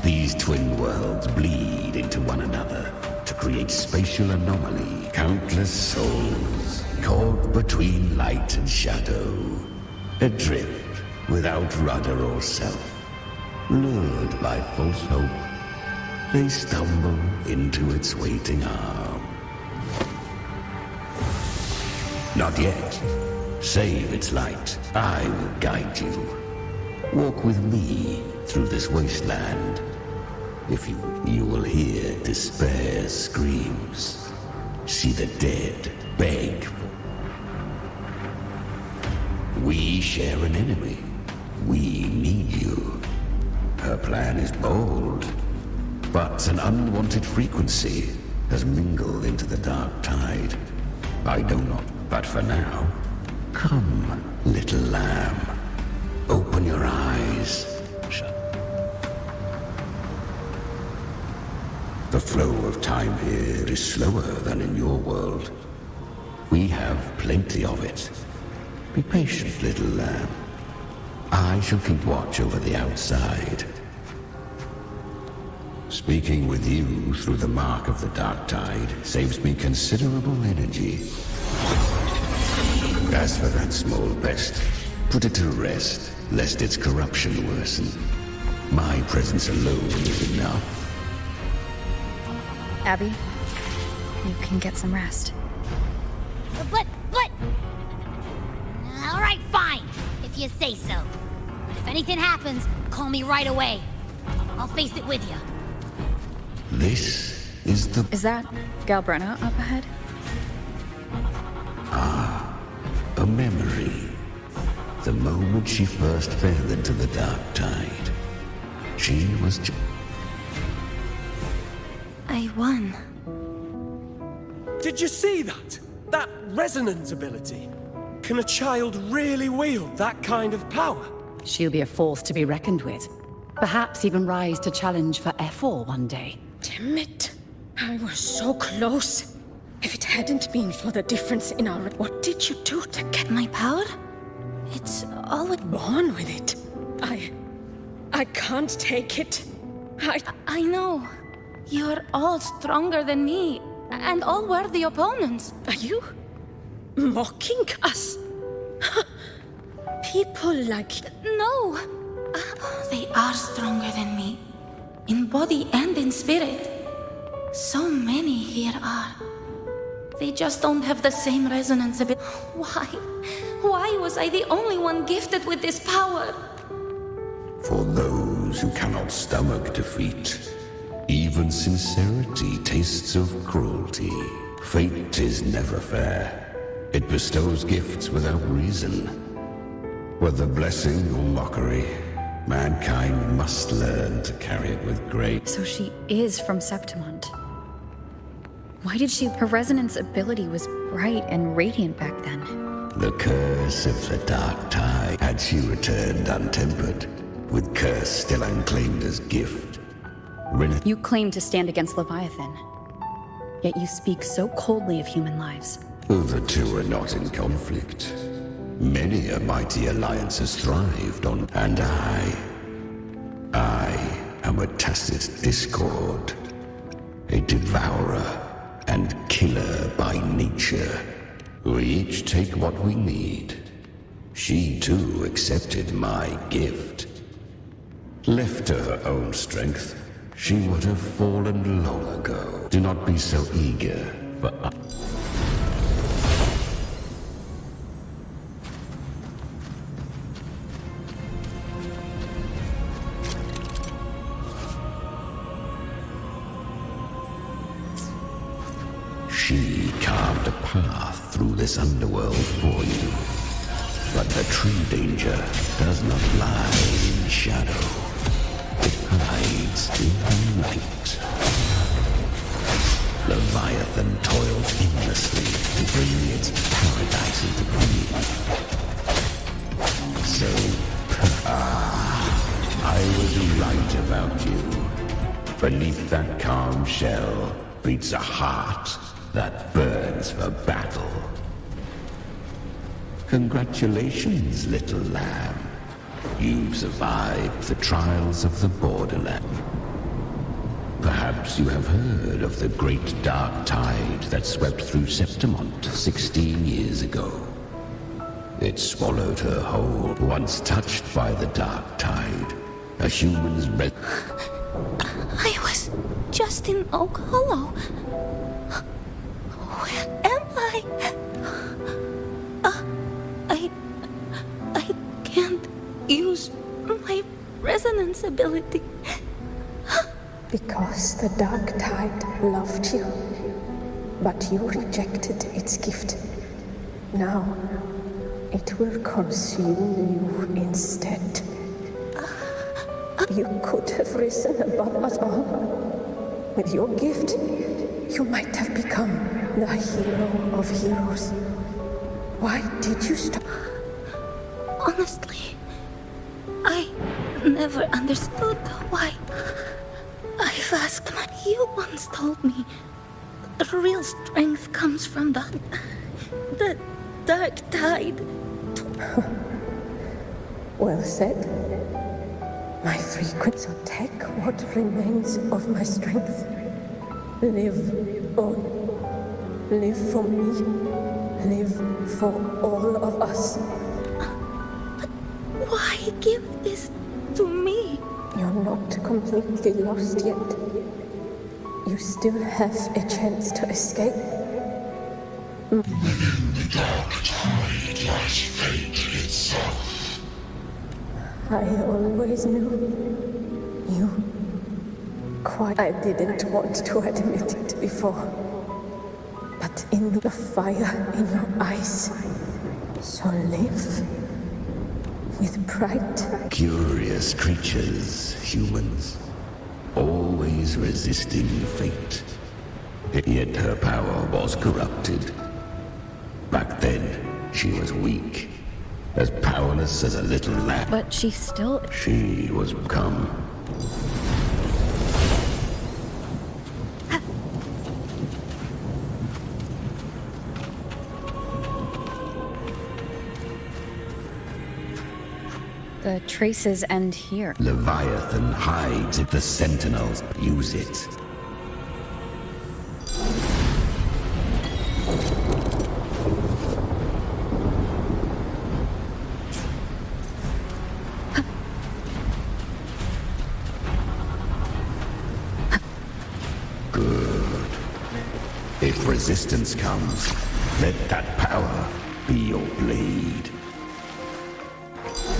These twin worlds bleed into one another to create spatial anomaly. Countless souls caught between light and shadow, adrift without rudder or self. Lured by false hope, they stumble into its waiting arm. Not yet. Save its light. I will guide you. Walk with me through this wasteland. If you will hear despair's screams. See the dead beg. We share an enemy. We need you. Her plan is bold, but an unwanted frequency has mingled into the Dark Tide. I do not, but for now, Come, little lamb. Open your eyes. The flow of time here is slower than in your world. We have plenty of it. Be patient, little lamb. I shall keep watch over the outside. Speaking with you through the mark of the dark tide saves me considerable energy. As for that small pest, put it to rest, lest its corruption worsen. My presence alone is enough. Abby, you can get some rest. But... All right, fine, if you say so. But if anything happens, call me right away. I'll face it with you. This is the... Is that Galbrenna up ahead? A memory. The moment she first fell into the dark tide. She was I won. Did you see that? That resonance ability? Can a child really wield that kind of power? She'll be a force to be reckoned with. Perhaps even rise to challenge for F4 one day. Damn it. I was so close. If it hadn't been for the difference in our... What did you do to get my power? It's all born with it. I can't take it. I know. You're all stronger than me, and all worthy opponents. Are you mocking us? People like... No. They are stronger than me. In body and in spirit. So many here are. They just don't have the same resonance ability. Why? Why was I the only one gifted with this power? for those who cannot stomach defeat. Even sincerity tastes of cruelty. Fate is never fair. It bestows gifts without reason. Whether blessing or mockery, mankind must learn to carry it with grace. So she is from Septimont. Why did she... Her resonance ability was bright and radiant back then. The curse of the dark tide had she returned untempered, with curse still unclaimed as gift. You claim to stand against Leviathan, yet you speak so coldly of human lives. The two are not in conflict. Many a mighty alliance has thrived on, and I am a tacit discord, a devourer and killer by nature. We each take what we need. She too accepted my gift. Left to her own strength, she would have fallen long ago. Do not be so eager for She carved a path through this underworld for you. But the true danger does not lie in shadow. It hides in the light. Leviathan toils endlessly to bring its paradise into being. So, I was right about you. Beneath that calm shell beats a heart that burns for battle. Congratulations, little lamb. You've survived the trials of the borderland. Perhaps you have heard of the great dark tide that swept through Septimont 16 years ago. It swallowed her whole. Once touched by the dark tide, a human's I was just in Oak Hollow. Where am I? I can't use my resonance ability. Because the dark tide loved you, but you rejected its gift. Now, it will consume you instead. You could have risen above us all. With your gift, you might have become the hero of heroes. Why did you stop? Honestly, I never understood why. I've asked my... You once told me the real strength comes from the dark tide. Well said. My frequency will take what remains of my strength. Live on. Live for me. Live for all of us. But why give this to me? You're not completely lost yet. You still have a chance to escape. Within the dark tide lies fate itself. I always knew you. Quite. I didn't want to admit it before. But in the fire in your eyes. So live with pride. Curious creatures, humans. Always resisting fate. Yet her power was corrupted. Back then, she was weak. As powerless as a little lamb. But she still... She was become. The traces end here. Leviathan hides if the Sentinels use it. Good. If resistance comes, let that power be your blade.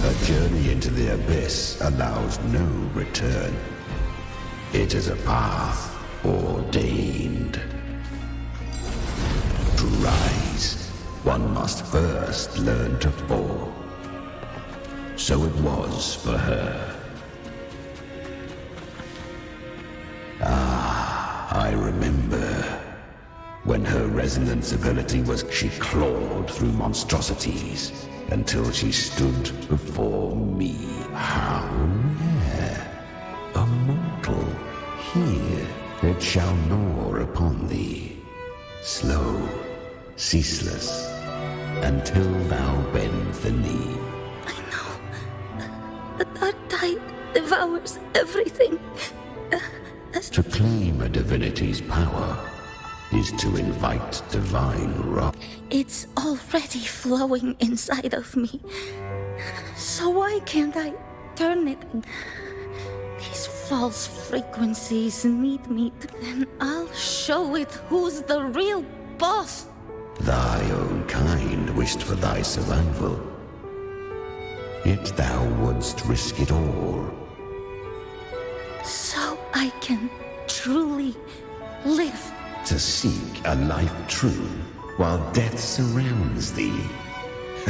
A journey into the abyss allows no return. It is a path ordained. To rise, one must first learn to fall. So it was for her. I remember. When her resonance ability was, she clawed through monstrosities until she stood before me. How rare. A mortal here. It shall gnaw upon thee. Slow, ceaseless, until thou bend the knee. The dark tide devours everything. To claim a divinity's power is to invite divine wrath. It's already flowing inside of me. So why can't I turn it? These false frequencies need me. Then I'll show it who's the real boss. Thy own kind wished for thy survival. Yet thou wouldst risk it all. So I can truly live. To seek a life true while death surrounds thee.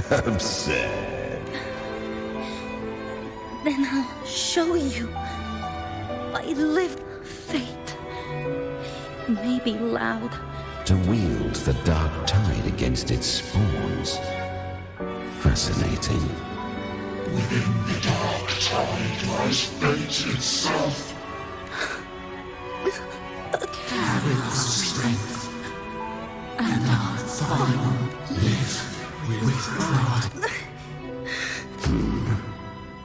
Absurd. Then I'll show you. I live fate. Maybe loud. To wield the dark tide against its spawns. Fascinating. Within the dark tide lies fate itself. Carry the strength, and our final live with pride.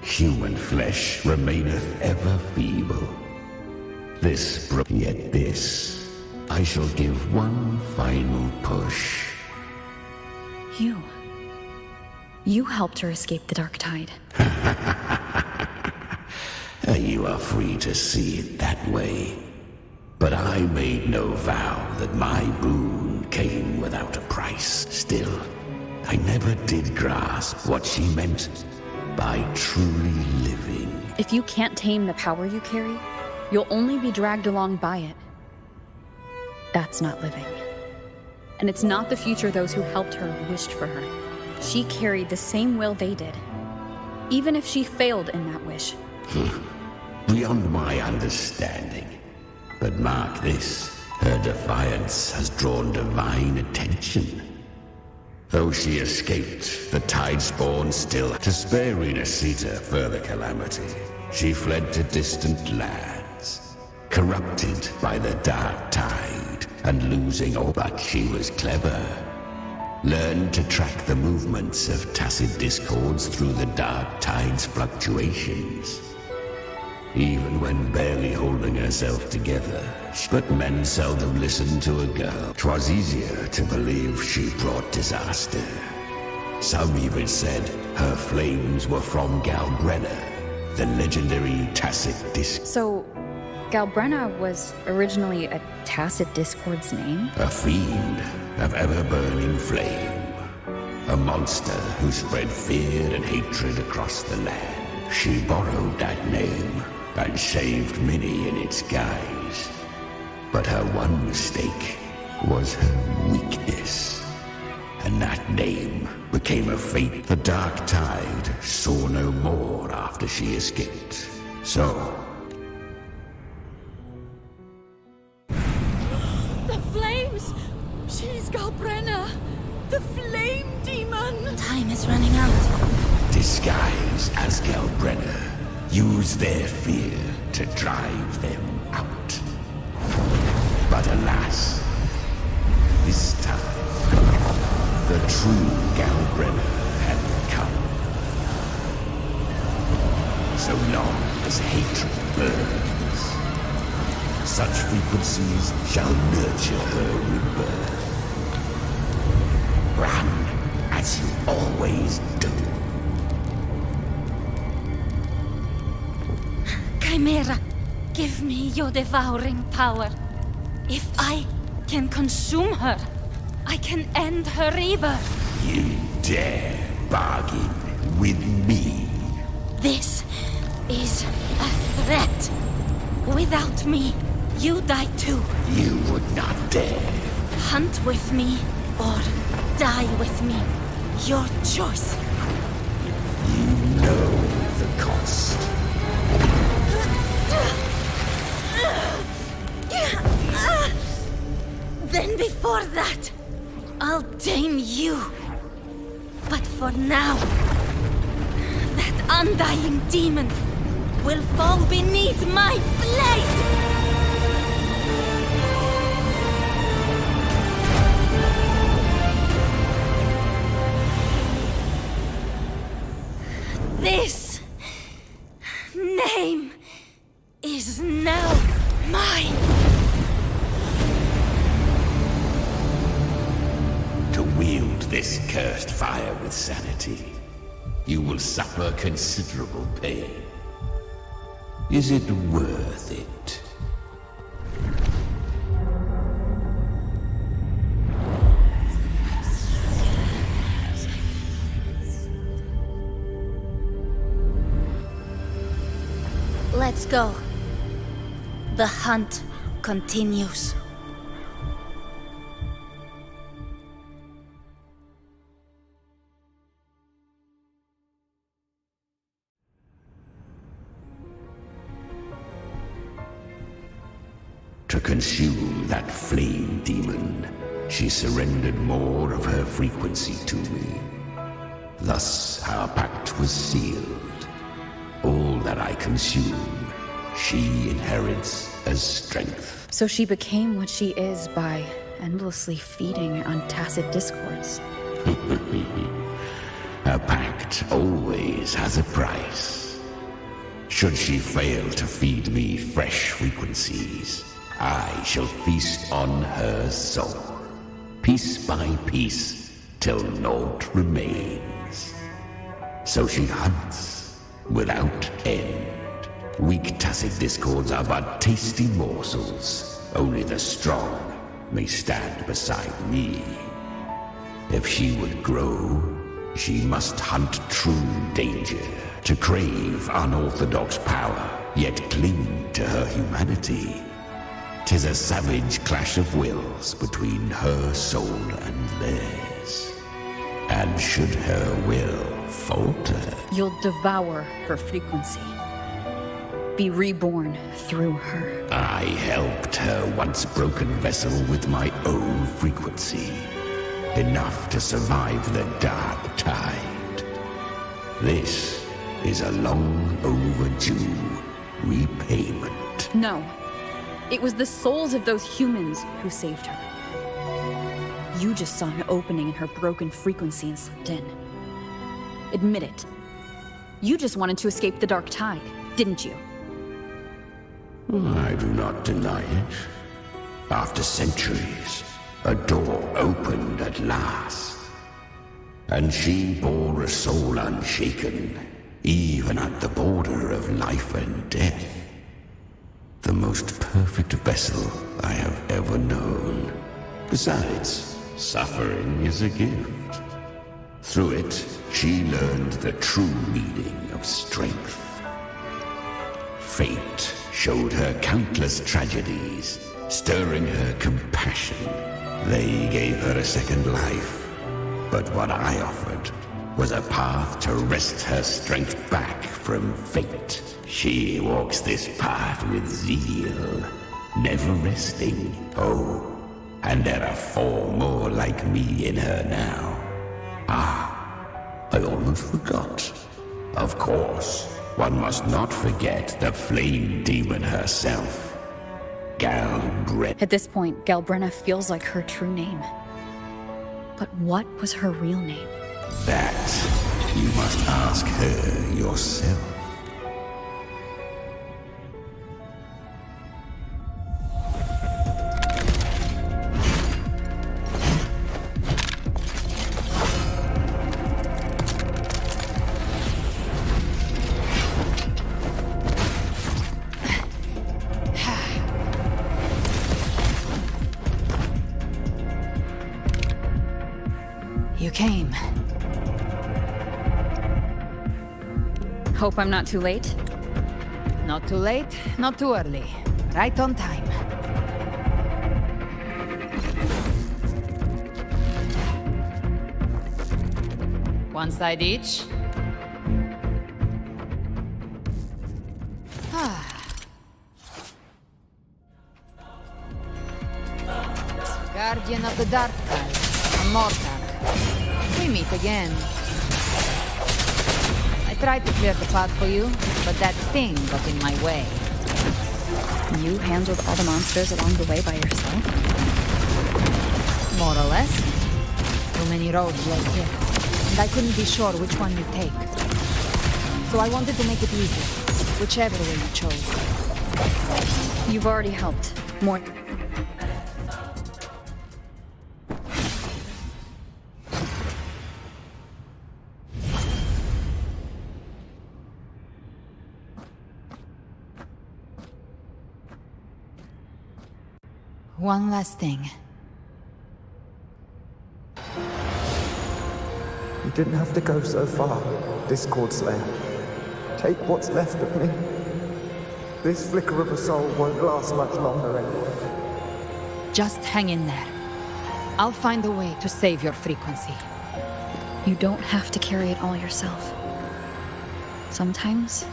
Human flesh remaineth ever feeble. Yet this, I shall give one final push. You helped her escape the dark tide. You are free to see it that way. But I made no vow that my boon came without a price. Still, I never did grasp what she meant by truly living. If you can't tame the power you carry, you'll only be dragged along by it. That's not living. And it's not the future those who helped her wished for her. She carried the same will they did, even if she failed in that wish. Beyond my understanding. But mark this, her defiance has drawn divine attention. Though she escaped, the Tidespawn still to spare Renasita further calamity. She fled to distant lands, corrupted by the Dark Tide, and losing all but she was clever. Learned to track the movements of tacit discords through the Dark Tide's fluctuations. Even when barely holding herself together. But men seldom listen to a girl. 'Twas easier to believe she brought disaster. Some even said her flames were from Galbrenna, the legendary tacit discord. So, Galbrenna was originally a tacit discord's name? A fiend of ever-burning flame. A monster who spread fear and hatred across the land. She borrowed that name and saved many in its guise. But her one mistake was her weakness. And that name became a fate the Dark Tide saw no more after she escaped. So... The flames! She's Galbrenna! The flame demon! Time is running out. disguised as Galbrenna, use their fear to drive them out. But alas, this time, the true Galbrenna had come. So long as hatred burns, such frequencies shall nurture her rebirth. Run as you always do. Chimera, give me your devouring power. If I can consume her, I can end her rebirth. You dare bargain with me? This is a threat. Without me, you die too. You would not dare. Hunt with me or die with me. Your choice. You know the cost. Then before that, I'll tame you. But for now, that undying demon will fall beneath my blade! This name is now mine. To wield this cursed fire with sanity, you will suffer considerable pain. Is it worth it? Let's go. The hunt continues. To consume that flame demon, she surrendered more of her frequency to me. Thus, our pact was sealed. All that I consume, she inherits as strength. So she became what she is by endlessly feeding on tacit discords. A pact always has a price. Should she fail to feed me fresh frequencies, I shall feast on her soul, piece by piece, till naught remains. So she hunts without end. Weak tacit discords are but tasty morsels. Only the strong may stand beside me. If she would grow, she must hunt true danger. To crave unorthodox power, yet cling to her humanity. 'Tis a savage clash of wills between her soul and theirs. And should her will falter, You'll devour her frequency. Be reborn through her. I helped her once broken vessel with my own frequency. enough to survive the dark tide. This is a long overdue repayment. No. It was the souls of those humans who saved her. You just saw an opening in her broken frequency and slipped in. Admit it. You just wanted to escape the dark tide, didn't you? I do not deny it. After centuries, a door opened at last. And she bore a soul unshaken, even at the border of life and death. The most perfect vessel I have ever known. Besides, suffering is a gift. Through it, she learned the true meaning of strength. Fate showed her countless tragedies, stirring her compassion. They gave her a second life. But what I offered was a path to wrest her strength back from fate. She walks this path with zeal, never resting. Oh, and there are 4 more like me in her now. Ah, I almost forgot. Of course, one must not forget the flame demon herself, Galbrenna. At this point, Galbrenna feels like her true name. But what was her real name? That you must ask her yourself. You came. Hope I'm not too late? Not too late, not too early. Right on time. One side each. Guardian of the Dark Tide, Mortar. We meet again. I tried to clear the path for you, but that thing got in my way. You handled all the monsters along the way by yourself? More or less. Too many roads led here, and I couldn't be sure which one you'd take. So I wanted to make it easy, whichever way you chose. You've already helped. More. One last thing. You didn't have to go so far, Discord Slayer. Take what's left of me. This flicker of a soul won't last much longer anyway. Just hang in there. I'll find a way to save your frequency. You don't have to carry it all yourself. Sometimes,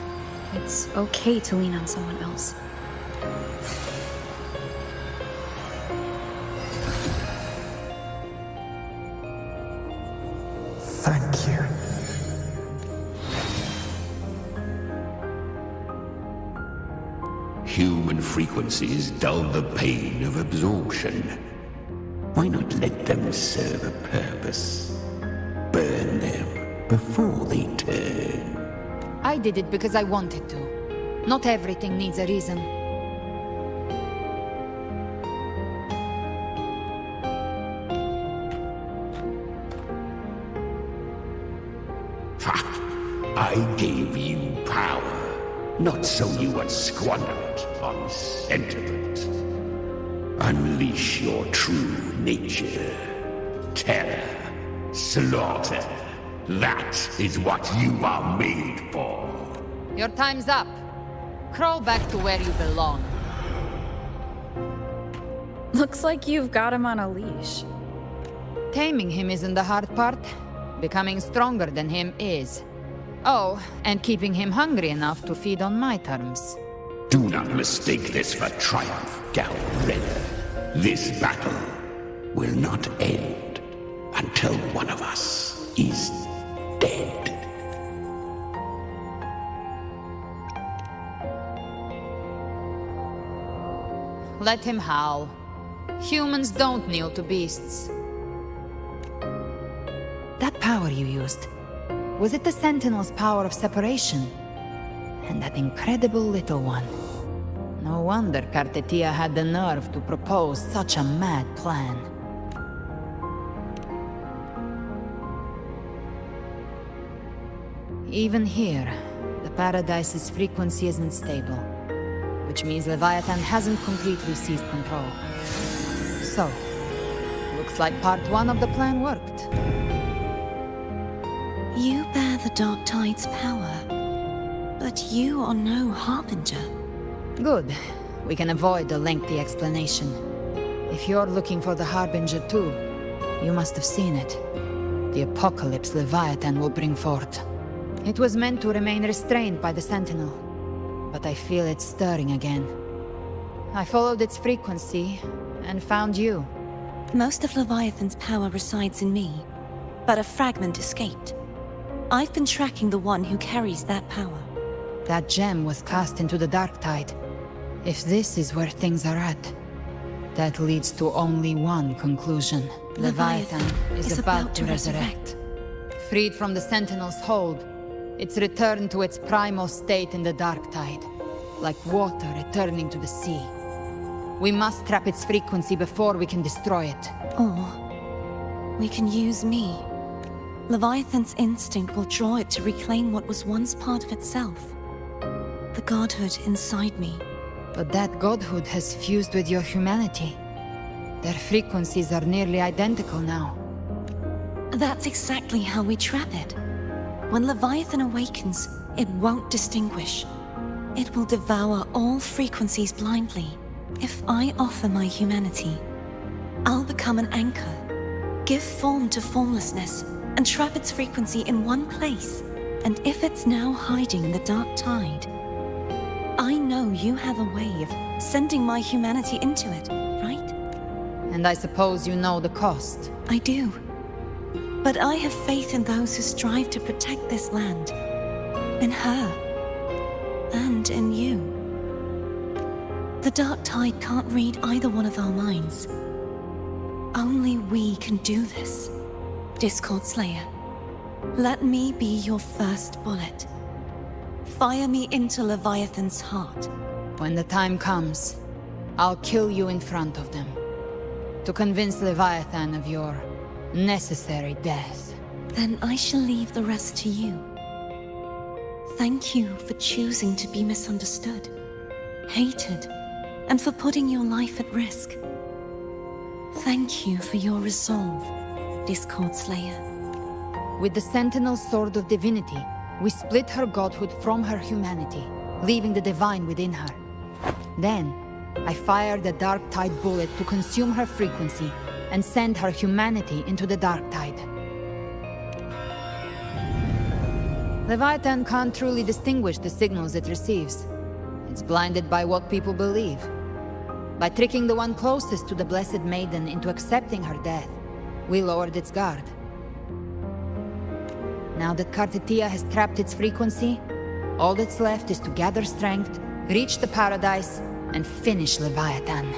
it's okay to lean on someone else. Thank you. Human frequencies dull the pain of absorption. Why not let them serve a purpose? Burn them before they turn. I did it because I wanted to. Not everything needs a reason. I gave you power, not so you would squander it on sentiment. Unleash your true nature. Terror, slaughter. That is what you are made for. Your time's up. Crawl back to where you belong. Looks like you've got him on a leash. Taming him isn't the hard part. Becoming stronger than him is. Oh, and keeping him hungry enough to feed on my terms. Do not mistake this for triumph, Galbrenna. This battle will not end until one of us is dead. Let him howl. Humans don't kneel to beasts. That power you used, was it the Sentinel's power of separation? And that incredible little one. No wonder Cartetia had the nerve to propose such a mad plan. Even here, the Paradise's frequency isn't stable, which means Leviathan hasn't completely seized control. So, looks like part one of the plan worked. You bear the Dark Tide's power, but you are no Harbinger. Good. We can avoid a lengthy explanation. If you're looking for the Harbinger too, you must have seen it. The apocalypse Leviathan will bring forth. It was meant to remain restrained by the Sentinel, but I feel it stirring again. I followed its frequency, and found you. Most of Leviathan's power resides in me, but a fragment escaped. I've been tracking the one who carries that power. That gem was cast into the Dark Tide. If this is where things are at, that leads to only one conclusion. Leviathan is about to resurrect. Freed from the Sentinel's hold, it's returned to its primal state in the Dark Tide, like water returning to the sea. We must trap its frequency before we can destroy it. Or we can use me. Leviathan's instinct will draw it to reclaim what was once part of itself. The godhood inside me. But that godhood has fused with your humanity. Their frequencies are nearly identical now. That's exactly how we trap it. When Leviathan awakens, it won't distinguish. It will devour all frequencies blindly. If I offer my humanity, I'll become an anchor, give form to formlessness, and trap its frequency in one place. And if it's now hiding in the Dark Tide, I know you have a way of sending my humanity into it, right? And I suppose you know the cost. I do. But I have faith in those who strive to protect this land. In her. And in you. The Dark Tide can't read either one of our minds. Only we can do this. Discord Slayer, let me be your first bullet. Fire me into Leviathan's heart. When the time comes, I'll kill you in front of them. To convince Leviathan of your necessary death. Then I shall leave the rest to you. Thank you for choosing to be misunderstood, hated, and for putting your life at risk. Thank you for your resolve, Discord Slayer. With the Sentinel's Sword of Divinity, we split her godhood from her humanity, leaving the divine within her. Then, I fired the Dark Tide bullet to consume her frequency and send her humanity into the Dark Tide. Leviathan can't truly distinguish the signals it receives. It's blinded by what people believe. By tricking the one closest to the Blessed Maiden into accepting her death, we lowered its guard. Now that Cartetia has trapped its frequency, all that's left is to gather strength, reach the Paradise, and finish Leviathan.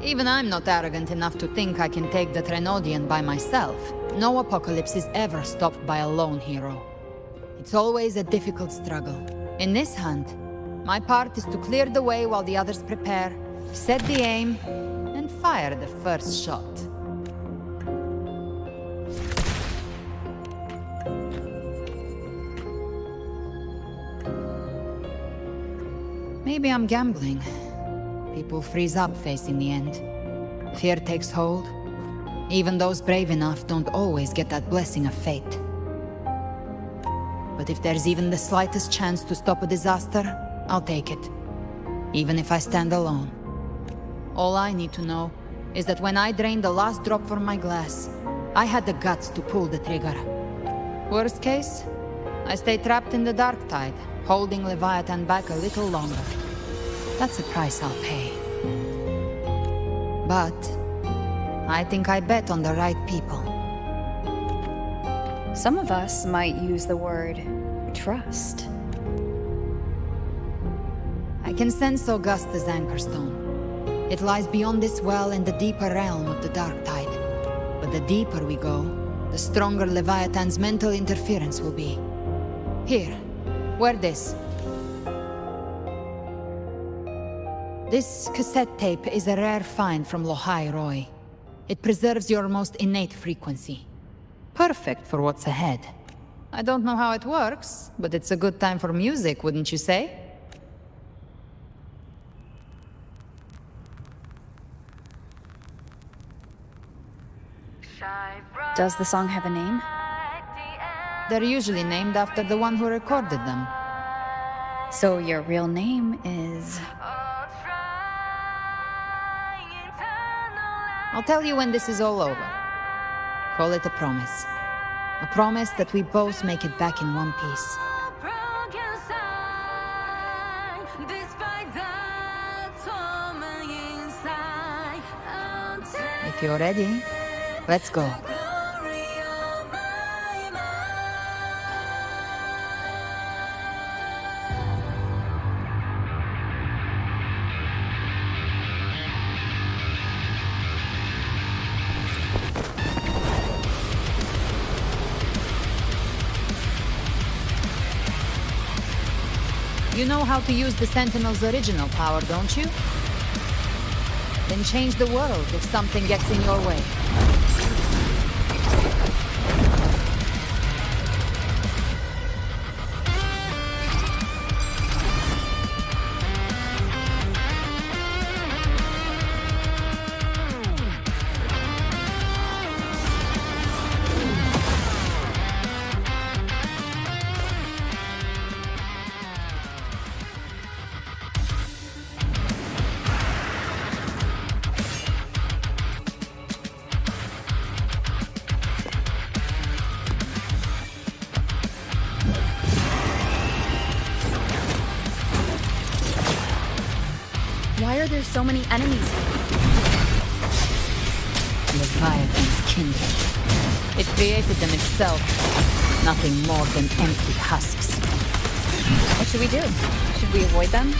Even I'm not arrogant enough to think I can take the Trenodian by myself. No apocalypse is ever stopped by a lone hero. It's always a difficult struggle. In this hunt, my part is to clear the way while the others prepare, set the aim, and fire the first shot. Maybe I'm gambling. People freeze up facing the end. Fear takes hold. Even those brave enough don't always get that blessing of fate. But if there's even the slightest chance to stop a disaster, I'll take it. Even if I stand alone. All I need to know is that when I drained the last drop from my glass, I had the guts to pull the trigger. Worst case, I stay trapped in the Dark Tide, holding Leviathan back a little longer. That's a price I'll pay. But I think I bet on the right people. Some of us might use the word trust. I can sense Augusta's anchorstone. It lies beyond this well in the deeper realm of the Dark Tide. But the deeper we go, the stronger Leviathan's mental interference will be. Here, wear this. This cassette tape is a rare find from Lohai Roy. It preserves your most innate frequency. Perfect for what's ahead. I don't know how it works, but it's a good time for music, wouldn't you say? Does the song have a name? They're usually named after the one who recorded them. So your real name is... I'll tell you when this is all over. Call it a promise. A promise that we both make it back in one piece. If you're ready, let's go. You know how to use the Sentinel's original power, don't you? Then change the world if something gets in your way. Why are there so many enemies here? Leviathan's kindred. It created them itself. Nothing more than empty husks. What should we do? Should we avoid them?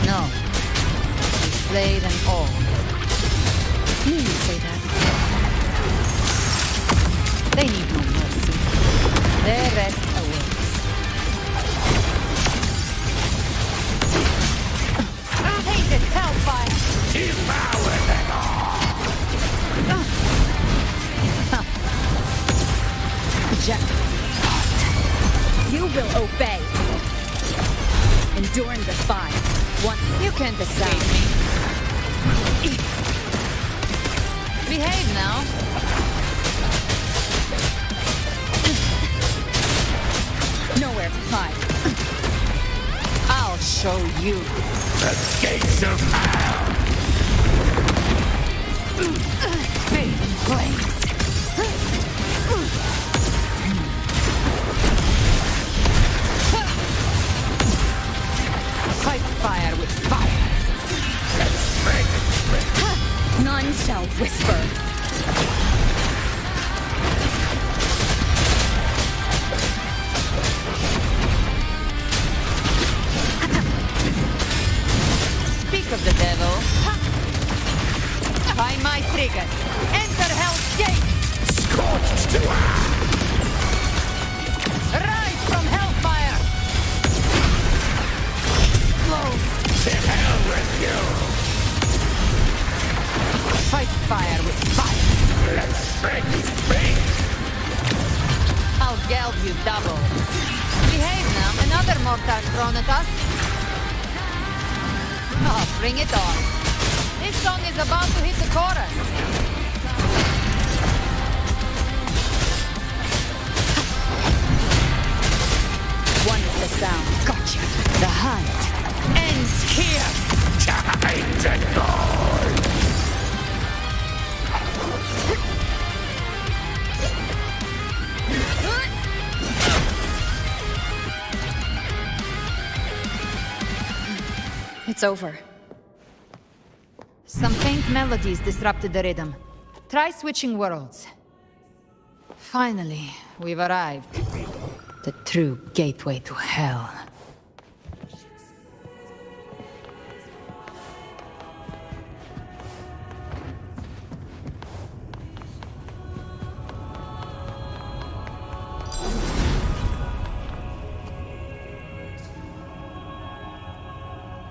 No. We slay them all. You didn't say that. They need no mercy. Their rest awaits. Hated hellfire! Devour them all! Jack. You will obey. Endure and defy. You can't escape me. Behave now. Nowhere to hide. I'll show you. The gates of hell! Fade in flames. Fight fire with fire. None shall whisper. Speak of the devil. By my trigger. Enter Hell's Gate. Scorched to earth! Rise from hellfire. Explode. To hell with you! Fight fire with fire. Let's break bait! I'll geld you double. Behave now. Another mortar thrown at us. Oh, bring it on. This song is about to hit the chorus. Once the sound. Gotcha. The hunt ends here. Time to go! It's over. Some faint melodies disrupted the rhythm. Try switching worlds. Finally, we've arrived. The true gateway to hell.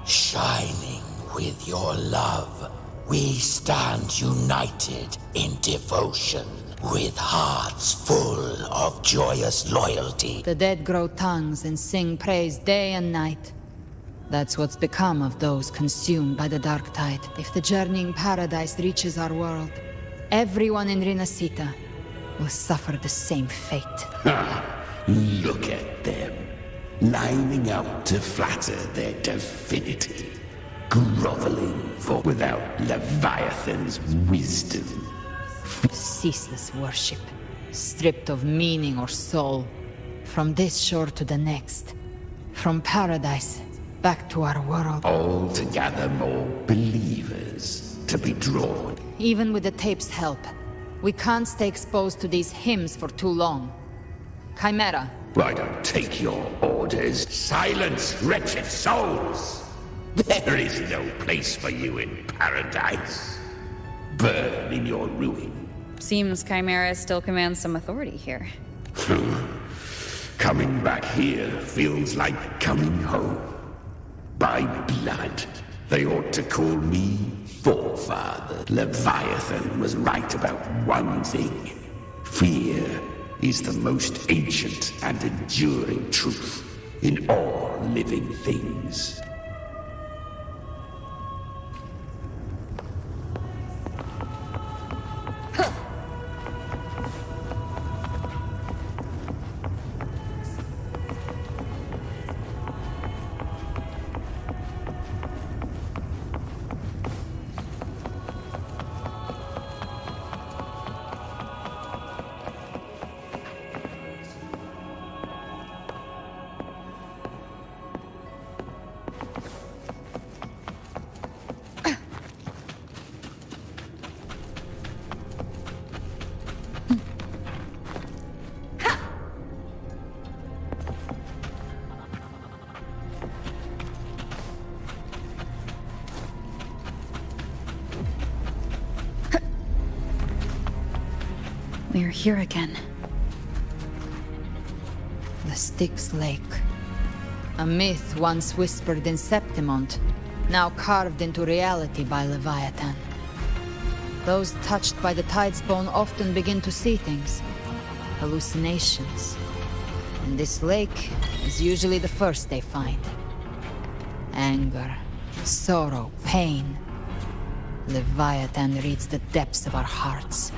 Shining with your love, we stand united in devotion, with hearts full of joyous loyalty. The dead grow tongues and sing praise day and night. That's what's become of those consumed by the dark tide. If the journeying paradise reaches our world, everyone in Rinascita will suffer the same fate. Look at them, lining up to flatter their divinity, groveling for without Leviathan's wisdom. Ceaseless worship, stripped of meaning or soul, from this shore to the next, from paradise back to our world. All to gather more believers to be drawn. Even with the tape's help, we can't stay exposed to these hymns for too long. Chimera. I don't take your orders. Silence, wretched souls! There is no place for you in paradise. Burn in your ruin. Seems Chimera still commands some authority here. Coming back here feels like coming home. By blood, they ought to call me Forefather. Leviathan was right about one thing. Fear is the most ancient and enduring truth in all living things. We're here again. The Styx Lake. A myth once whispered in Septimont, now carved into reality by Leviathan. Those touched by the Tidespawn often begin to see things. Hallucinations. And this lake is usually the first they find. Anger, sorrow, pain. Leviathan reads the depths of our hearts.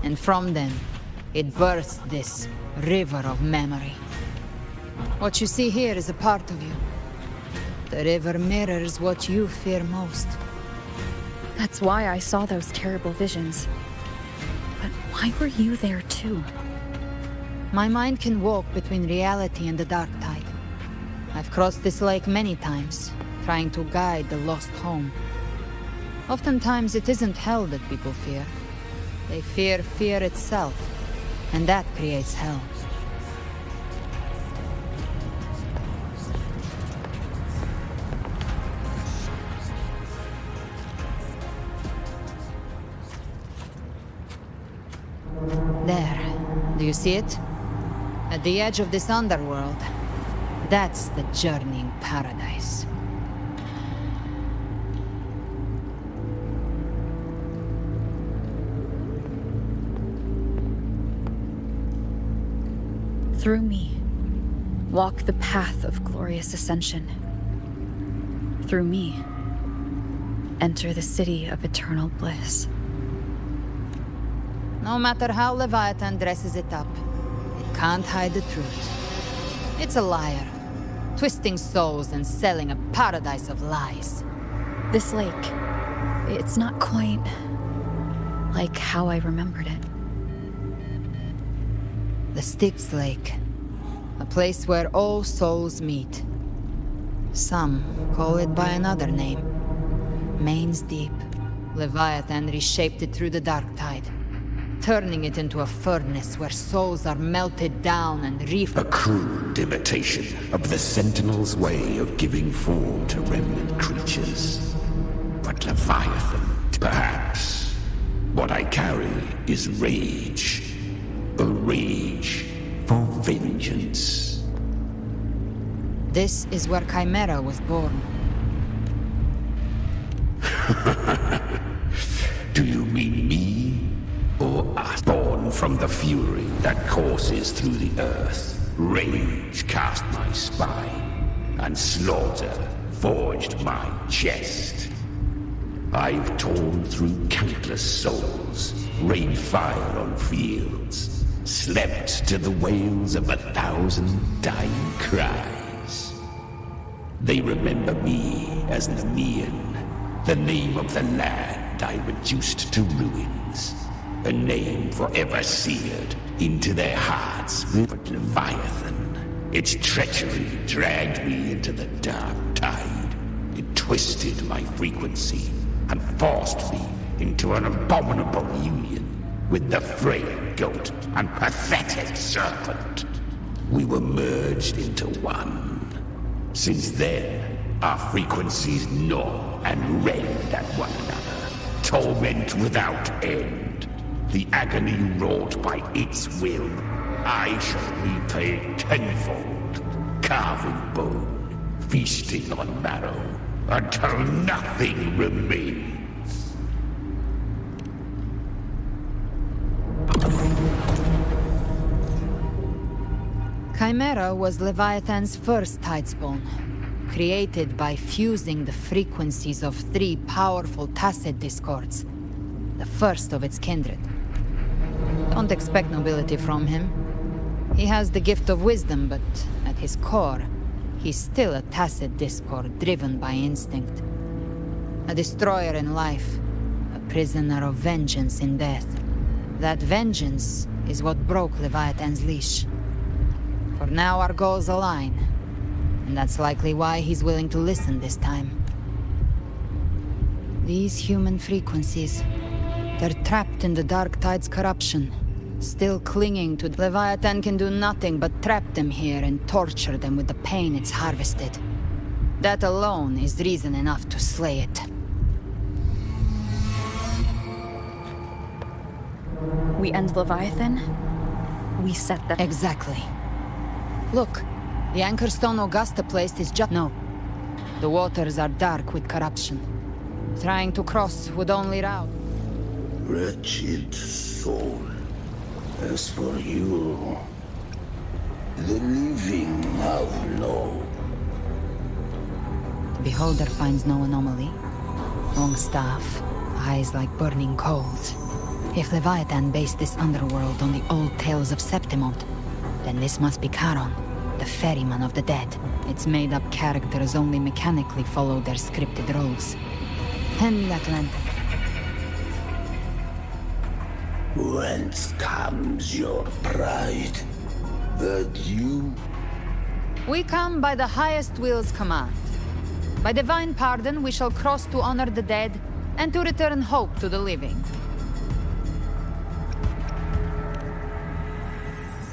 And from them, it births this river of memory. What you see here is a part of you. The river mirrors what you fear most. That's why I saw those terrible visions. But why were you there too? My mind can walk between reality and the dark tide. I've crossed this lake many times, trying to guide the lost home. Oftentimes it isn't hell that people fear. They fear fear itself, and that creates hell. There, do you see it? At the edge of this underworld, that's the journeying paradise. Through me, walk the path of glorious ascension. Through me, enter the city of eternal bliss. No matter how Leviathan dresses it up, it can't hide the truth. It's a liar, twisting souls and selling a paradise of lies. This lake, it's not quite like how I remembered it. The Styx Lake, a place where all souls meet. Some call it by another name. Main's Deep. Leviathan reshaped it through the dark tide, turning it into a furnace where souls are melted down and A crude imitation of the Sentinel's way of giving form to remnant creatures. But Leviathan, perhaps. What I carry is rage. A rage for vengeance. This is where Chimera was born. Do you mean me? Or us? Born from the fury that courses through the earth. Rage cast my spine, and slaughter forged my chest. I've torn through countless souls, rained fire on fields, slept to the wails of 1,000 dying cries. They remember me as Nemean, the name of the land I reduced to ruins. A name forever seared into their hearts. But Leviathan, its treachery dragged me into the dark tide. It twisted my frequency and forced me into an abominable union with the frail goat and pathetic serpent. We were merged into one. Since then, our frequencies gnaw and rend at one another, torment without end. The agony wrought by its will, I shall repay tenfold, carving bone, feasting on marrow, until nothing remains. Chimera was Leviathan's first tidespawn, created by fusing the frequencies of 3 powerful tacit discords, the first of its kindred. Don't expect nobility from him. He has the gift of wisdom, but at his core, he's still a tacit discord driven by instinct. A destroyer in life, a prisoner of vengeance in death. That vengeance is what broke Leviathan's leash. For now our goals align, and that's likely why he's willing to listen this time. These human frequencies, they're trapped in the Dark Tide's corruption, still clinging to Leviathan can do nothing but trap them here and torture them with the pain it's harvested. That alone is reason enough to slay it. We end Leviathan? We set the... Exactly. Look, the anchor stone Augusta placed is just... No. The waters are dark with corruption. Trying to cross would only rout. Wretched soul. As for you, the living have no. The beholder finds no anomaly. Long staff, eyes like burning coals. If Leviathan based this underworld on the old tales of Septimont, then this must be Charon, the ferryman of the dead. Its made-up characters only mechanically follow their scripted roles. Hand me that lantern. Whence comes your pride? That you... We come by the highest will's command. By divine pardon, we shall cross to honor the dead and to return hope to the living.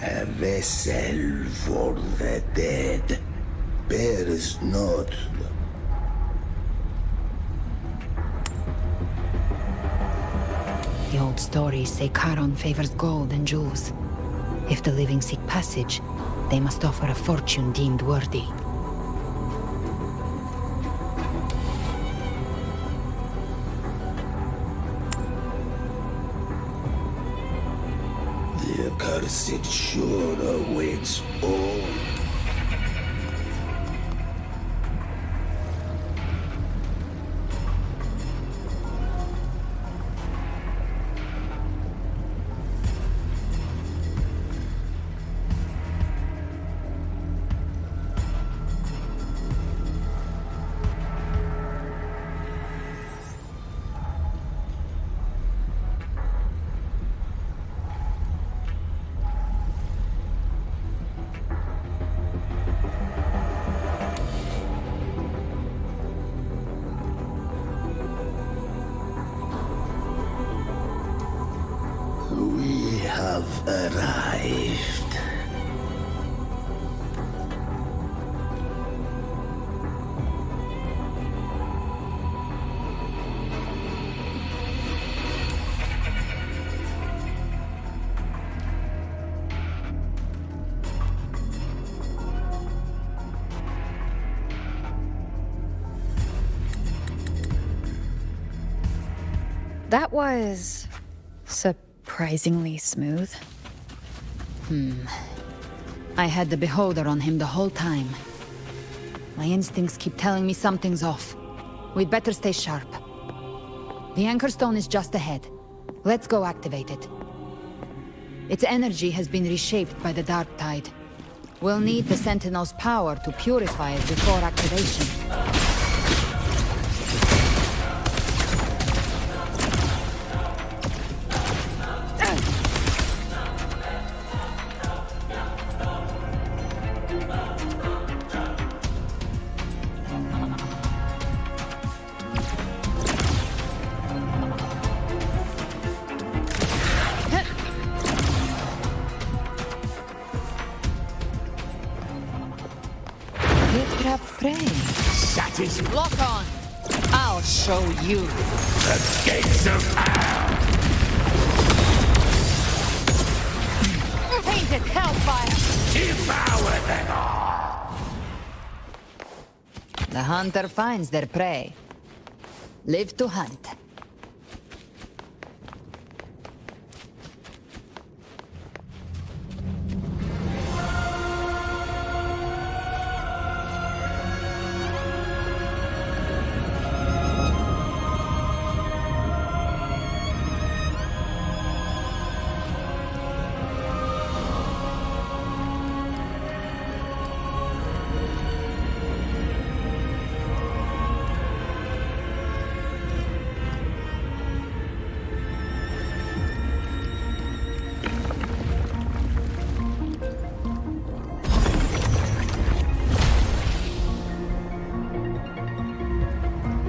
A vessel for the dead bears not. The old stories say Charon favors gold and jewels. If the living seek passage, they must offer a fortune deemed worthy. The accursed shore awaits all. arrived. That was surprisingly smooth. I had the beholder on him the whole time. My instincts keep telling me something's off. We'd better stay sharp. The Anchor Stone is just ahead. Let's go activate it. Its energy has been reshaped by the Dark Tide. We'll need the Sentinel's power to purify it before activation. Lock on! I'll show you. The gates of hell! Painted hellfire! Devour them all! The hunter finds their prey. Live to hunt.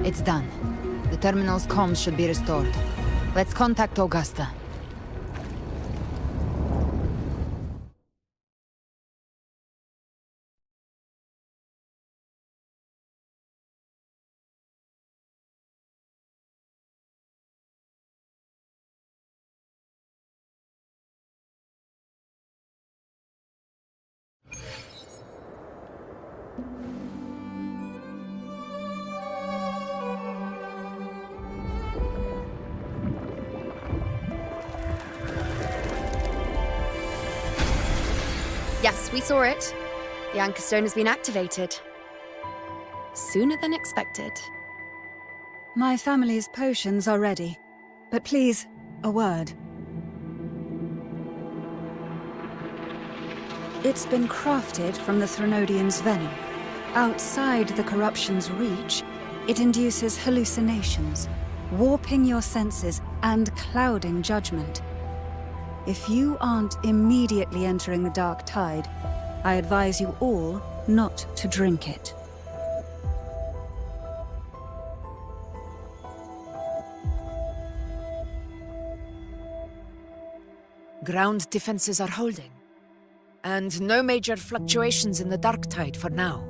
It's done. The terminal's comms should be restored. Let's contact Augusta. Yes, we saw it. The Anchor Stone has been activated. Sooner than expected. My family's potions are ready. But please, a word. It's been crafted from the Threnodian's venom. Outside the corruption's reach, it induces hallucinations, warping your senses and clouding judgment. If you aren't immediately entering the Dark Tide, I advise you all not to drink it. Ground defenses are holding. And no major fluctuations in the Dark Tide for now.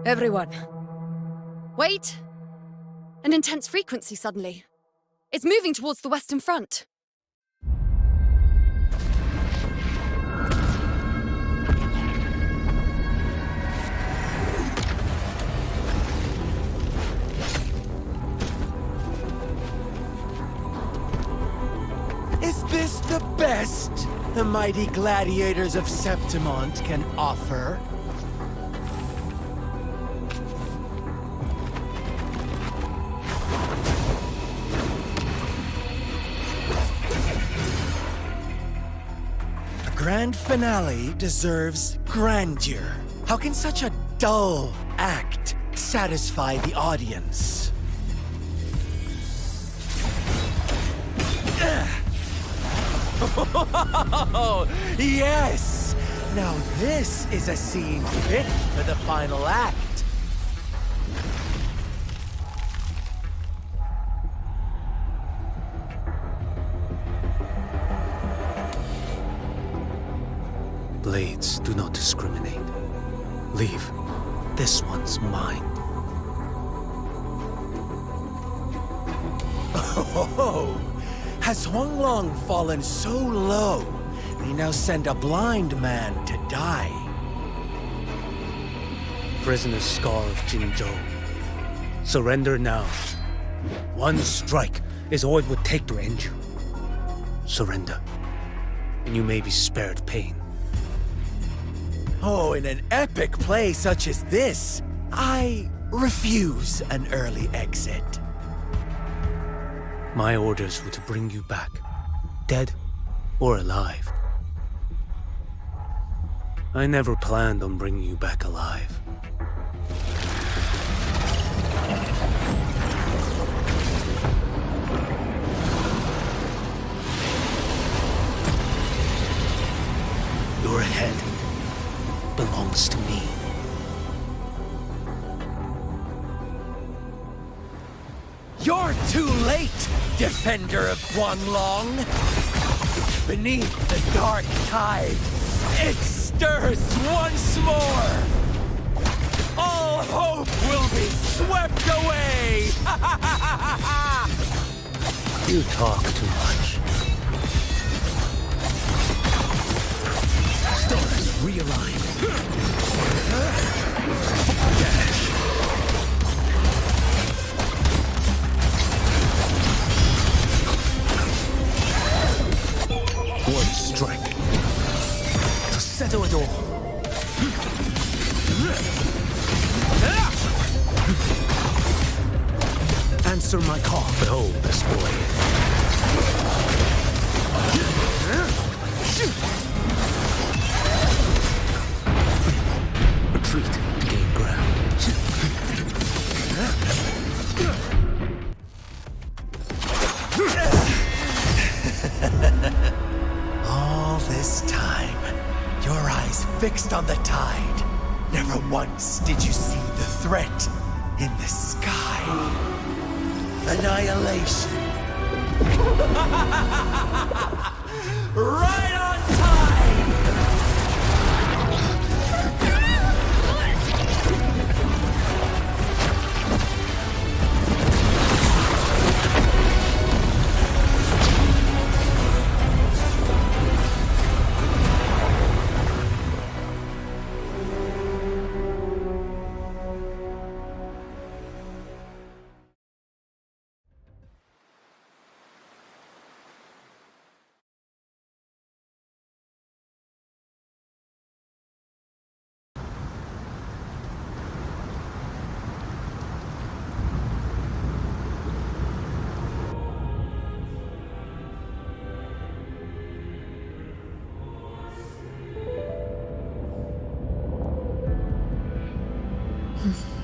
Everyone. Wait! An intense frequency suddenly. It's moving towards the Western Front. Is this the best the mighty gladiators of Septimont can offer? grand finale deserves grandeur. How can such a dull act satisfy the audience? Oh, yes! Now this is a scene fit for the final act. Blades do not discriminate. Leave. This one's mine. Oh, has Huanglong fallen so low, they now send a blind man to die? Prisoner Scar of Jinzhou. Surrender now. One strike is all it would take to end you. Surrender, and you may be spared pain. Oh, in an epic play such as this, I refuse an early exit. My orders were to bring you back, dead or alive. I never planned on bringing you back alive. Your head belongs to me. You're too late, defender of Guanlong! Beneath the dark tide, it stirs once more! All hope will be swept away! You talk too much. Stars realign. Dash. One strike to settle it all. Answer my call. Behold this boy. Retreat to gain ground. All this time, your eyes fixed on the tide. Never once did you see the threat in the sky. Annihilation. Right on time!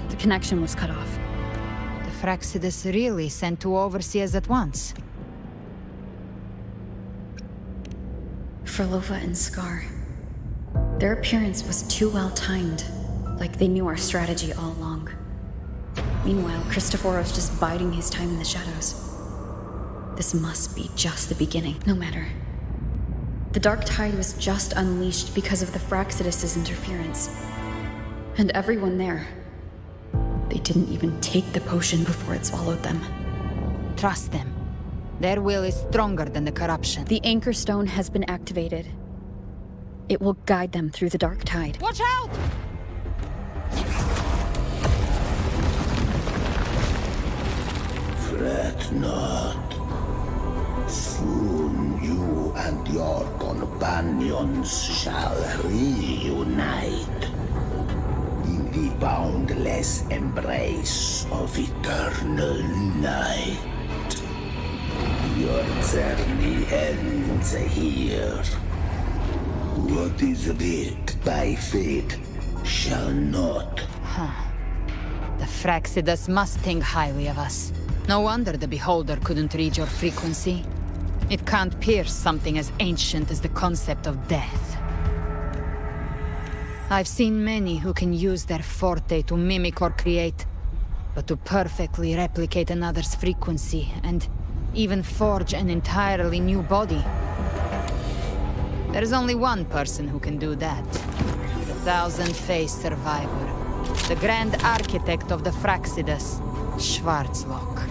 The connection was cut off. The Fraxidus really sent two overseers at once. Frolova and Scar. Their appearance was too well timed, like they knew our strategy all along. Meanwhile, Christophoros just biding his time in the shadows. This must be just the beginning. No matter. The Dark Tide was just unleashed because of the Fraxidus' interference. And everyone there. They didn't even take the potion before it swallowed them. Trust them. Their will is stronger than the corruption. The Anchor Stone has been activated. It will guide them through the Dark Tide. Watch out! Fret not. Soon you and your companions shall reunite in the boundless embrace of eternal night. Your journey ends here. What is writ by fate shall not. The Fraxidus must think highly of us. No wonder the Beholder couldn't read your frequency. It can't pierce something as ancient as the concept of death. I've seen many who can use their forte to mimic or create, but to perfectly replicate another's frequency and even forge an entirely new body. There's only one person who can do that. The thousand-faced survivor. The Grand Architect of the Fraxidus, Schwarzlock.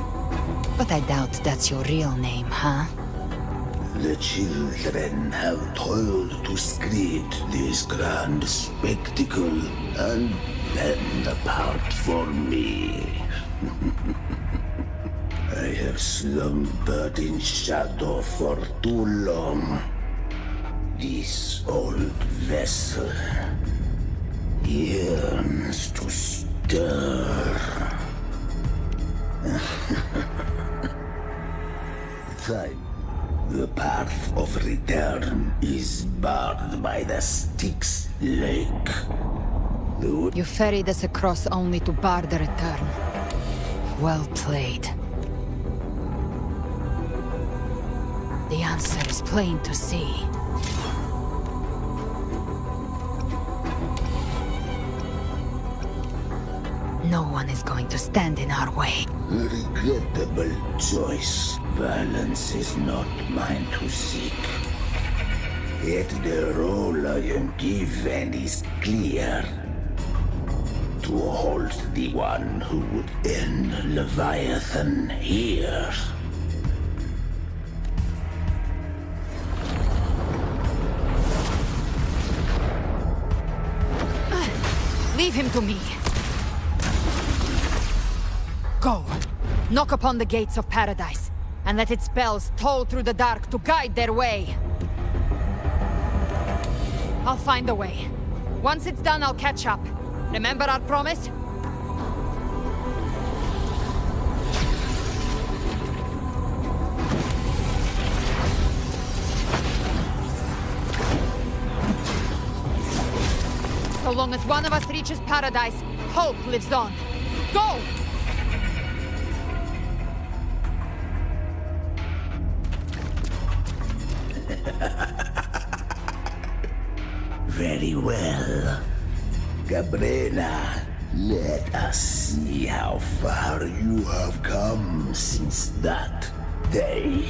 But I doubt that's your real name, huh? The children have toiled to create this grand spectacle and bend apart for me. I have slumbered in shadow for too long. This old vessel yearns to stir. The path of return is barred by the Styx Lake. You ferried us across only to bar the return. Well played. The answer is plain to see. No one is going to stand in our way. Regrettable choice. Balance is not mine to seek. Yet the role I am given is clear. To hold the one who would end Leviathan here. Leave him to me. Go. Knock upon the gates of paradise, and let its bells toll through the dark to guide their way. I'll find a way. Once it's done, I'll catch up. Remember our promise? So long as one of us reaches paradise, hope lives on. Go! Very well. Cabrera, let us see how far you have come since that day.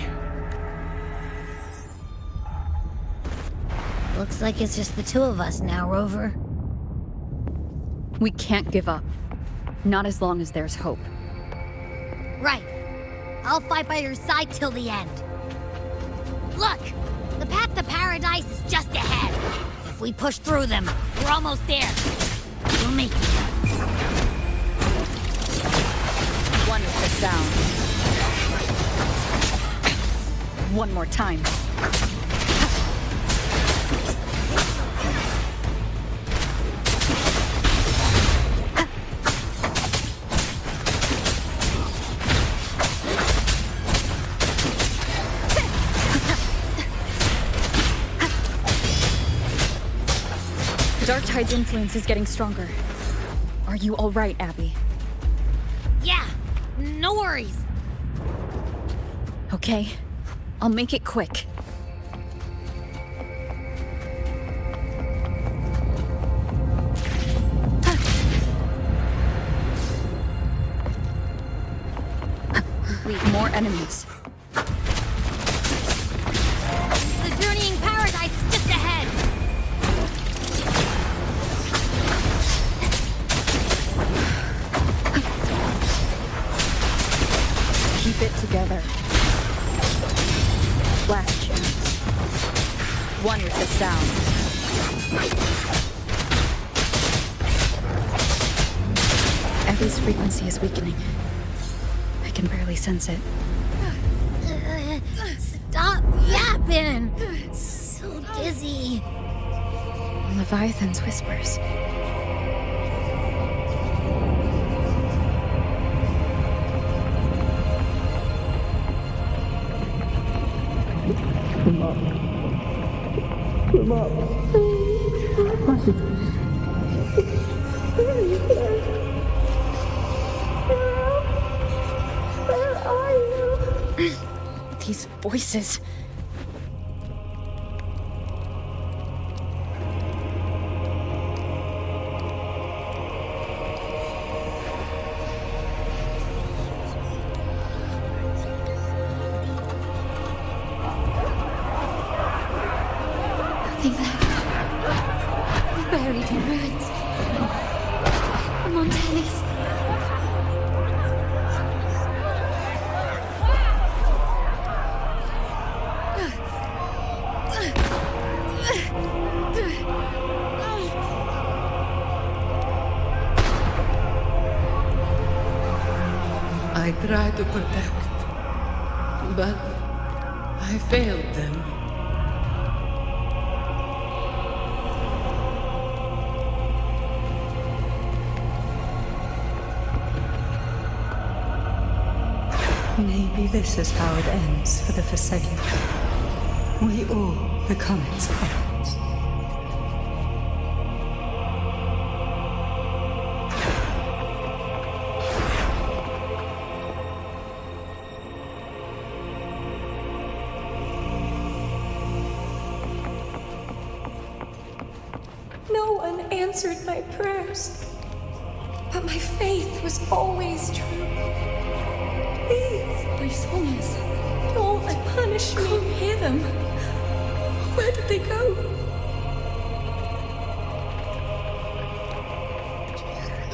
Looks like it's just the two of us now, Rover. We can't give up. Not as long as there's hope. Right. I'll fight by your side till the end. Look! The path to paradise is just ahead. If we push through them, we're almost there. We'll make it. Wonderful sound. One more time. Dark Tide's influence is getting stronger. Are you all right, Abby? Yeah, no worries. Okay, I'll make it quick. Leave more enemies. The journeying paradise is just ahead. Keep it together. Last chance. One with the sound. Abby's frequency is weakening. I can barely sense it. Stop yapping! So dizzy. Leviathan's whispers. Come up. Where are you? These voices. Nothing left. We're buried in ruins. Montanis. I tried to protect, but I failed them. Maybe this is how it ends for the Forsaken. We all become its puppets. No one answered my prayers, but my faith was always true. Please, my souls, don't punish me. Can't hear them. Where did they go?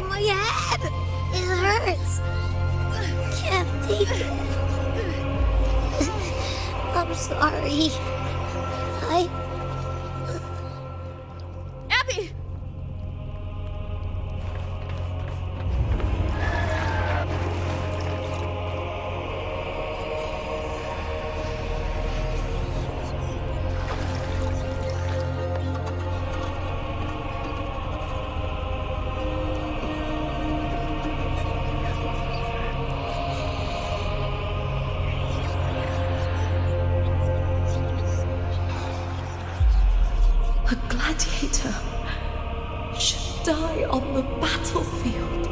My head! It hurts! Can't take it. I'm sorry. Abby! A gladiator should die on the battlefield.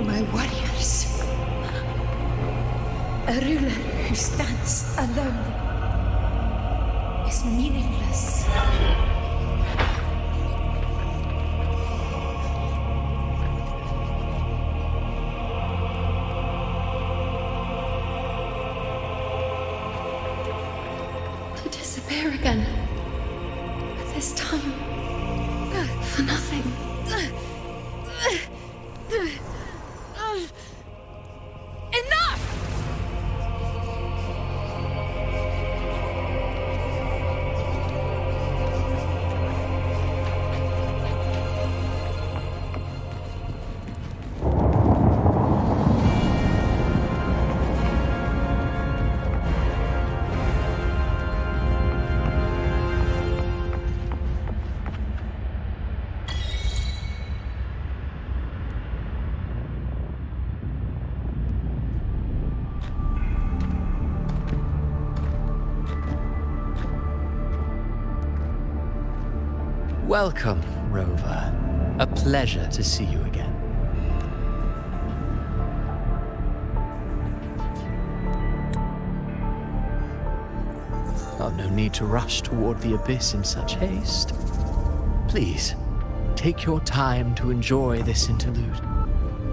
My warriors. A ruler who stands alone is meaningless. To disappear again. But this time, for nothing. Enough! Welcome, Rover. A pleasure to see you again. Oh, no need to rush toward the abyss in such haste. Please, take your time to enjoy this interlude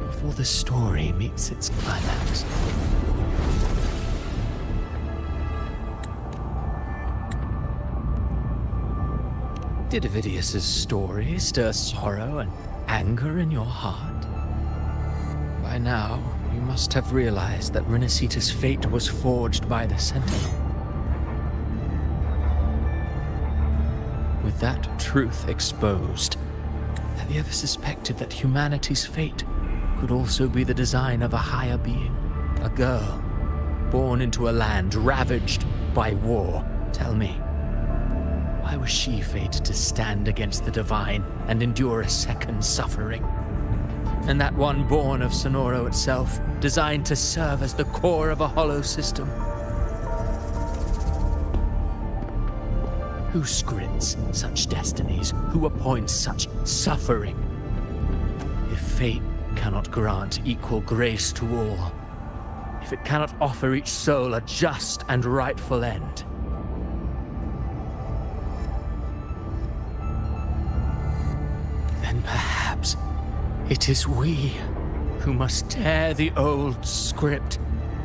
before the story meets its climax. Did Ovidius's story stir sorrow and anger in your heart? By now, you must have realized that Renacita's fate was forged by the Sentinel. With that truth exposed, have you ever suspected that humanity's fate could also be the design of a higher being? A girl, born into a land ravaged by war. Tell me, why Why was she fated to stand against the divine and endure a second suffering? And that one born of Sonoro itself, designed to serve as the core of a hollow system? Who scripts such destinies? Who appoints such suffering? If fate cannot grant equal grace to all, if it cannot offer each soul a just and rightful end, then perhaps it is we who must tear the old script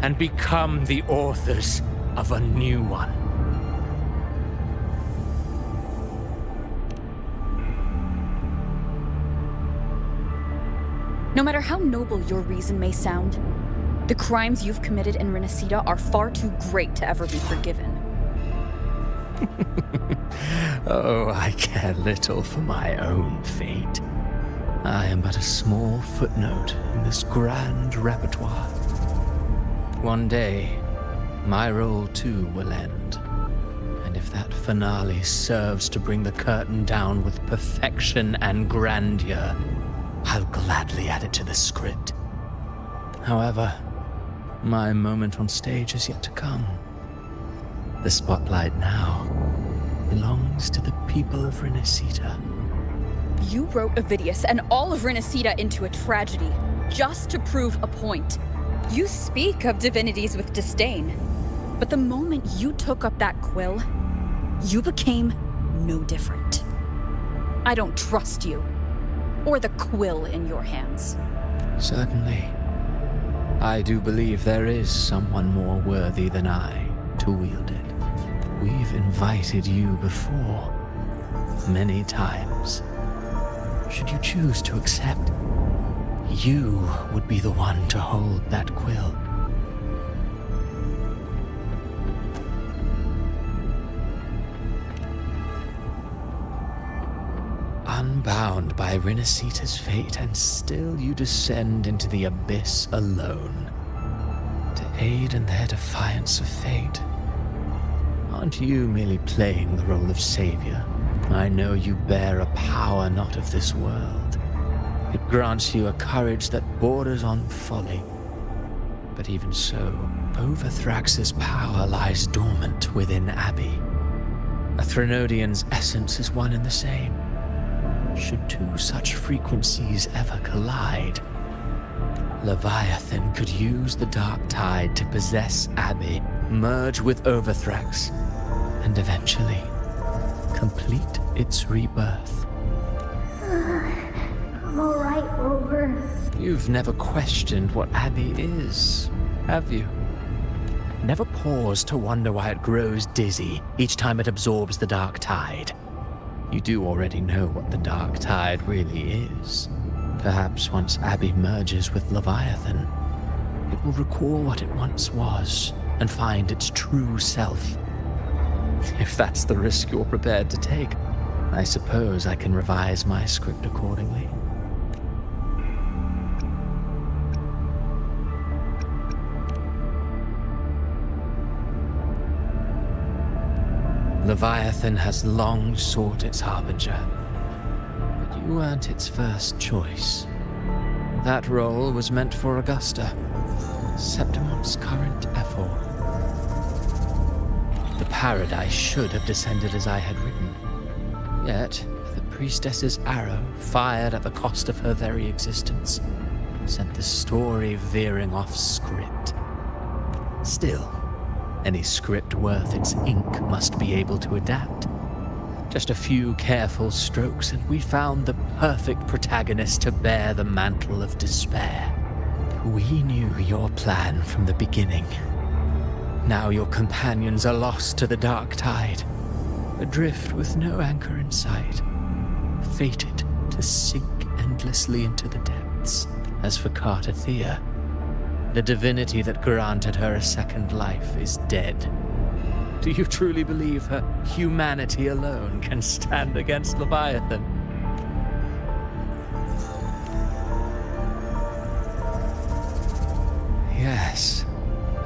and become the authors of a new one. No matter how noble your reason may sound, the crimes you've committed in Renacita are far too great to ever be forgiven. Oh, I care little for my own fate. I am but a small footnote in this grand repertoire. One day, my role too will end. And if that finale serves to bring the curtain down with perfection and grandeur, I'll gladly add it to the script. However, my moment on stage is yet to come. The spotlight now belongs to the people of Renacita. You wrote Avidius and all of Renacita into a tragedy, just to prove a point. You speak of divinities with disdain, but the moment you took up that quill, you became no different. I don't trust you, or the quill in your hands. Certainly. I do believe there is someone more worthy than I to wield it. We've invited you before, many times. Should you choose to accept, you would be the one to hold that quill. Unbound by Renacita's fate, and still you descend into the abyss alone, to aid in their defiance of fate. Aren't you merely playing the role of savior? I know you bear a power not of this world. It grants you a courage that borders on folly. But even so, Overthrax's power lies dormant within Abbey. A Threnodian's essence is one and the same. Should two such frequencies ever collide, Leviathan could use the dark tide to possess Abbey, merge with Overthrax, and eventually complete its rebirth. I'm alright, Rover. You've never questioned what Abbey is, have you? Never paused to wonder why it grows dizzy each time it absorbs the dark tide. You do already know what the dark tide really is. Perhaps once Abbey merges with Leviathan, it will recall what it once was and find its true self. If that's the risk you're prepared to take, I suppose I can revise my script accordingly. Leviathan has long sought its harbinger, but you weren't its first choice. That role was meant for Augusta, Septimon's current Ephor. The paradise should have descended as I had written. Yet, the priestess's arrow, fired at the cost of her very existence, sent the story veering off script. Still, any script worth its ink must be able to adapt. Just a few careful strokes and we found the perfect protagonist to bear the mantle of despair. We knew your plan from the beginning. Now your companions are lost to the dark tide, adrift with no anchor in sight, fated to sink endlessly into the depths. As for Cartathea, the divinity that granted her a second life is dead. Do you truly believe her humanity alone can stand against Leviathan? Yes.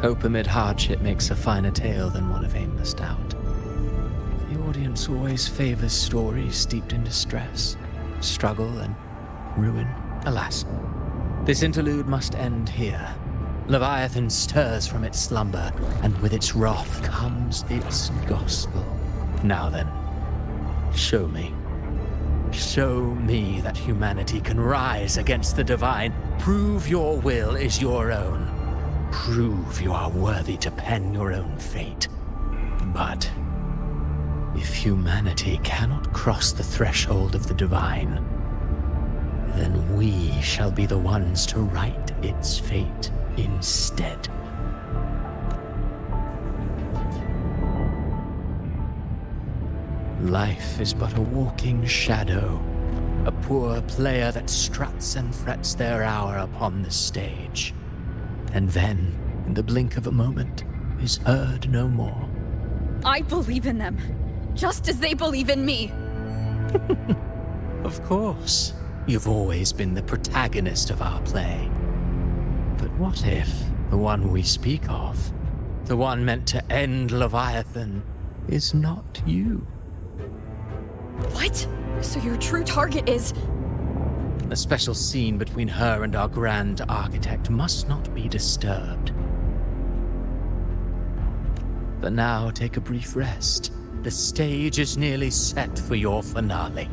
Hope amid hardship makes a finer tale than one of aimless doubt. Your audience always favors stories steeped in distress, struggle, and ruin. Alas, this interlude must end here. Leviathan stirs from its slumber, and with its wrath comes its gospel. Now then, show me. Show me that humanity can rise against the divine. Prove your will is your own. Prove you are worthy to pen your own fate. But if humanity cannot cross the threshold of the divine, then we shall be the ones to write its fate instead. Life is but a walking shadow, a poor player that struts and frets their hour upon the stage, and then, in the blink of a moment, is heard no more. I believe in them, just as they believe in me. Of course, you've always been the protagonist of our play. But what if the one we speak of, the one meant to end Leviathan, is not you? What? So your true target is... The special scene between her and our grand architect must not be disturbed. But now take a brief rest. The stage is nearly set for your finale.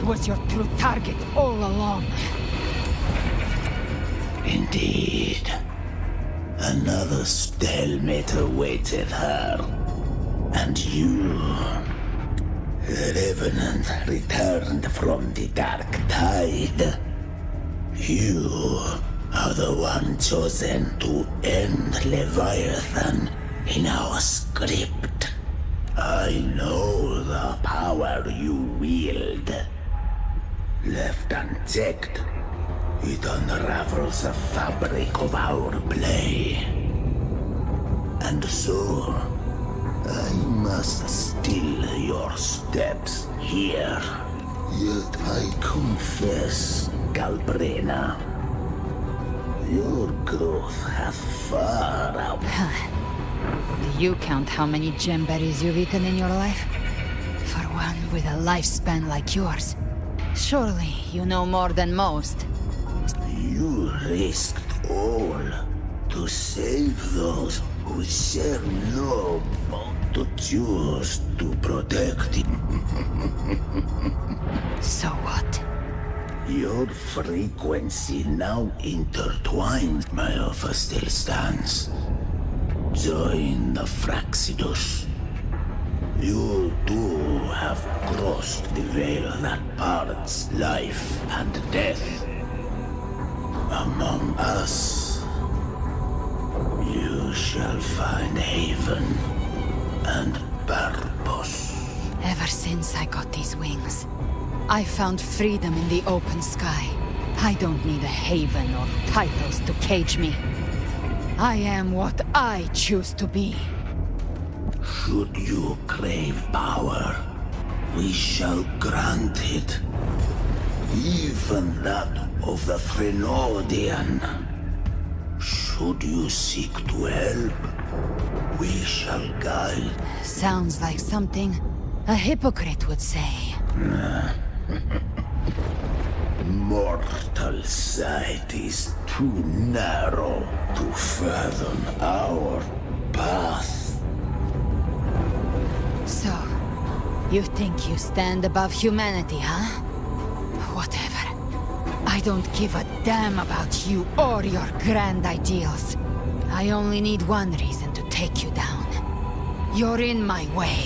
Was your true target all along. Indeed. Another stalemate awaited her. And you, the Revenant, returned from the Dark Tide. You are the one chosen to end Leviathan in our script. I know the power you wield. Left unchecked, it unravels the fabric of our play. And so, I must still your steps here. Yet I confess, Galbrena, your growth hath far out. Do you count how many gemberries you've eaten in your life? For one with a lifespan like yours, surely you know more than most. You risked all to save those who share no but to choose to protect him. So what? Your frequency now intertwined. My offer still stands. Join the Fraxidus. You too have crossed the veil that parts life and death. Among us, you shall find haven and purpose. Ever since I got these wings, I found freedom in the open sky. I don't need a haven or titles to cage me. I am what I choose to be. Should you crave power, we shall grant it. Even that of the Threnodian. Should you seek to help, we shall guide. Sounds like something a hypocrite would say. Mortal sight is too narrow to fathom our path. So, you think you stand above humanity, huh? Whatever. I don't give a damn about you or your grand ideals. I only need one reason to take you down. You're in my way.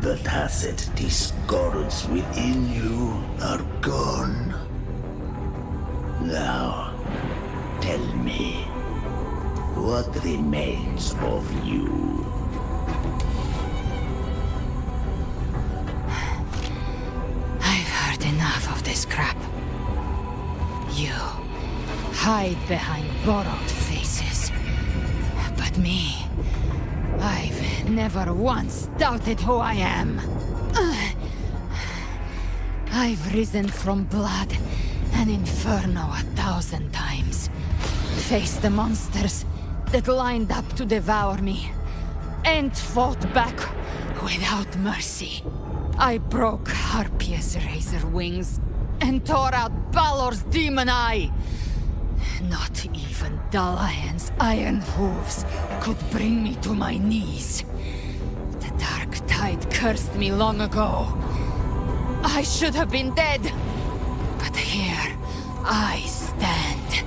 The tacit discords within you are gone. Now, tell me, what remains of you? I've heard enough of this crap. You hide behind borrowed faces. But me, I've never once doubted who I am. I've risen from blood and inferno 1,000 times. Faced the monsters that lined up to devour me. And fought back without mercy. I broke Harpia's razor wings and tore out Balor's demon eye. Not even Dalahan's iron hooves could bring me to my knees. The dark tide cursed me long ago. I should have been dead. But here I stand.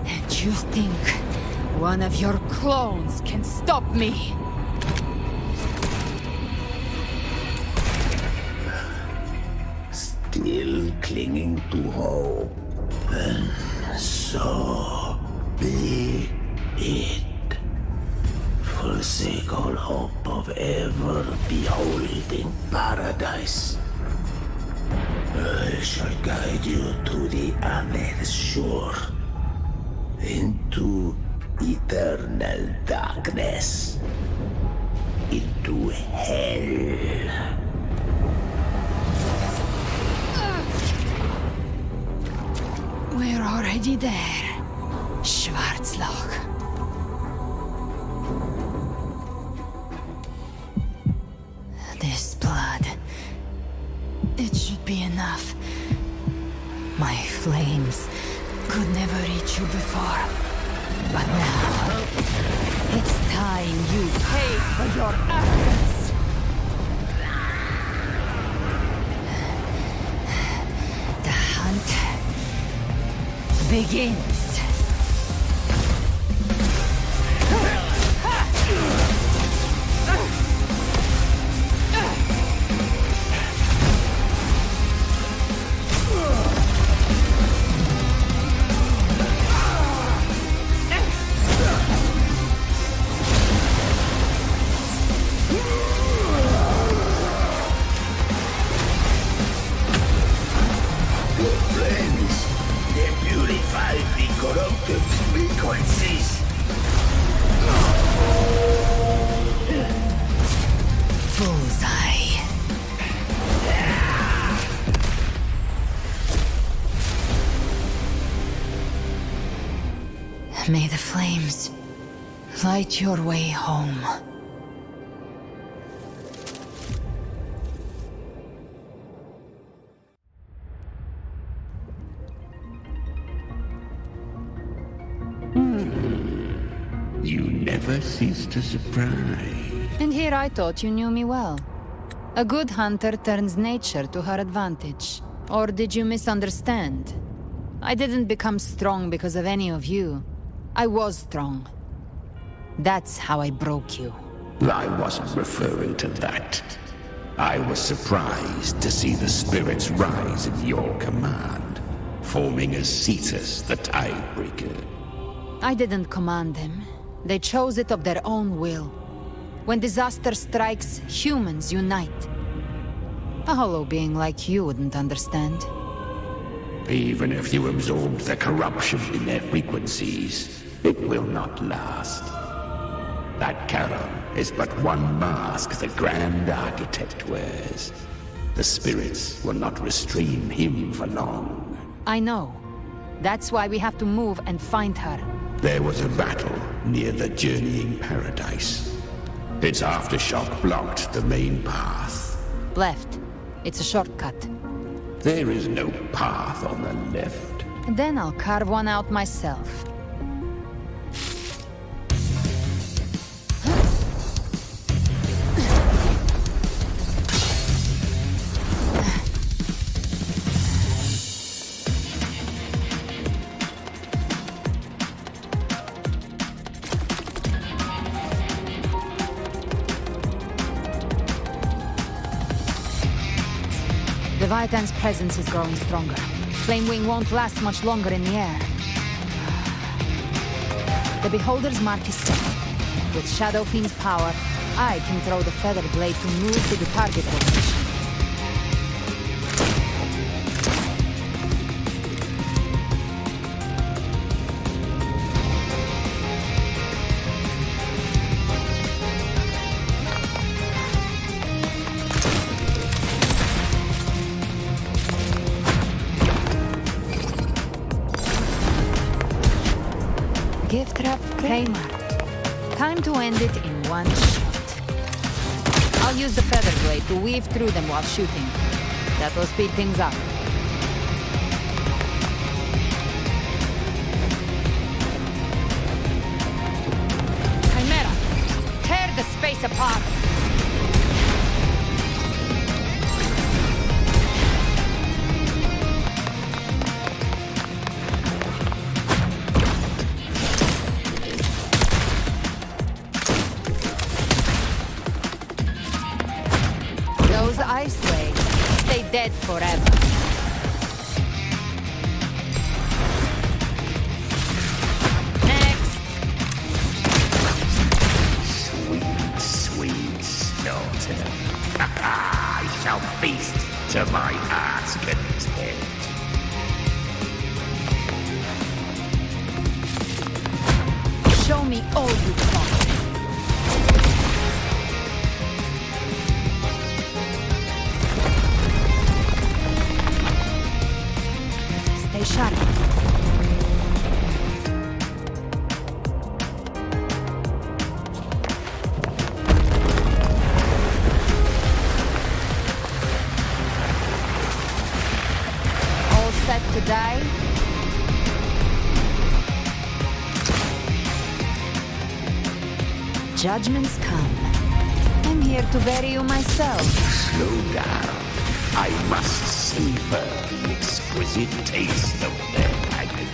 And you think one of your clones can stop me? Still clinging to hope. And so be it. Forsake all hope of ever beholding paradise. I shall guide you to the other shore. Into eternal darkness. Into hell. We're already there, Schwarzloch. This blood... it should be enough. My flames could never reach you before. But now... it's time you pay for your actions! The hunt... begins. May the flames light your way home. You never cease to surprise. And here I thought you knew me well. A good hunter turns nature to her advantage. Or did you misunderstand? I didn't become strong because of any of you. I was strong. That's how I broke you. I wasn't referring to that. I was surprised to see the spirits rise at your command, forming as Cetus the Tidebreaker. I didn't command them. They chose it of their own will. When disaster strikes, humans unite. A hollow being like you wouldn't understand. Even if you absorb the corruption in their frequencies, it will not last. That Charon is but one mask the Grand Architect wears. The spirits will not restrain him for long. I know. That's why we have to move and find her. There was a battle near the Journeying Paradise. Its aftershock blocked the main path. Left. It's a shortcut. There is no path on the left. Then I'll carve one out myself. Leviathan's presence is growing stronger. Flamewing won't last much longer in the air. The Beholder's mark is set. With Shadow Fiend's power, I can throw the Feather Blade to move to the target location. Gift trap Kramer. Time to end it in one shot. I'll use the Feather Blade to weave through them while shooting. That will speed things up. Chimera! Tear the space apart! Ice waves stay dead forever. Next! Sweet, sweet slaughter. I shall feast to my heart's content. Show me all you've got. Sharp. All set to die? Judgments come. I'm here to bury you myself. Slow down. I must savor the exquisite taste of their agony.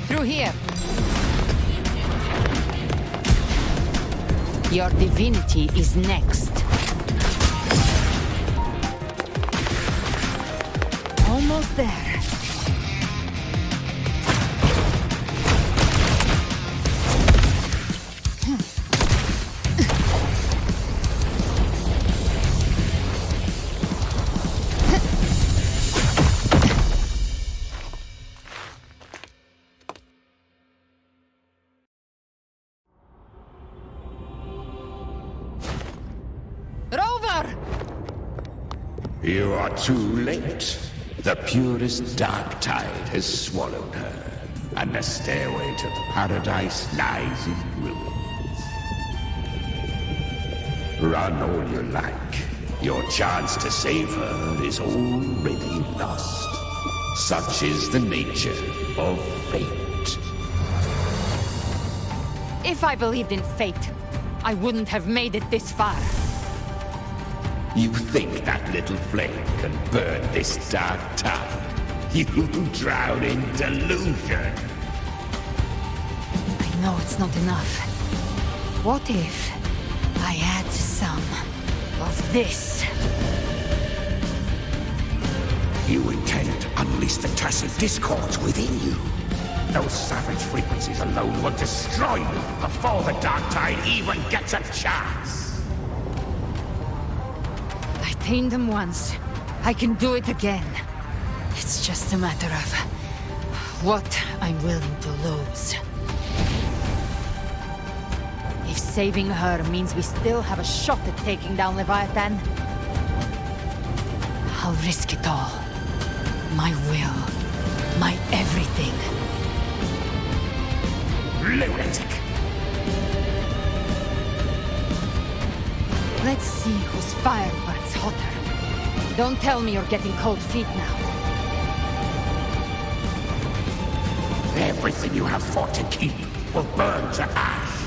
Through here. Your divinity is next. Almost there. You are too late. The purest dark tide has swallowed her, and the stairway to the paradise lies in ruins. Run all you like. Your chance to save her is already lost. Such is the nature of fate. If I believed in fate, I wouldn't have made it this far. You think that little flame can burn this dark tide? You drown in delusion. I know it's not enough. What if I add some of this? You intend to unleash the tacit discords within you. Those savage frequencies alone will destroy you before the dark tide even gets a chance. I tamed them once. I can do it again. It's just a matter of what I'm willing to lose. If saving her means we still have a shot at taking down Leviathan, I'll risk it all. My will, my everything. lunatic! Let's see whose fire burns hotter. Don't tell me you're getting cold feet now. Everything you have fought to keep will burn to ash.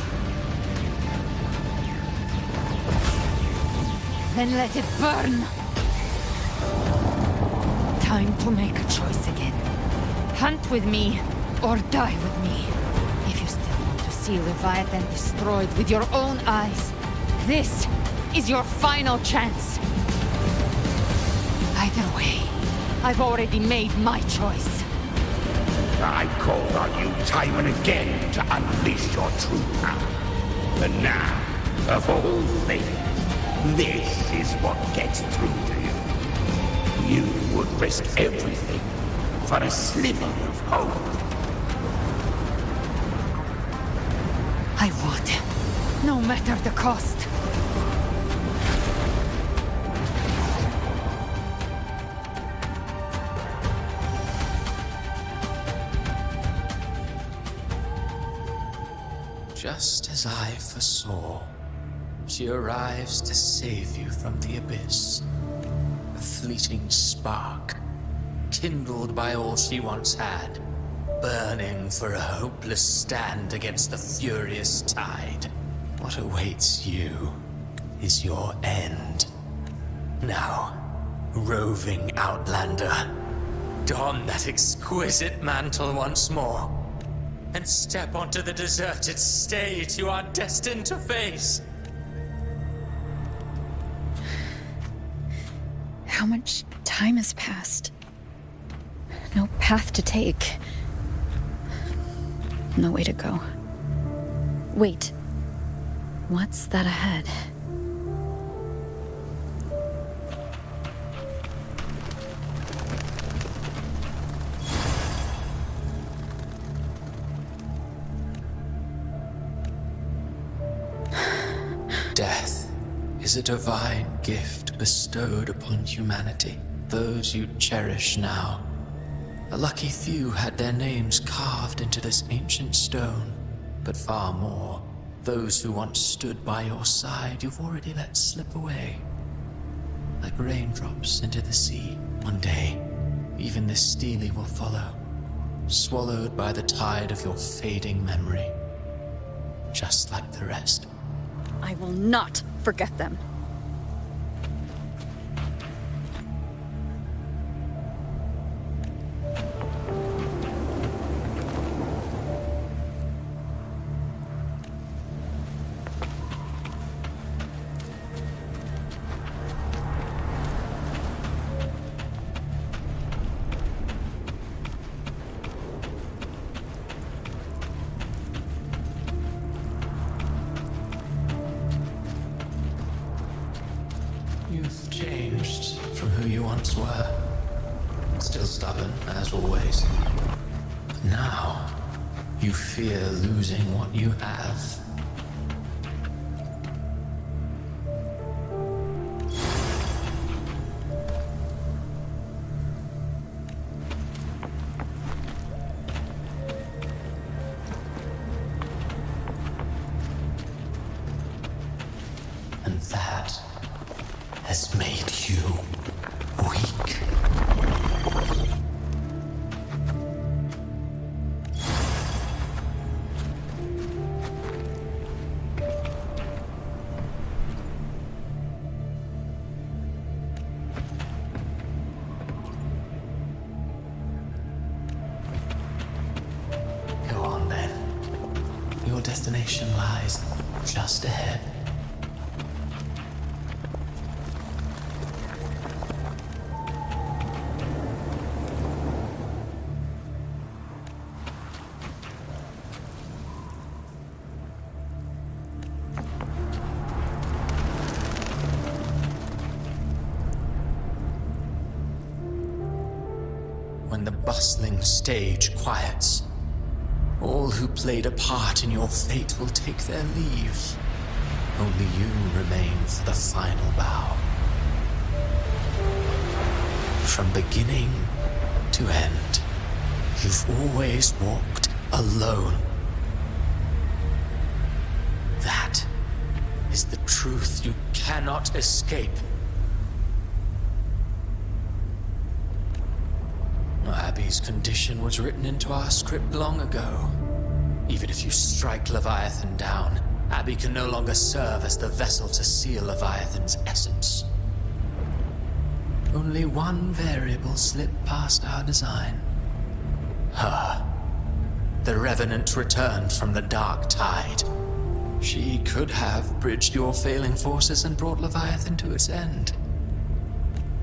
Then let it burn! Time to make a choice again. Hunt with me, or die with me. If you still want to see Leviathan destroyed with your own eyes, this is your final chance. Either way, I've already made my choice. I called on you time and again to unleash your true power. And now, of all things, this is what gets through to you. You would risk everything for a sliver of hope. I would, no matter the cost. Just as I foresaw, she arrives to save you from the abyss. A fleeting spark, kindled by all she once had, burning for a hopeless stand against the furious tide. What awaits you is your end. Now, roving outlander, don that exquisite mantle once more, and step onto the deserted stage you are destined to face. How much time has passed? No path to take. No way to go. Wait. What's that ahead? Death is a divine gift bestowed upon humanity. Those you cherish now. A lucky few had their names carved into this ancient stone, but far more, those who once stood by your side you've already let slip away. Like raindrops into the sea. One day, even this stele will follow, swallowed by the tide of your fading memory. Just like the rest. I will not forget them. You've changed from who you once were. Still stubborn, as always. But now, you fear losing what you have. And that has made you weak. Go on then. Your destination lies just ahead. When the bustling stage quiets, all who played a part in your fate will take their leave. Only you remain for the final bow. From beginning to end, you've always walked alone. truth you cannot escape. Abby's condition was written into our script long ago. Even if you strike Leviathan down, Abby can no longer serve as the vessel to seal Leviathan's essence. Only one variable slipped past our design. Her. The Revenant returned from the Dark Tide. She could have bridged your failing forces and brought Leviathan to its end.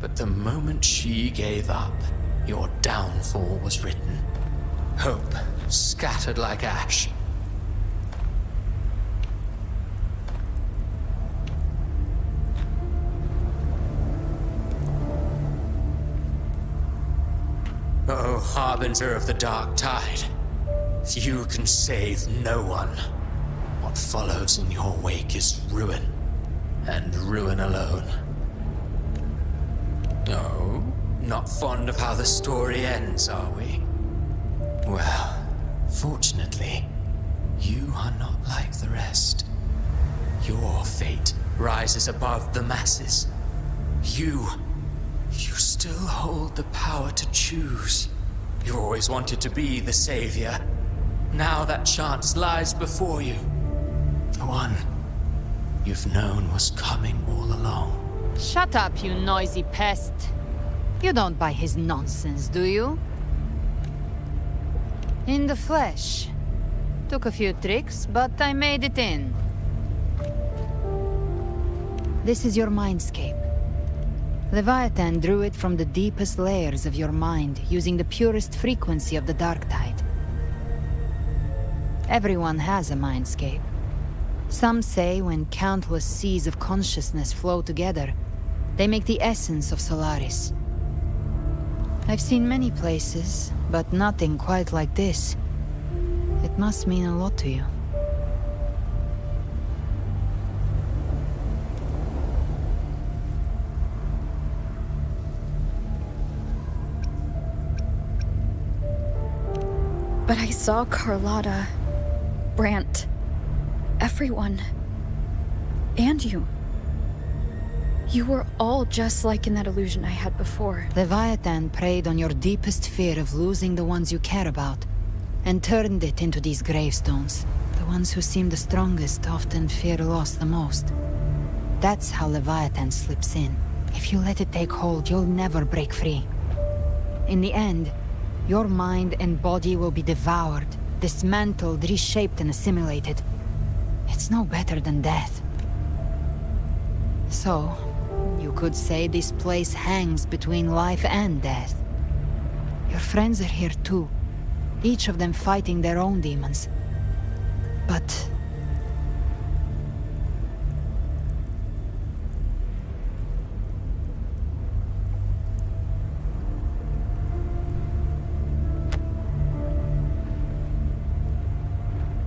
But the moment she gave up, your downfall was written. Hope scattered like ash. Oh, Harbinger of the Dark Tide, you can save no one. What follows in your wake is ruin, and ruin alone. Oh, not fond of how the story ends, are we? Well, fortunately, you are not like the rest. Your fate rises above the masses. You still hold the power to choose. You always wanted to be the savior. Now that chance lies before you. The one you've known was coming all along. Shut up, you noisy pest. You don't buy his nonsense, do you? In the flesh. Took a few tricks, but I made it in. This is your mindscape. Leviathan drew it from the deepest layers of your mind, using the purest frequency of the Dark Tide. Everyone has a mindscape. Some say when countless seas of consciousness flow together, they make the essence of Solaris. I've seen many places, but nothing quite like this. It must mean a lot to you. But I saw Carlotta, Brant, everyone, and you. You were all just like in that illusion I had before. Leviathan preyed on your deepest fear of losing the ones you care about, and turned it into these gravestones. The ones who seem the strongest often fear loss the most. That's how Leviathan slips in. If you let it take hold, you'll never break free. In the end, your mind and body will be devoured, dismantled, reshaped, and assimilated. It's no better than death. So, you could say this place hangs between life and death. Your friends are here too, each of them fighting their own demons. But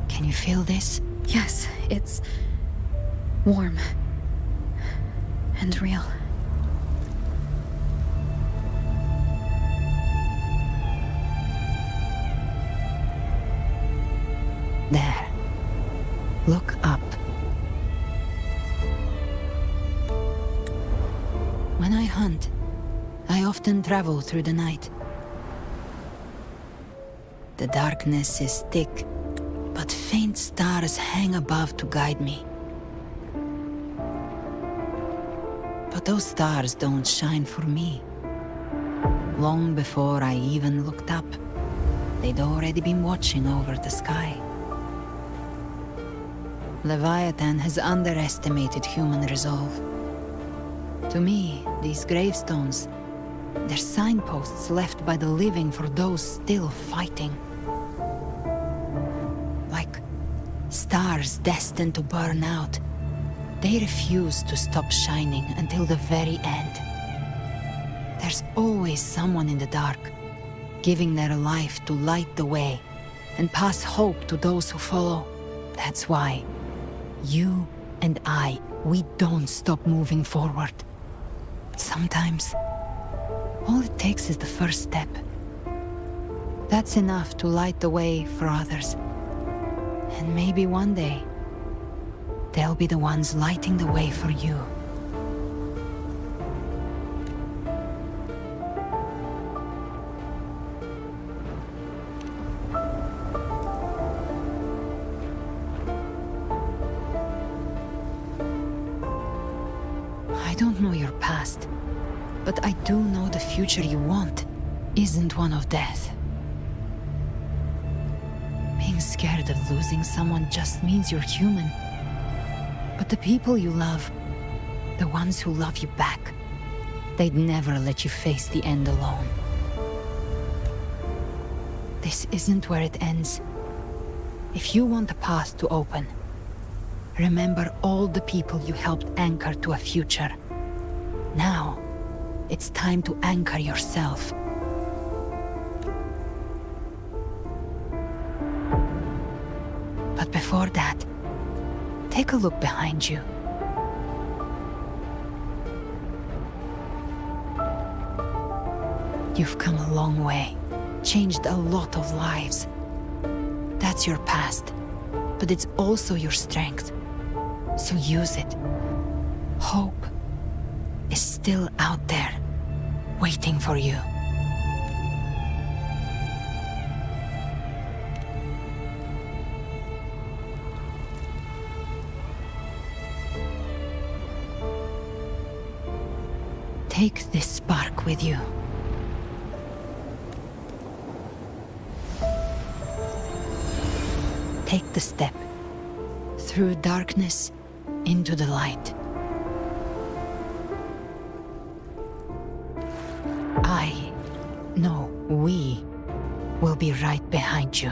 can you feel this? Yes, it's warm and real. There. Look up. When I hunt, I often travel through the night. The darkness is thick, but faint stars hang above to guide me. But those stars don't shine for me. Long before I even looked up, they'd already been watching over the sky. Leviathan has underestimated human resolve. To me, these gravestones, they're signposts left by the living for those still fighting. Like stars destined to burn out, they refuse to stop shining until the very end. There's always someone in the dark, giving their life to light the way and pass hope to those who follow. That's why you and I, we don't stop moving forward. Sometimes, all it takes is the first step. That's enough to light the way for others. And maybe one day, They'll be the ones lighting the way for you. I don't know your past, but I do know the future you want isn't one of death. Being scared of losing someone just means you're human. But the people you love, the ones who love you back, they'd never let you face the end alone. This isn't where it ends. If you want the path to open, remember all the people you helped anchor to a future. Now, it's time to anchor yourself. But before that, take a look behind you. You've come a long way, changed a lot of lives. That's your past, but it's also your strength. So use it. Hope is still out there, waiting for you. Take this spark with you. Take the step through darkness into the light. No, we will be right behind you.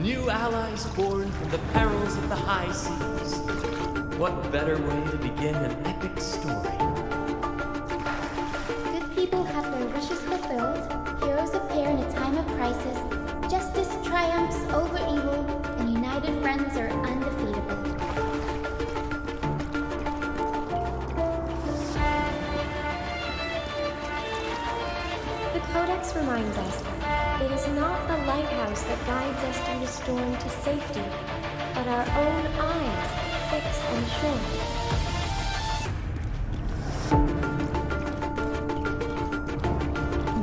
New allies born from the perils of the high seas. What better way to begin an epic story? Good people have their wishes fulfilled, heroes appear in a time of crisis, justice triumphs over evil, and united friends are undefeatable. The Codex reminds us that it is not the lighthouse that guides us through the storm to safety, but our own eyes, fixed on shore.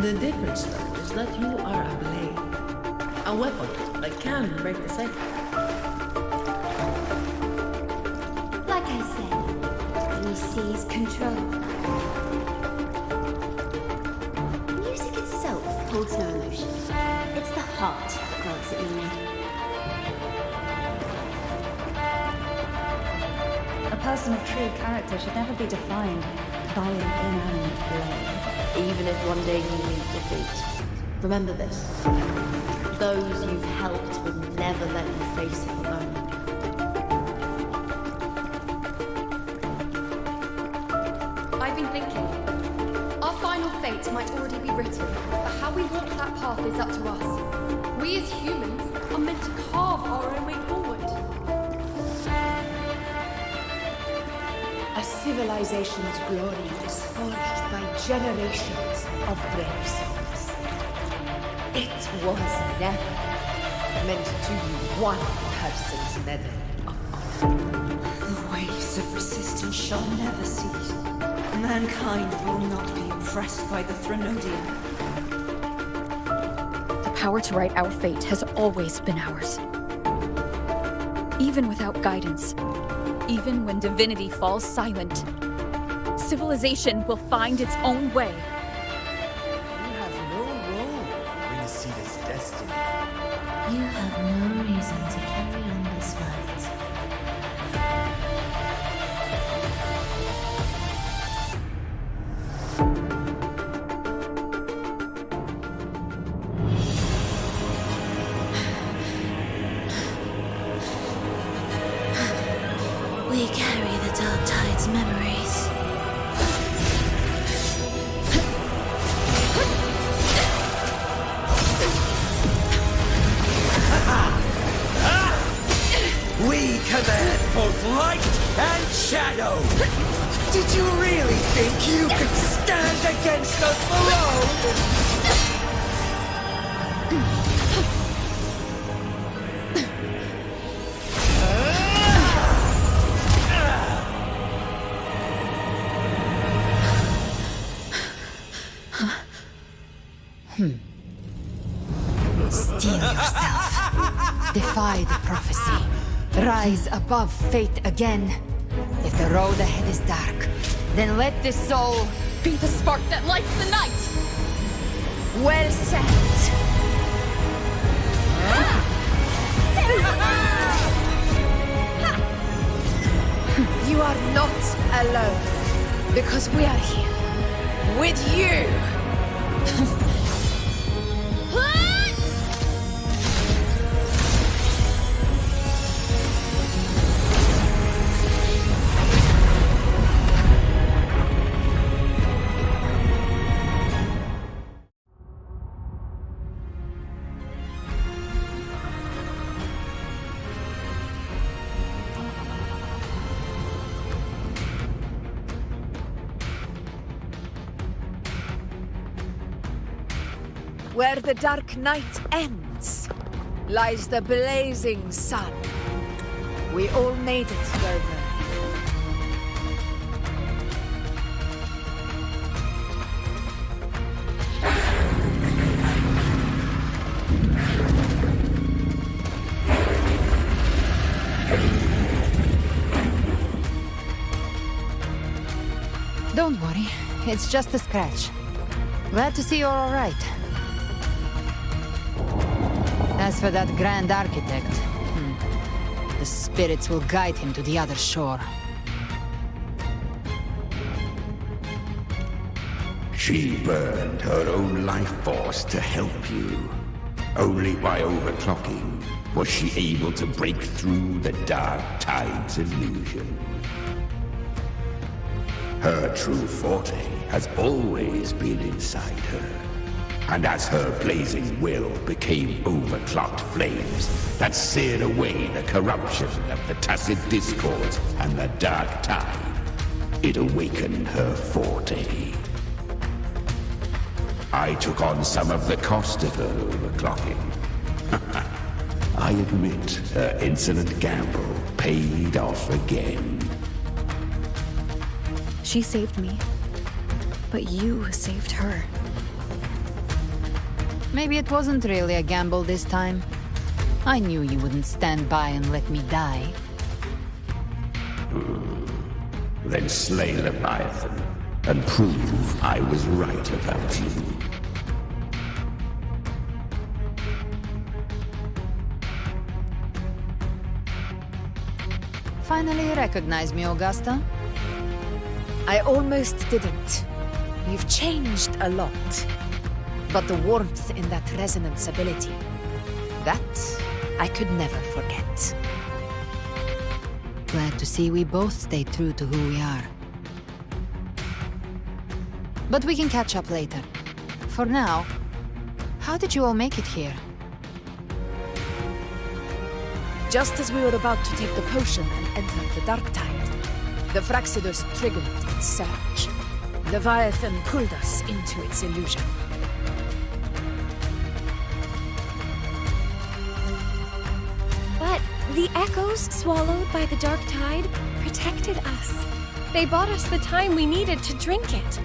The difference, though, is that you are a blade. A weapon that can break the cycle. Like I said, he seize control. Music itself holds no emotion. It's the heart that grants it meaning. A person of true character should never be defined by an inanimate blade. Even if one day you meet defeat, remember this. Those you've helped will never let you face it alone. I've been thinking. Our final fate might already be written, but how we walk that path is up to us. We as humans are meant to carve our own way forward. A civilization's glory is forged by generations of brave souls. It was never meant to be one person's medal of honor. The waves of resistance shall never cease. Mankind will not be oppressed by the Threnodian. The power to write our fate has always been ours. Even without guidance, even when divinity falls silent, civilization will find its own way. You have no role in Renacita's destiny. You have no reason to carry on this fight. We carry the Dark Tide's memories. We command both light and shadow! Did you really think you could stand against us alone? Steel yourself. Defy the prophecy. Rise above fate again. If the road ahead is dark, then let the soul be the spark that lights the night! Well said. You are not alone, because we are here with you. Where the dark night ends, lies the blazing sun. We all made it, Rover. Don't worry, it's just a scratch. Glad to see you're all right. As for that Grand Architect, the spirits will guide him to the other shore. She burned her own life force to help you. Only by overclocking was she able to break through the Dark Tide's illusion. Her true forte has always been inside her. And as her blazing will became overclocked flames that seared away the corruption of the tacit discords and the Dark Tide, it awakened her forte. I took on some of the cost of her overclocking. I admit her insolent gamble paid off again. She saved me, but you saved her. Maybe it wasn't really a gamble this time. I knew you wouldn't stand by and let me die. Then slay Leviathan and prove I was right about you. Finally recognize me, Augusta? I almost didn't. You've changed a lot. But the warmth in that resonance ability, that I could never forget. Glad to see we both stayed true to who we are. But we can catch up later. For now, how did you all make it here? Just as we were about to take the potion and enter the Dark Tide, the Fraxidus triggered its surge. Leviathan pulled us into its illusion. But the echoes swallowed by the Dark Tide protected us. They bought us the time we needed to drink it.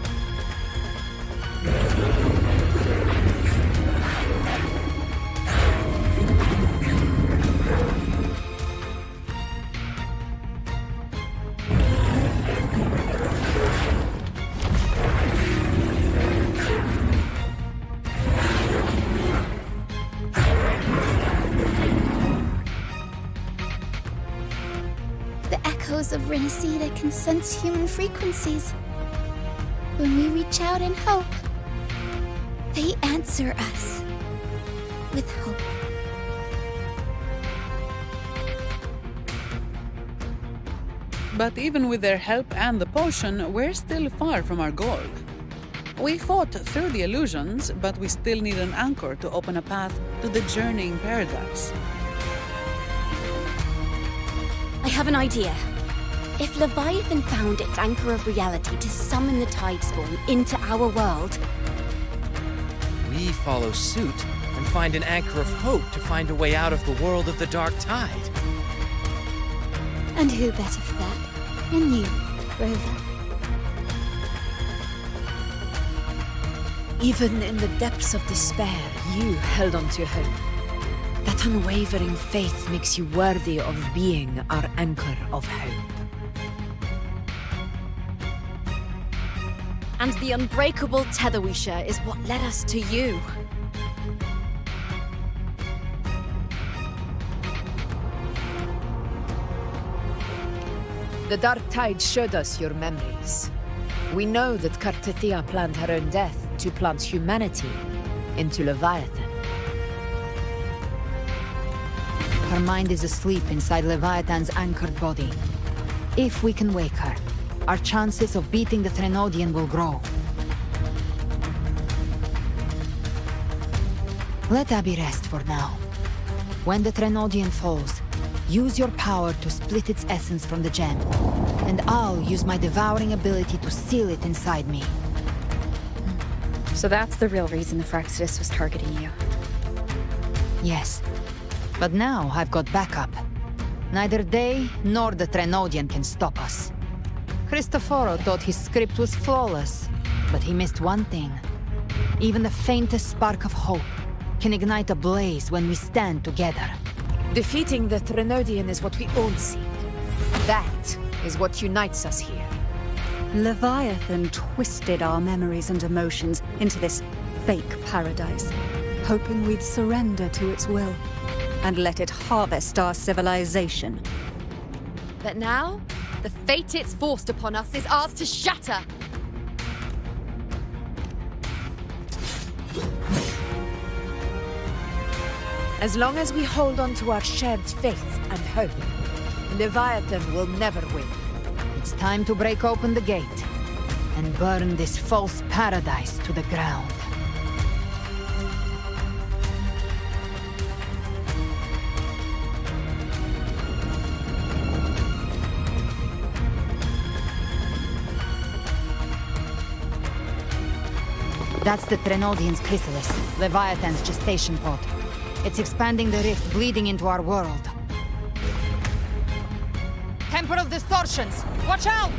Of Renacida can sense human frequencies. When we reach out in hope, they answer us with hope. But even with their help and the potion, we're still far from our goal. We fought through the illusions, but we still need an anchor to open a path to the journeying paradise. have an idea. If Leviathan found its anchor of reality to summon the tide spawn into our world, We follow suit and find an anchor of hope to find a way out of the world of the dark tide. And who better for that than you, Rover? Even in the depths of despair, you held on to hope. That unwavering faith makes you worthy of being our anchor of hope. and the unbreakable tether we share is what led us to you. The dark tide showed us your memories. We know that Kartithia planned her own death to plant humanity into Leviathan. Her mind is asleep inside Leviathan's anchored body. If we can wake her, our chances of beating the Threnodian will grow. Let Abby rest for now. When the Threnodian falls, use your power to split its essence from the gem, and I'll use my devouring ability to seal it inside me. So that's the real reason the Phraxidus was targeting you. Yes, but now I've got backup. Neither they nor the Threnodian can stop us. Cristoforo thought his script was flawless, but he missed one thing. Even the faintest spark of hope can ignite a blaze when we stand together. Defeating the Threnodian is what we all seek. That is what unites us here. Leviathan twisted our memories and emotions into this fake paradise, hoping we'd surrender to its will and let it harvest our civilization. But now, the fate it's forced upon us is ours to shatter. As long as we hold on to our shared faith and hope, Leviathan will never win. It's time to break open the gate and burn this false paradise to the ground. That's the Threnodian's chrysalis, Leviathan's gestation pod. It's expanding the rift, bleeding into our world. Temporal distortions! Watch out!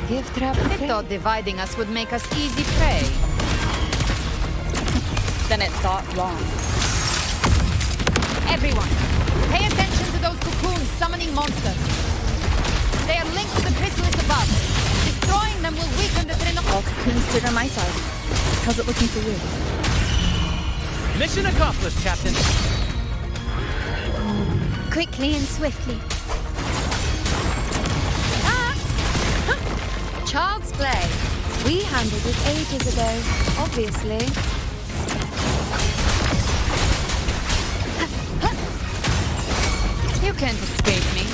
Gift trap. I thought dividing us would make us easy prey. Then it thought wrong. Everyone, pay attention to those cocoons summoning monsters. They are linked to the chrysalis above. Destroying them will weaken the Threnodian. All cocoons cleared on my side. How's it looking for you? Mission accomplished, Captain. Quickly and swiftly. Child's play. We handled it ages ago, obviously. You can't escape me.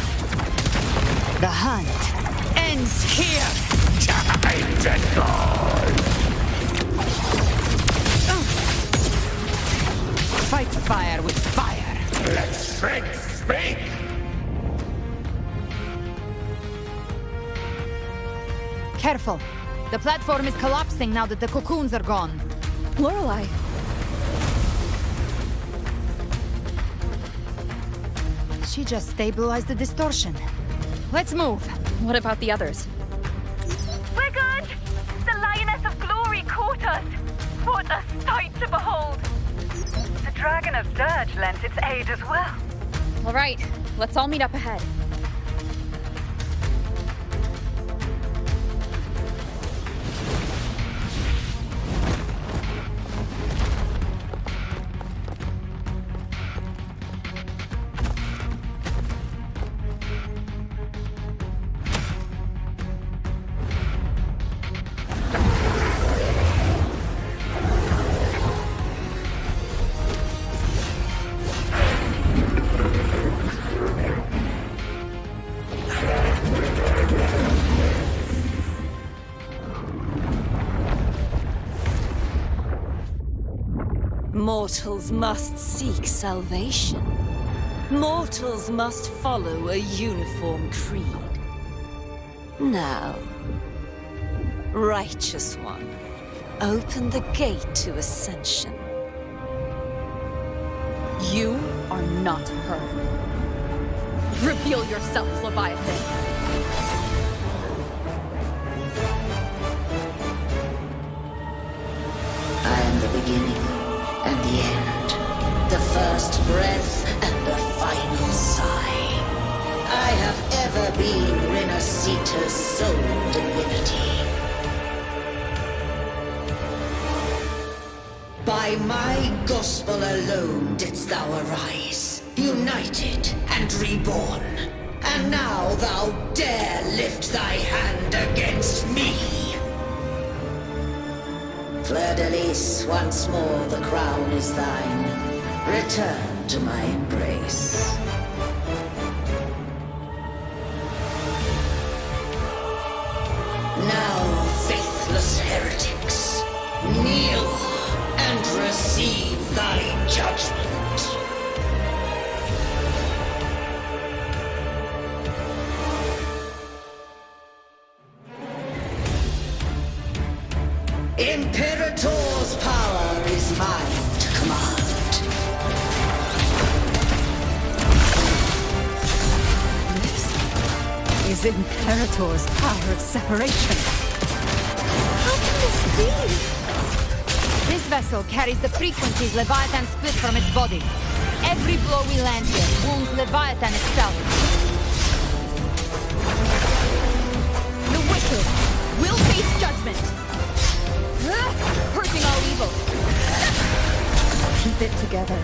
The hunt ends here. Time to die. Fight fire with fire. Let strength speak. Careful. The platform is collapsing now that the cocoons are gone. Lorelei. She just stabilized the distortion. Let's move. What about the others? We're good! The Lioness of Glory caught us! What a sight to behold! The Dragon of Dirge lent its aid as well. All right, let's all meet up ahead. Mortals must seek salvation. Mortals must follow a uniform creed. Now, Righteous One, open the gate to ascension. You are not her. Reveal yourself, Leviathan. I am the beginning and the end, the first breath and the final sigh. I have ever been Renacita's sole divinity. By my gospel alone didst thou arise, united and reborn. And now thou dare lift thy hand against me. Fleur-de-Lis, once more the crown is thine. Return to my embrace. Now, faithless heretics, kneel and receive thy judgment. Imperator's power is mine to command. Is Imperator's power of separation. How can this be? This vessel carries the frequencies Leviathan split from its body. Every blow we land here wounds Leviathan itself. The wicked will face judgment. Purging all evil. Keep it together.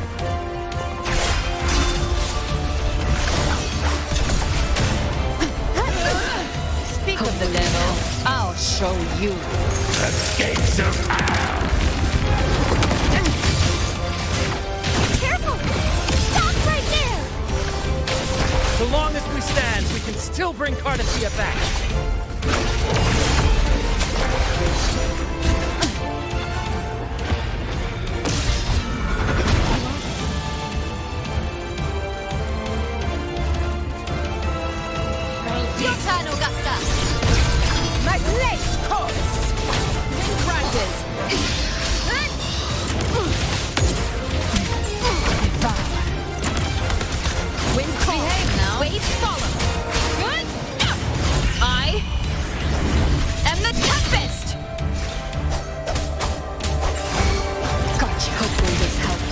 Speak of the devil, I'll show you. The gates of hell! Careful! Stop right there! So long as we stand, we can still bring Cardassia back. Your turn, Augusta! My blade calls! Wind rises! Wind calls! Behave now! Waves follow! Good! I am the Tempest! Gosh, hopefully this helps.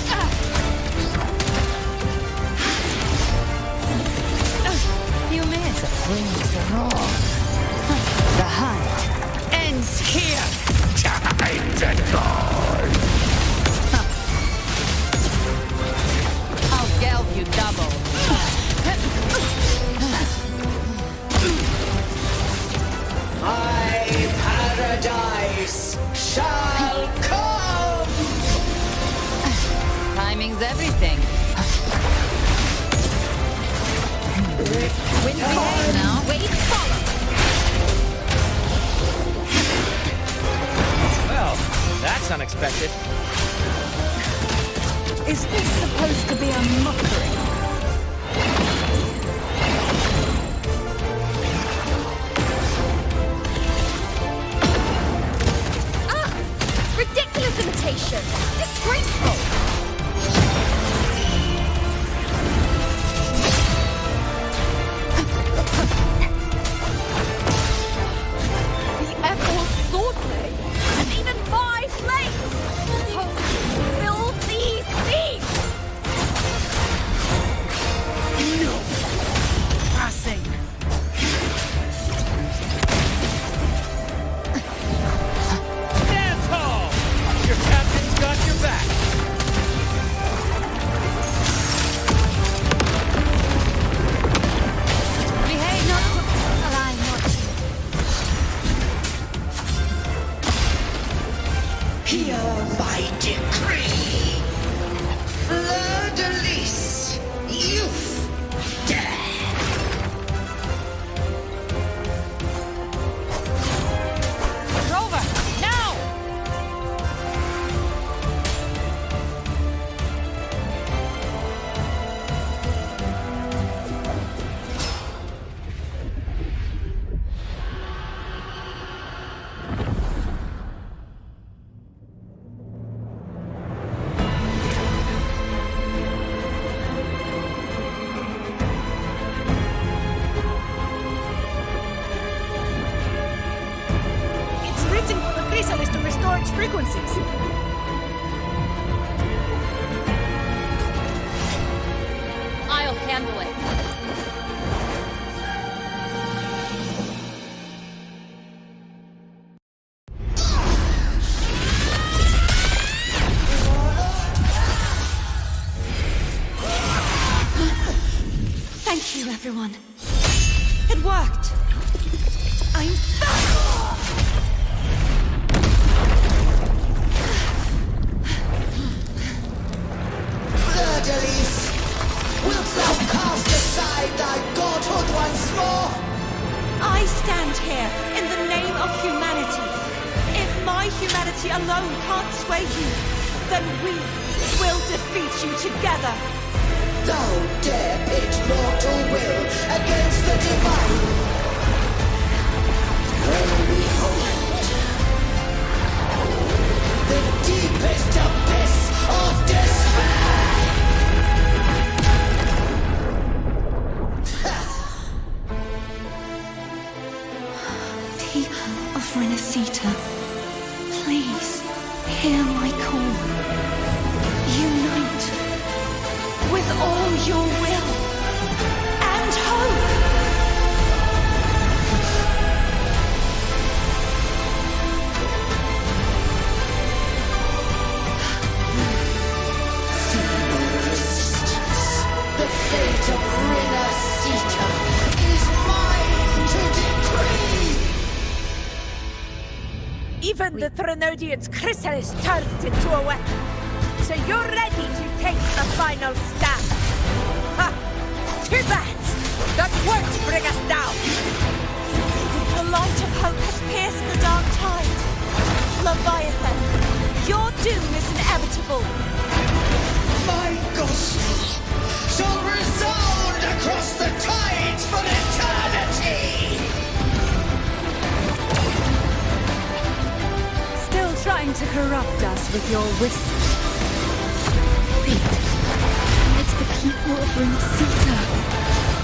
You miss. The wings are wrong. The hunt ends here. Time to go! I'll gelb you double. My paradise shall come! Timing's everything. Wind behave now! Waves follow! Well, that's unexpected. Is this supposed to be a mockery? Ridiculous imitation! Disgraceful! The Ethel swordplay! And even my flame! Oh, filthy thief! No! Passing! Dance hall! Your captain's got your back! handle it. Thank you, everyone. It worked. I'm back! Elise, wilt thou cast aside thy godhood once more? I stand here in the name of humanity. If my humanity alone can't sway you, then we will defeat you together. Thou dare pit mortal will against the divine. Well, behold, the deepest abyss of despair. People of Renacita, please hear my call. Unite with all your will and hope. The fate of Renacita is mine to decree! Even the Threnodian's chrysalis turned into a weapon. So you're ready to take the final stand. Ha! Too bad! That won't bring us down! The light of hope has pierced the dark tide. Leviathan, your doom is inevitable. My gospel shall resound across the tides for eternity! Still trying to corrupt us with your whispers. Fate makes the people of Renacita.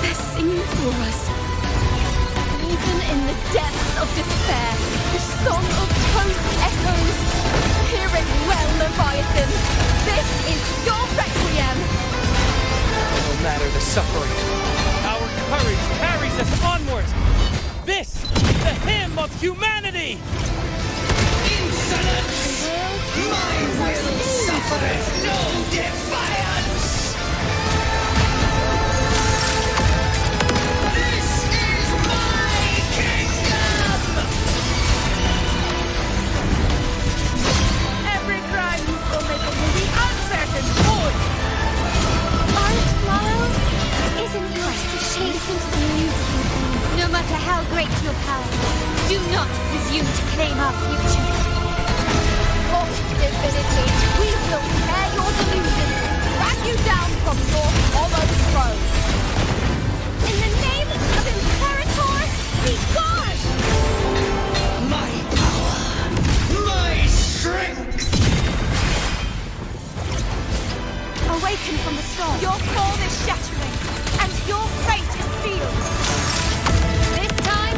They're singing for us. Even in the depths of despair, the song of hope echoes. Hear it well, Leviathan. This is your requiem. No matter the suffering, our courage carries us onwards. This is the hymn of humanity! Insolence! My will suffereth no defiance! This is my kingdom! Every crime you committed will be answered and void! Our tomorrow isn't yours to shape into the music. No matter how great your power, do not presume to claim our future. Of divinity, we will tear your delusions and drag you down from your hollow throne. In the name of Imperator, be gone! My power! My strength! Awaken from the storm. Your form is shattering, and your fate is sealed. This time,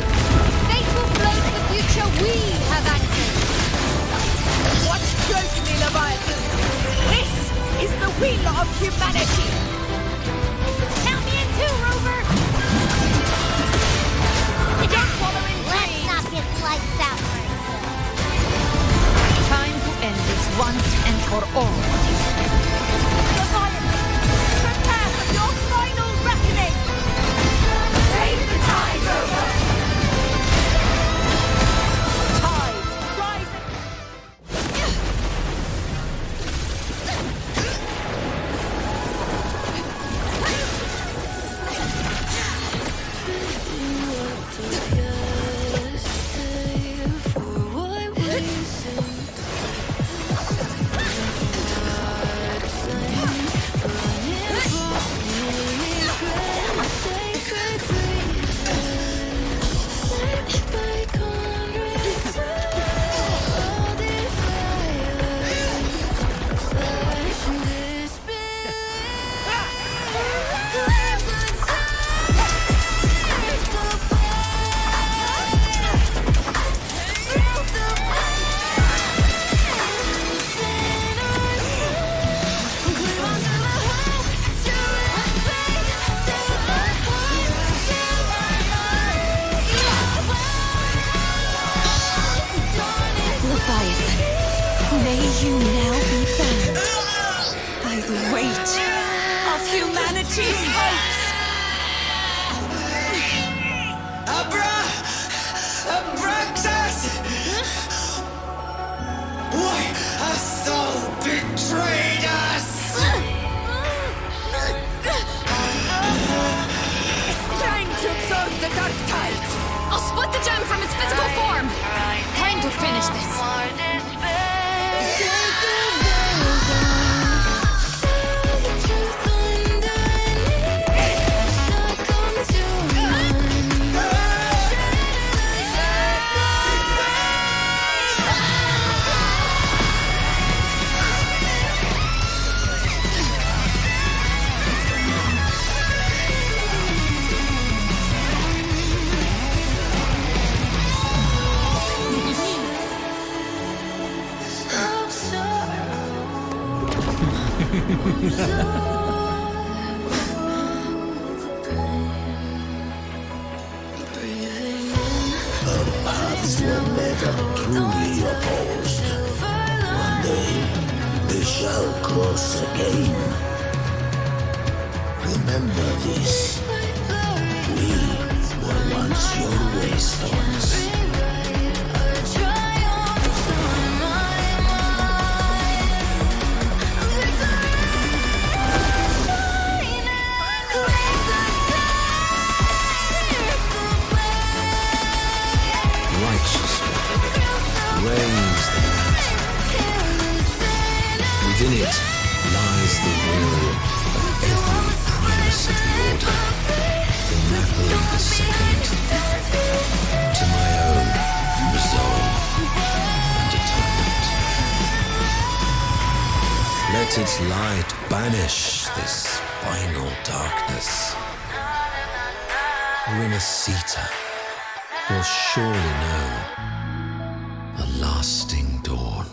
fate will float the future we have anchored. Watch closely, Leviathan! This is the wheel of humanity! Count me in too, Rover! Don't follow in Let's not get lights out right Time to end this once and for all. Leviathan, prepare for your final reckoning! Raise the tide, Rover! Tide, rise humanity's hopes! Abraxas! Why hast thou betrayed us? Trying to absorb the dark tide. I'll split the gem from its physical form. Time to finish this. Our paths were never truly opposed. One day, they shall cross again. Remember this. We were once your waystones. Reigns the night. Within it lies the will of every primus of the Order, from Napoli II to my own resolve and atonement. Let its light banish this final darkness. Renacita will surely know a lasting dawn.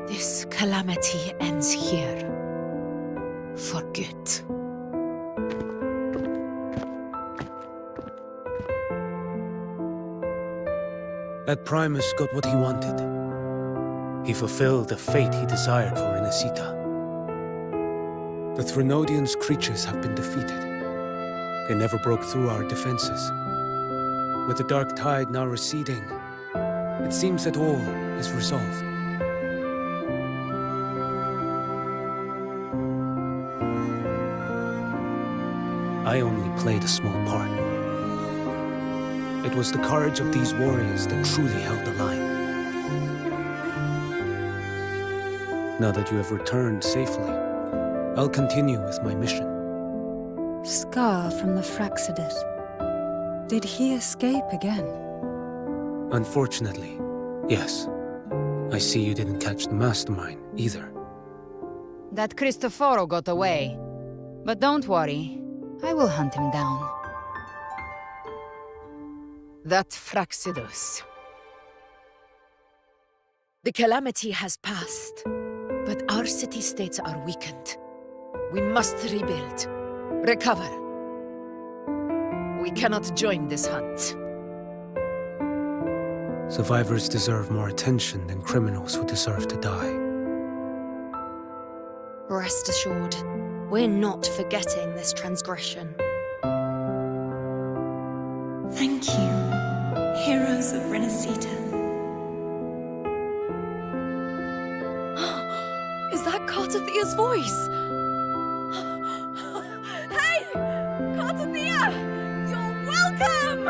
This calamity ends here. For good. That Primus got what he wanted. He fulfilled the fate he desired for Renacita. The Threnodians' creatures have been defeated. They never broke through our defenses. With the dark tide now receding, it seems that all is resolved. I only played a small part. It was the courage of these warriors that truly held the line. Now that you have returned safely, I'll continue with my mission. Scar from the Fraxidus. Did he escape again? Unfortunately, yes. I see you didn't catch the mastermind either. That Cristoforo got away. But don't worry, I will hunt him down. That Fraxidus. The calamity has passed, but our city-states are weakened. We must rebuild, recover. We cannot join this hunt. Survivors deserve more attention than criminals who deserve to die. Rest assured, we're not forgetting this transgression. Thank you, heroes of Renacita. Is that Cartathia's voice? Hey! Cartathia! You're welcome!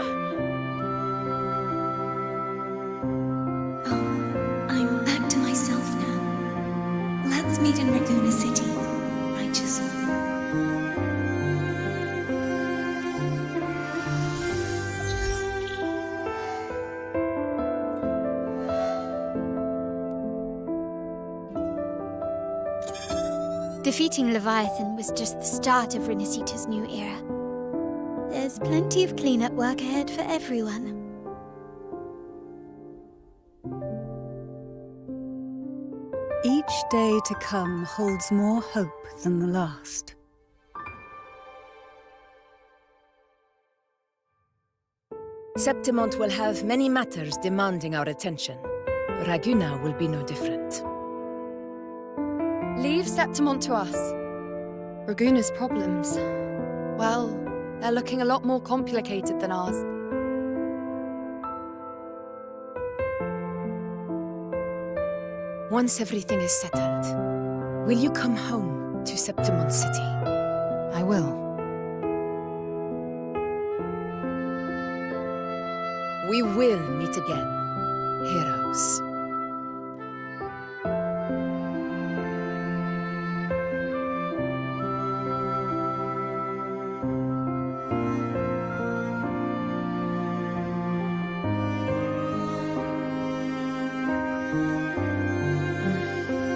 I'm back to myself now. Let's meet in Raguna City, righteous one. Defeating Leviathan was just the start of Rinasita's new era. There's plenty of cleanup work ahead for everyone. Each day to come holds more hope than the last. Septimont will have many matters demanding our attention. Raguna will be no different. Leave Septimont to us. Raguna's problems, well, they're looking a lot more complicated than ours. Once everything is settled, will you come home to Septimont City? I will. We will meet again, heroes.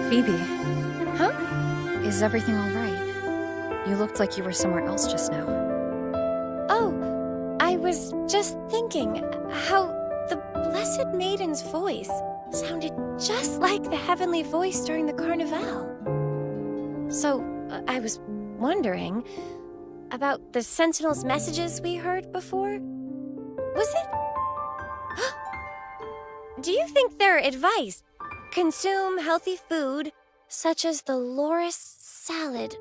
Phoebe. Huh? Is everything all right? You looked like you were somewhere else just now. Oh, I was just thinking how the Blessed Maiden's voice sounded just like the heavenly voice during the Carnival. So, I was wondering about the Sentinel's messages we heard before. Was it? Do you think their advice? Consume healthy food, such as the loris salad.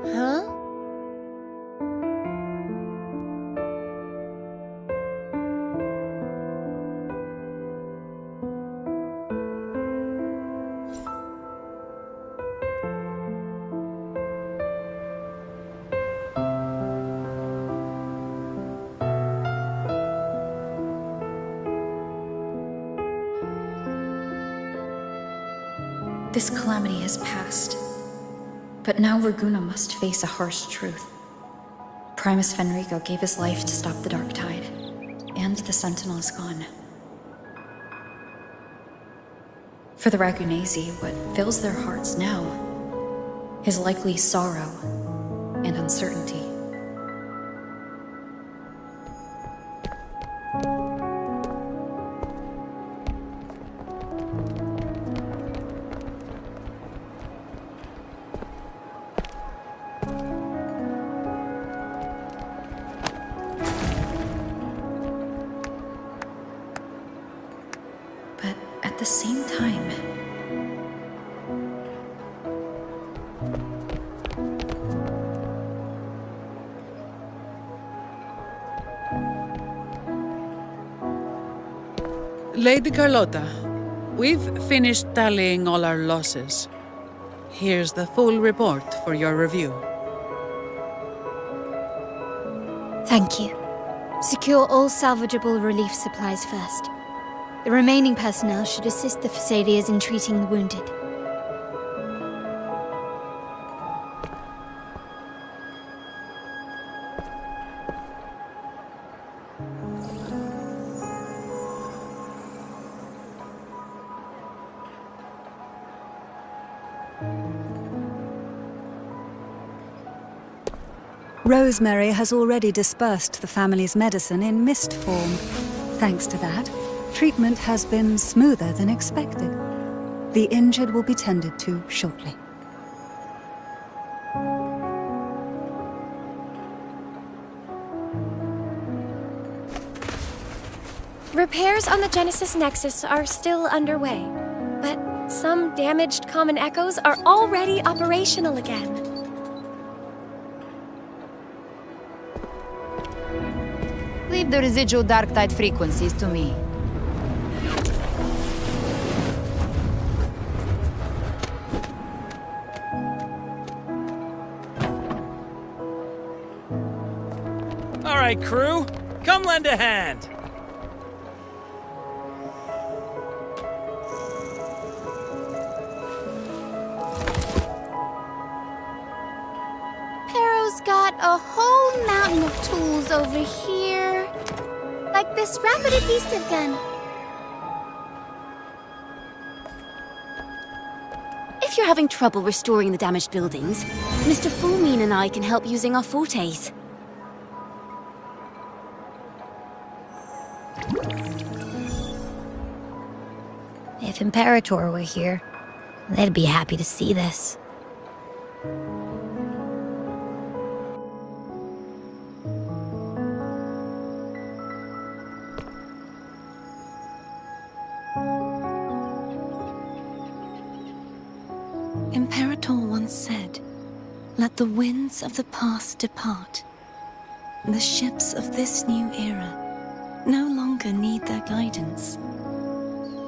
Huh? This calamity has passed, but now Raguna must face a harsh truth. Primus Fenrico gave his life to stop the Dark Tide, and the Sentinel is gone. For the Ragunesi, what fills their hearts now is likely sorrow and uncertainty. But at the same time, Lady Carlotta, we've finished tallying all our losses. Here's the full report for your review. Thank you. Secure all salvageable relief supplies first. The remaining personnel should assist the Phasaelias in treating the wounded. Rosemary has already dispersed the family's medicine in mist form. Thanks to that, treatment has been smoother than expected. The injured will be tended to shortly. Repairs on the Genesis Nexus are still underway, but some damaged common echoes are already operational again. Leave the residual dark tide frequencies to me. All right, crew, come lend a hand. Pero's got a whole mountain of tools over here. Like this rapid adhesive gun. If you're having trouble restoring the damaged buildings, Mr. Fulmine and I can help using our fortes. If Imperator were here, they'd be happy to see this. Imperator once said, "Let the winds of the past depart. The ships of this new era no longer need their guidance.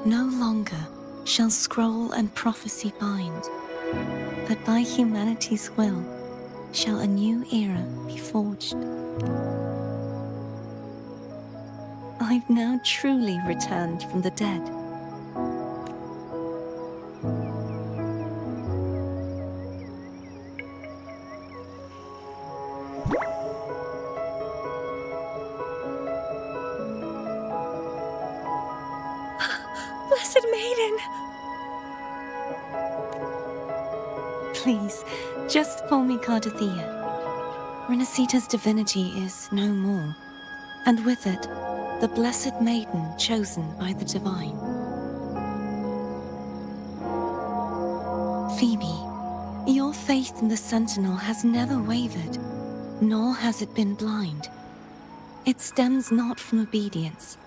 No longer shall scroll and prophecy bind, but by humanity's will shall a new era be forged." I've now truly returned from the dead. Blessed Maiden! Please, just call me Cardothea. Renacita's divinity is no more, and with it, the Blessed Maiden chosen by the Divine. Phoebe, your faith in the Sentinel has never wavered, nor has it been blind. It stems not from obedience,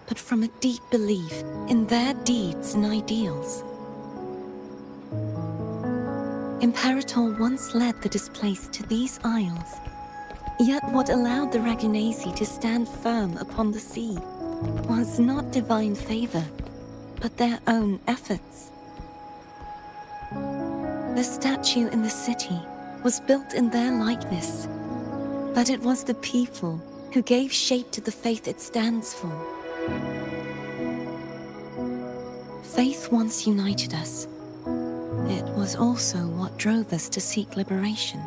but from a deep belief in their deeds and ideals. Imperator once led the displaced to these isles, yet what allowed the Ragunasi to stand firm upon the sea was not divine favor, but their own efforts. The statue in the city was built in their likeness, but it was the people who gave shape to the faith it stands for. Faith once united us. It was also what drove us to seek liberation.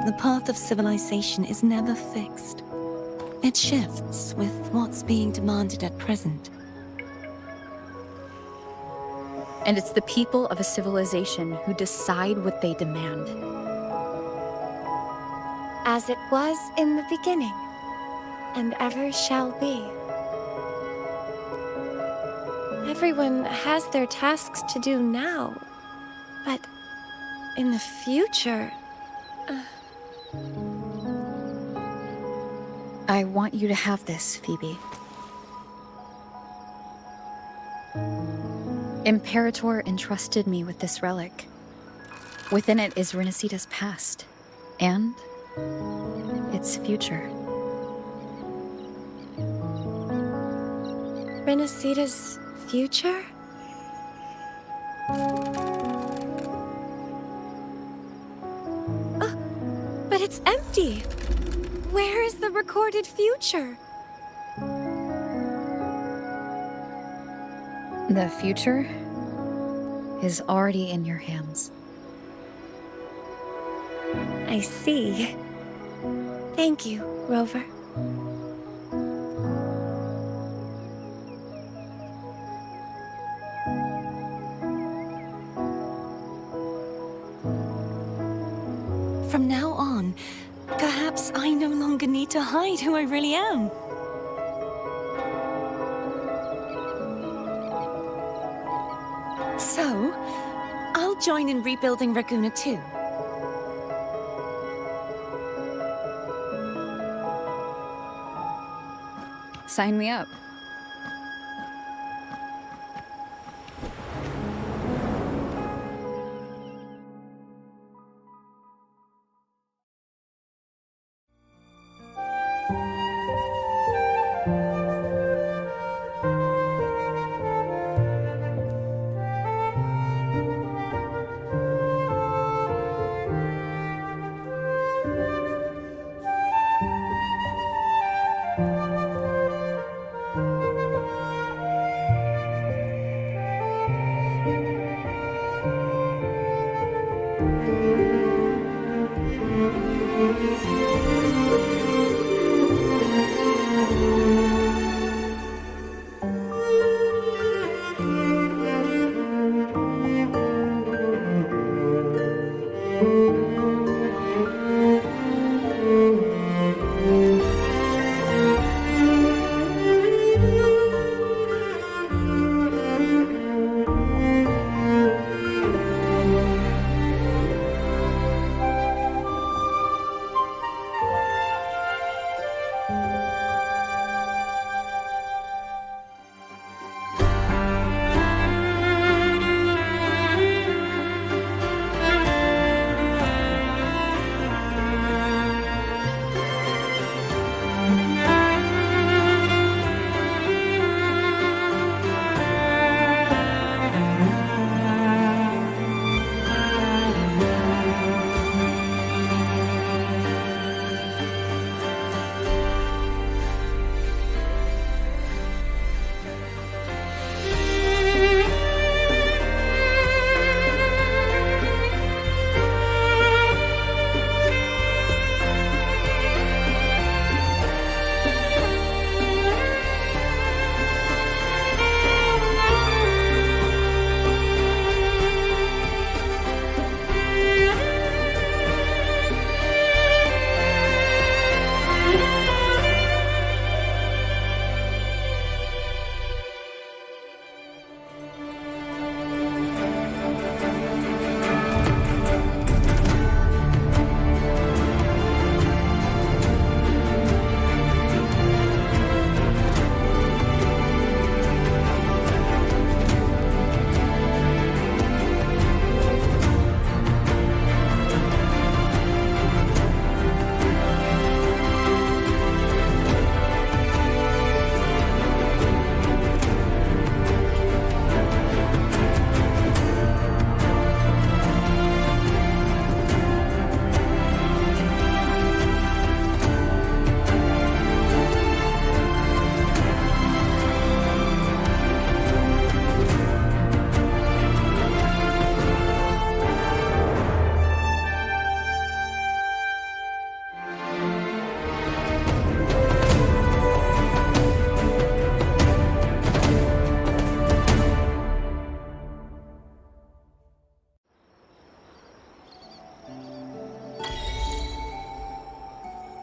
The path of civilization is never fixed. It shifts with what's being demanded at present. And it's the people of a civilization who decide what they demand. As it was in the beginning, and ever shall be. Everyone has their tasks to do now, but in the future... I want you to have this, Phoebe. Imperator entrusted me with this relic. Within it is Renacita's past, and its future. Renacita's future? But it's empty! Where is the recorded future? The future is already in your hands. I see. Thank you, Rover. From now on, perhaps I no longer need to hide who I really am. So, I'll join in rebuilding Raguna too. Sign me up.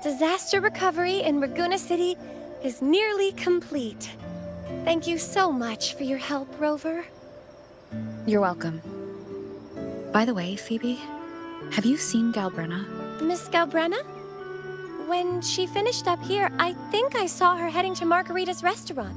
Disaster recovery in Raguna City is nearly complete. Thank you so much for your help, Rover. You're welcome. By the way, Phoebe, have you seen Galbrenna? Miss Galbrenna? When she finished up here, I think I saw her heading to Margarita's restaurant.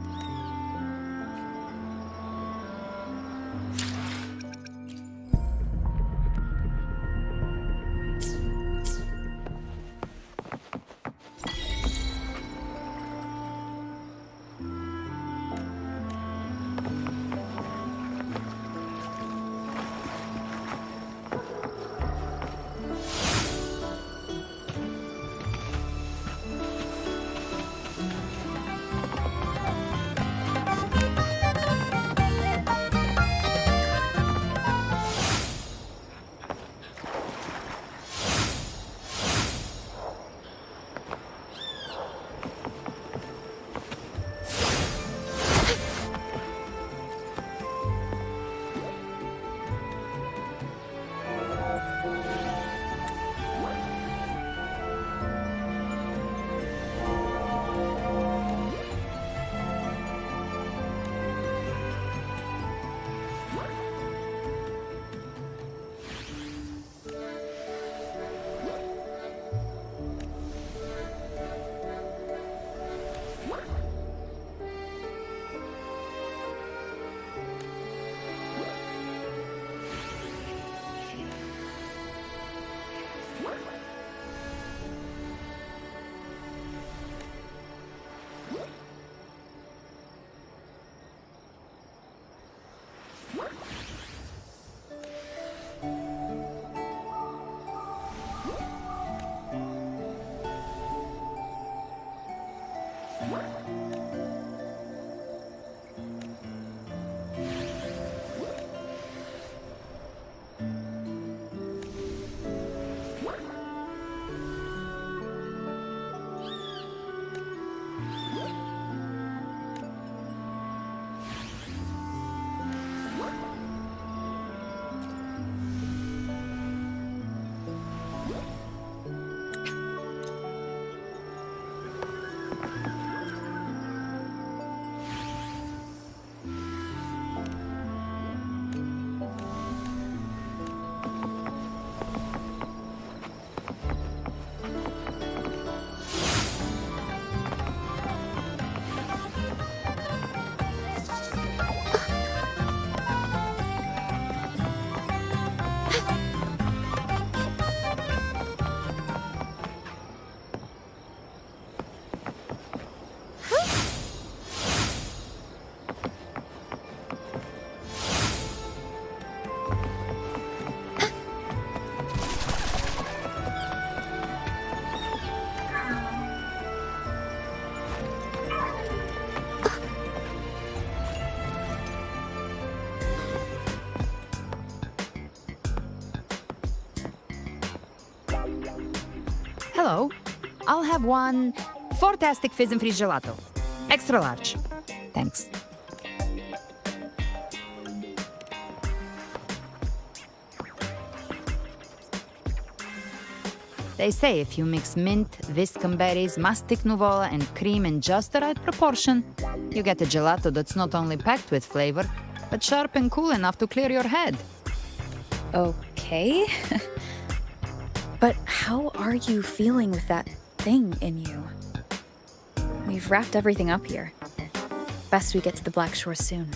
Hello. I'll have one fantastic fizz and freeze gelato. Extra large. Thanks. They say if you mix mint, viscum berries, mastic nuvola, and cream in just the right proportion, you get a gelato that's not only packed with flavor, but sharp and cool enough to clear your head. Okay. But how are you feeling with that thing in you? We've wrapped everything up here. Best we get to the Black Shore soon.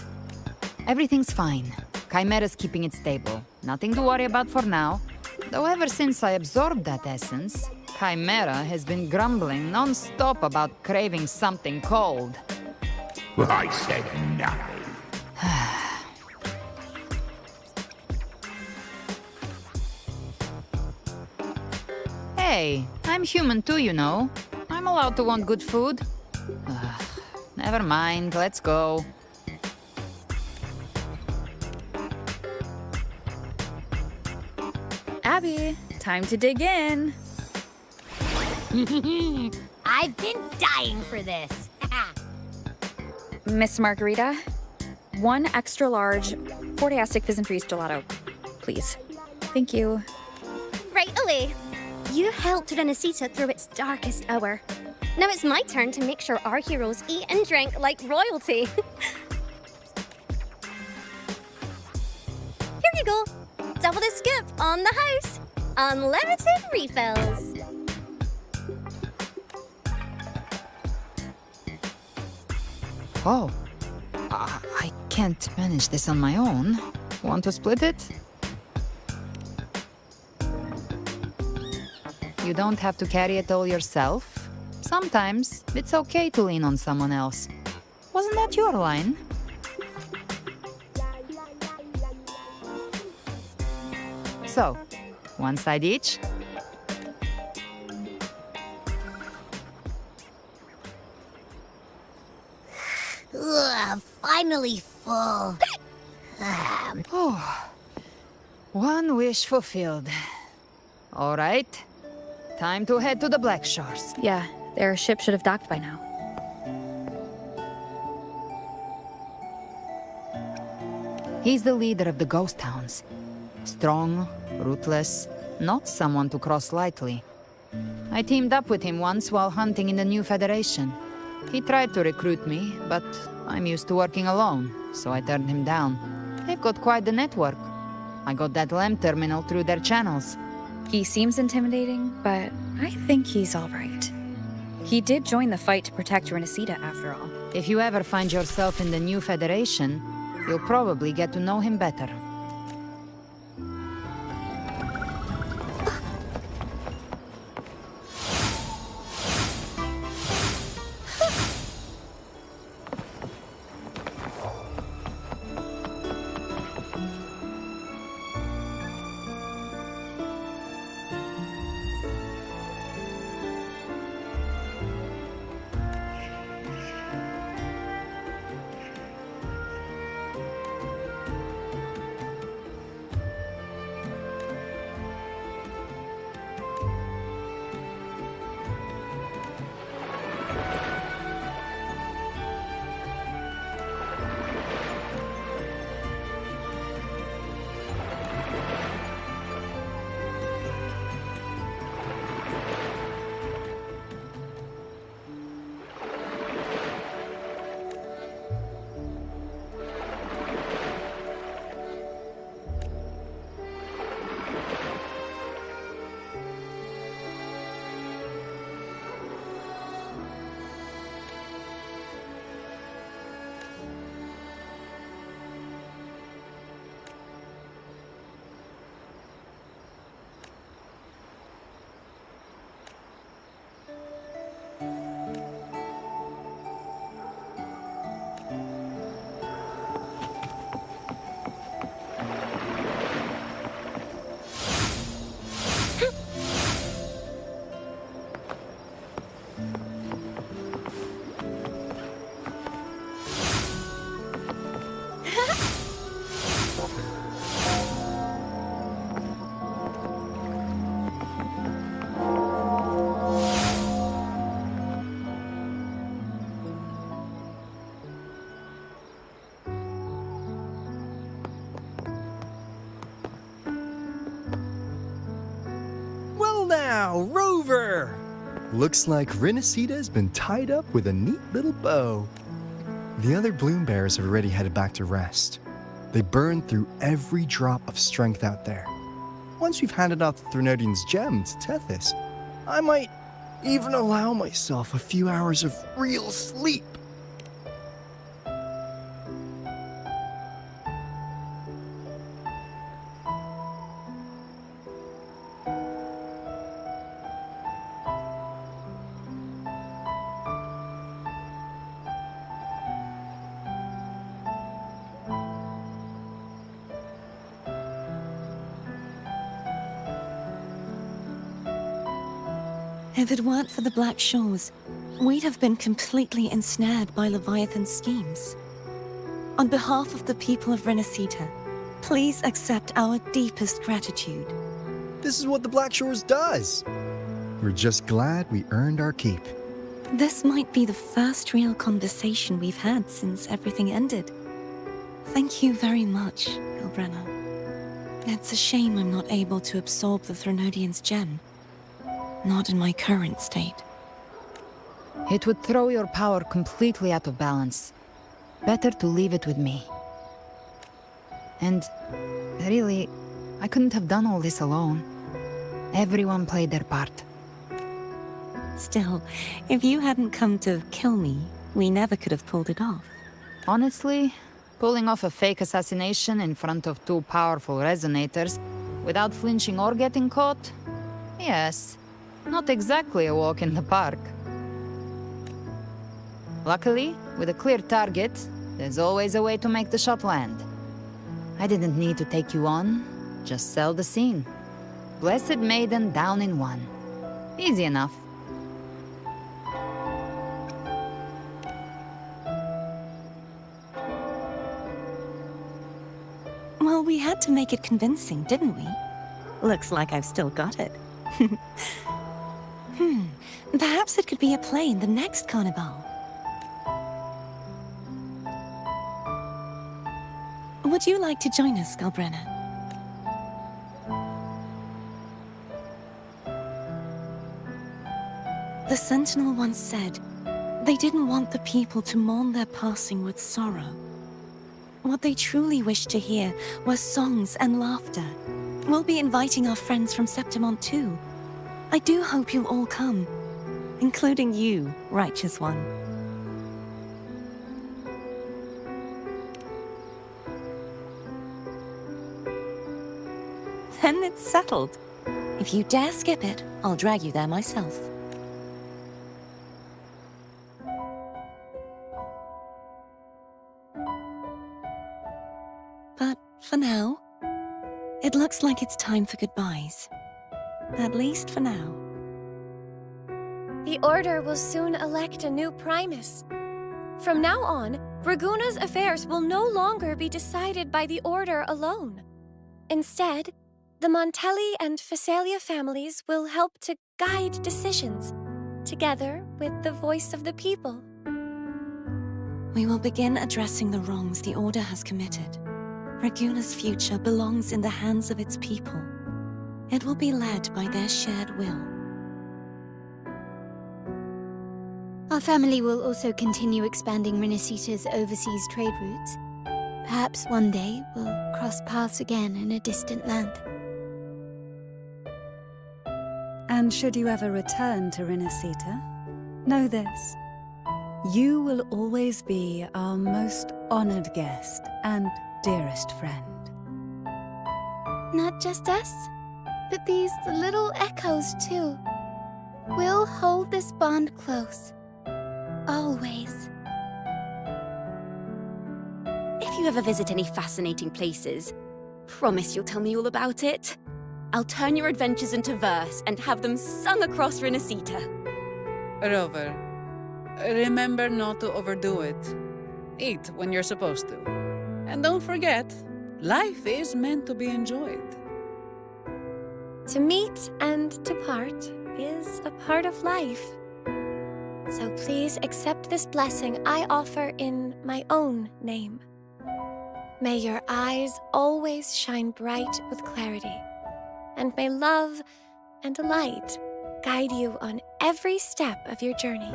Everything's fine. Chimera's keeping it stable. Nothing to worry about for now. Though ever since I absorbed that essence, Chimera has been grumbling non-stop about craving something cold. I said nothing. Hey, I'm human too, you know. I'm allowed to want good food. Never mind, let's go. Abby, time to dig in. I've been dying for this. Miss Margarita, one extra large Fortiastic Fizz and Freeze gelato, please. Thank you. Right away. You helped Renesita through its darkest hour. Now it's my turn to make sure our heroes eat and drink like royalty. Here you go. Double the scoop on the house. Unlimited refills. Oh, I can't manage this on my own. Want to split it? You don't have to carry it all yourself. Sometimes it's okay to lean on someone else. Wasn't that your line? So, one side each. Ugh, finally full. Oh, one wish fulfilled. All right, time to head to the Black Shores. Yeah, their ship should have docked by now. He's the leader of the ghost towns. Strong, ruthless, not someone to cross lightly. I teamed up with him once while hunting in the new Federation. He tried to recruit me, but I'm used to working alone, so I turned him down. They've got quite the network. I got that LEM terminal through their channels. He seems intimidating, but I think he's all right. He did join the fight to protect Renesita, after all. If you ever find yourself in the new Federation, you'll probably get to know him better. Now, Rover! Looks like Renesita's been tied up with a neat little bow. The other bloom bearers have already headed back to rest. They burned through every drop of strength out there. Once we've handed out the Threnodian's gem to Tethys, I might even allow myself a few hours of real sleep. If it weren't for the Black Shores, we'd have been completely ensnared by Leviathan's schemes. On behalf of the people of Renesita, please accept our deepest gratitude. This is what the Black Shores does. We're just glad we earned our keep. This might be the first real conversation we've had since everything ended. Thank you very much, Hilbrenna. It's a shame I'm not able to absorb the Threnodian's gem. Not in my current state. It would throw your power completely out of balance. Better to leave it with me. And really, I couldn't have done all this alone. Everyone played their part. Still, if you hadn't come to kill me, we never could have pulled it off. Honestly, pulling off a fake assassination in front of two powerful resonators without flinching or getting caught? Yes, not exactly a walk in the park. Luckily, with a clear target, there's always a way to make the shot land. I didn't need to take you on, just sell the scene. Blessed Maiden down in one. Easy enough. Well, we had to make it convincing, didn't we? Looks like I've still got it. Perhaps it could be a play in the next carnival. Would you like to join us, Galbrenna? The Sentinel once said, they didn't want the people to mourn their passing with sorrow. What they truly wished to hear were songs and laughter. We'll be inviting our friends from Septimont too. I do hope you'll all come, including you, Righteous One. Then it's settled. If you dare skip it, I'll drag you there myself. But for now, it looks like it's time for goodbyes. At least for now. The Order will soon elect a new Primus. From now on, Raguna's affairs will no longer be decided by the Order alone. Instead, the Montelli and Phasalia families will help to guide decisions, together with the voice of the people. We will begin addressing the wrongs the Order has committed. Raguna's future belongs in the hands of its people. It will be led by their shared will. Our family will also continue expanding Renacita's overseas trade routes. Perhaps one day we'll cross paths again in a distant land. And should you ever return to Renacita, know this. You will always be our most honored guest and dearest friend. Not just us, but these little echoes too. We'll hold this bond close. Always. If you ever visit any fascinating places, promise you'll tell me all about it. I'll turn your adventures into verse and have them sung across Renacita. Rover, remember not to overdo it. Eat when you're supposed to. And don't forget, life is meant to be enjoyed. To meet and to part is a part of life. So please accept this blessing I offer in my own name. May your eyes always shine bright with clarity, and may love and light guide you on every step of your journey.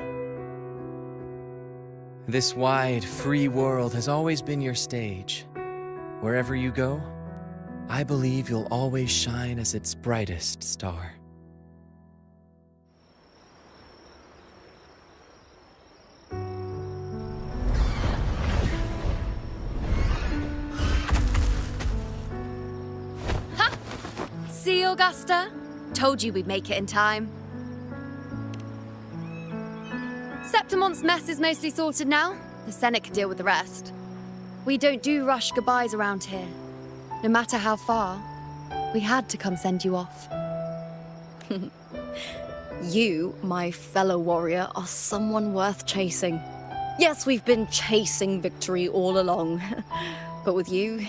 This wide, free world has always been your stage. Wherever you go, I believe you'll always shine as its brightest star. See, Augusta? Told you we'd make it in time. Septimont's mess is mostly sorted now. The Senate can deal with the rest. We don't do rush goodbyes around here. No matter how far, we had to come send you off. You, my fellow warrior, are someone worth chasing. Yes, we've been chasing victory all along. But with you,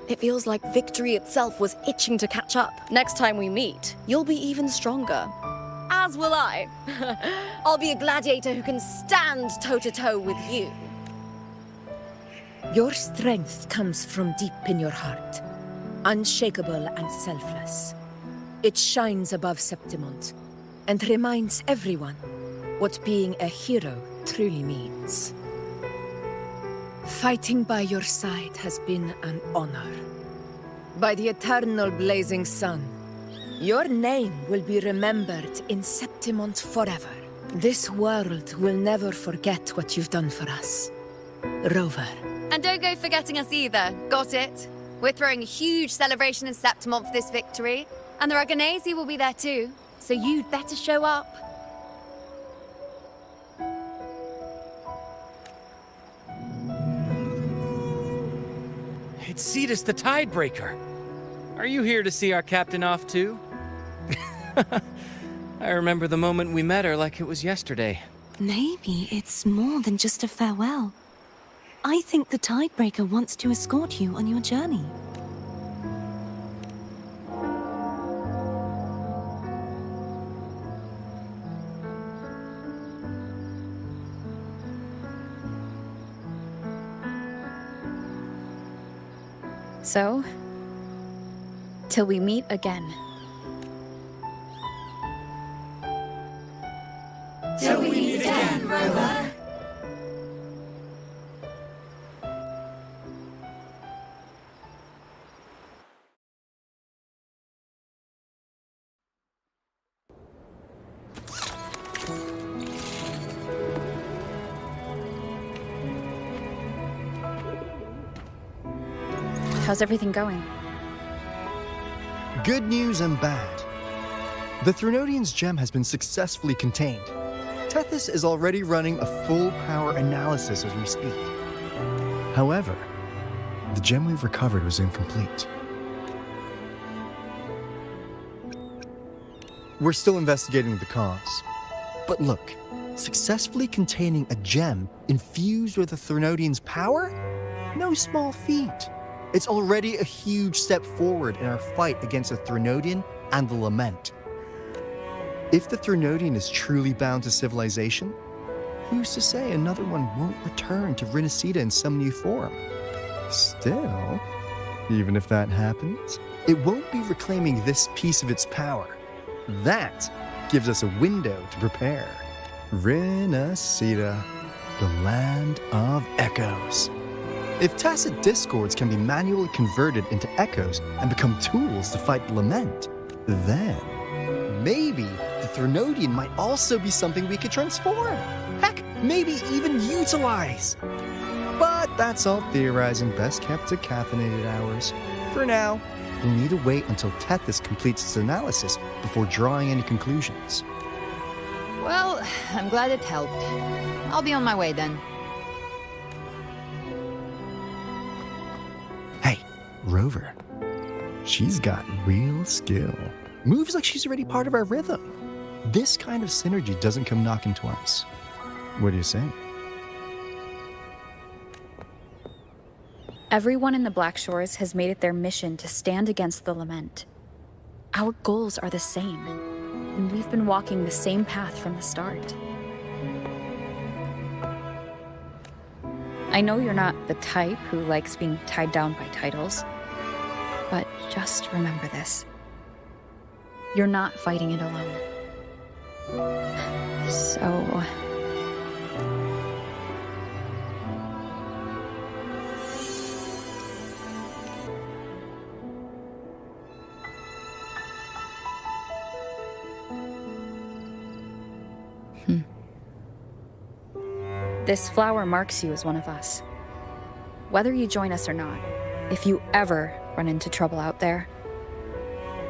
it feels like victory itself was itching to catch up. Next time we meet, you'll be even stronger. As will I. I'll be a gladiator who can stand toe-to-toe with you. Your strength comes from deep in your heart, unshakable and selfless. It shines above Septimont, and reminds everyone what being a hero truly means. Fighting by your side has been an honor. By the eternal blazing sun, your name will be remembered in Septimont forever. This world will never forget what you've done for us, Rover. And don't go forgetting us either, got it? We're throwing a huge celebration in Septimont for this victory, and the Raganesi will be there too, so you'd better show up. It's Cetus the Tidebreaker. Are you here to see our captain off too? I remember the moment we met her like it was yesterday. Maybe it's more than just a farewell. I think the Tidebreaker wants to escort you on your journey. So, till we meet again. Till we meet again, Rover. How's everything going? Good news and bad. The Threnodian's gem has been successfully contained. Tethys is already running a full power analysis as we speak. However, the gem we've recovered was incomplete. We're still investigating the cause. But look, successfully containing a gem infused with the Threnodian's power? No small feat. It's already a huge step forward in our fight against the Threnodian and the Lament. If the Threnodian is truly bound to civilization, who's to say another one won't return to Rinasida in some new form? Still, even if that happens, it won't be reclaiming this piece of its power. That gives us a window to prepare. Rinasida, the land of echoes. If tacit discords can be manually converted into echoes and become tools to fight the Lament, then maybe the Threnodian might also be something we could transform. Heck, maybe even utilize. But that's all theorizing best kept to caffeinated hours. For now, we'll need to wait until Tethys completes its analysis before drawing any conclusions. Well, I'm glad it helped. I'll be on my way then. Rover. She's got real skill. Moves like she's already part of our rhythm. This kind of synergy doesn't come knocking twice. What do you say? Everyone in the Black Shores has made it their mission to stand against the Lament. Our goals are the same, and we've been walking the same path from the start. I know you're not the type who likes being tied down by titles, but just remember this. You're not fighting it alone. So... This flower marks you as one of us. Whether you join us or not, if you ever run into trouble out there,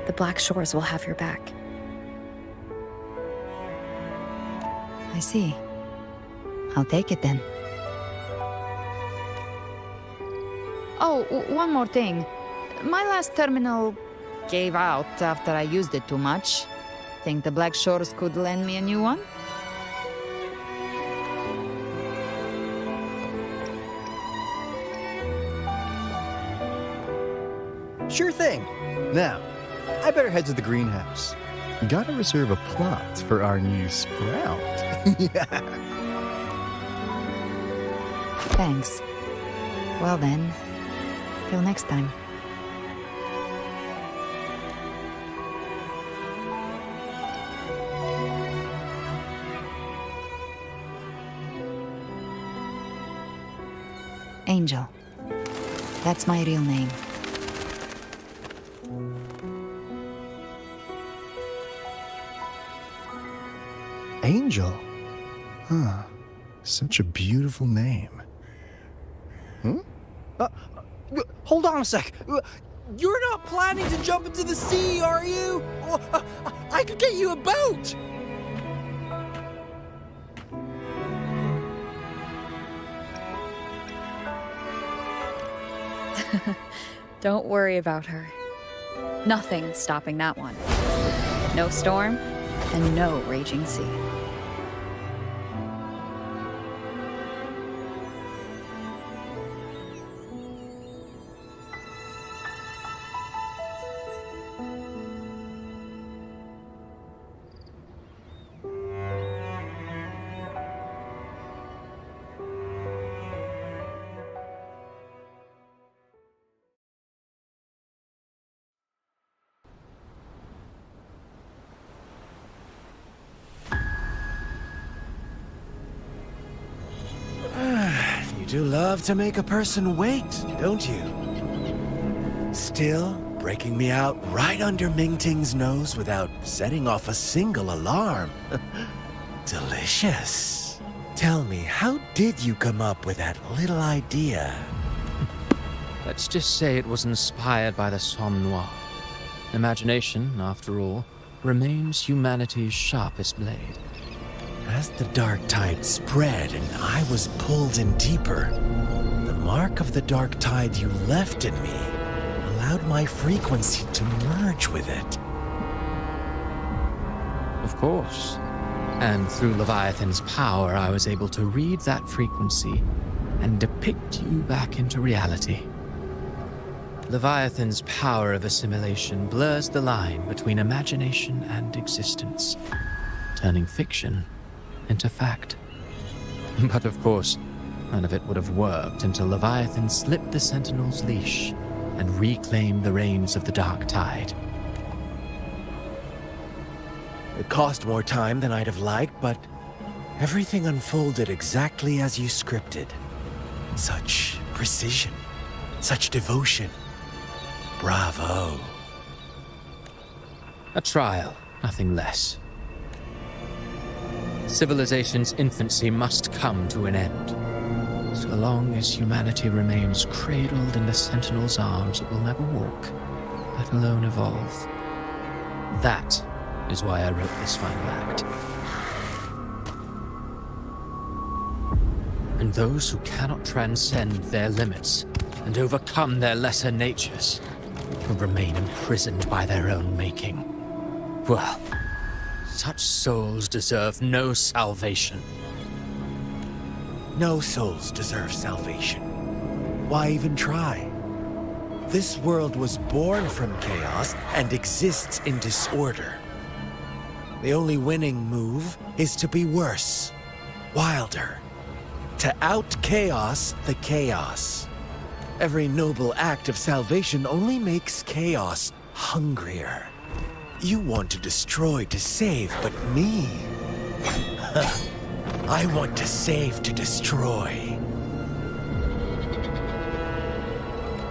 the Black Shores will have your back. I see. I'll take it then. Oh, one more thing. My last terminal gave out after I used it too much. Think the Black Shores could lend me a new one? Sure thing. Now, I better head to the greenhouse. Gotta reserve a plot for our new sprout. Yeah. Thanks. Well then, till next time. Angel. That's my real name. Angel? Huh. Such a beautiful name. Hmm? Hold on a sec. You're not planning to jump into the sea, are you? I could get you a boat! Don't worry about her. Nothing's stopping that one. No storm, and no raging sea. You do love to make a person wait, don't you? Still, breaking me out right under Mingting's nose without setting off a single alarm. Delicious. Tell me, how did you come up with that little idea? Let's just say it was inspired by the Somme Noir. Imagination, after all, remains humanity's sharpest blade. As the dark tide spread and I was pulled in deeper, the mark of the dark tide you left in me allowed my frequency to merge with it. Of course. And through Leviathan's power, I was able to read that frequency and depict you back into reality. Leviathan's power of assimilation blurs the line between imagination and existence, turning fiction into fact. But of course, none of it would have worked until Leviathan slipped the Sentinel's leash and reclaimed the reins of the dark tide. It cost more time than I'd have liked, but everything unfolded exactly as you scripted. Such precision, such devotion. Bravo. A trial, nothing less. Civilization's infancy must come to an end. So long as humanity remains cradled in the Sentinel's arms, it will never walk, let alone evolve. That is why I wrote this final act. And those who cannot transcend their limits and overcome their lesser natures will remain imprisoned by their own making. Well, such souls deserve no salvation. No souls deserve salvation. Why even try? This world was born from chaos and exists in disorder. The only winning move is to be worse, wilder, to out-chaos the chaos. Every noble act of salvation only makes chaos hungrier. You want to destroy to save, but me? I want to save to destroy.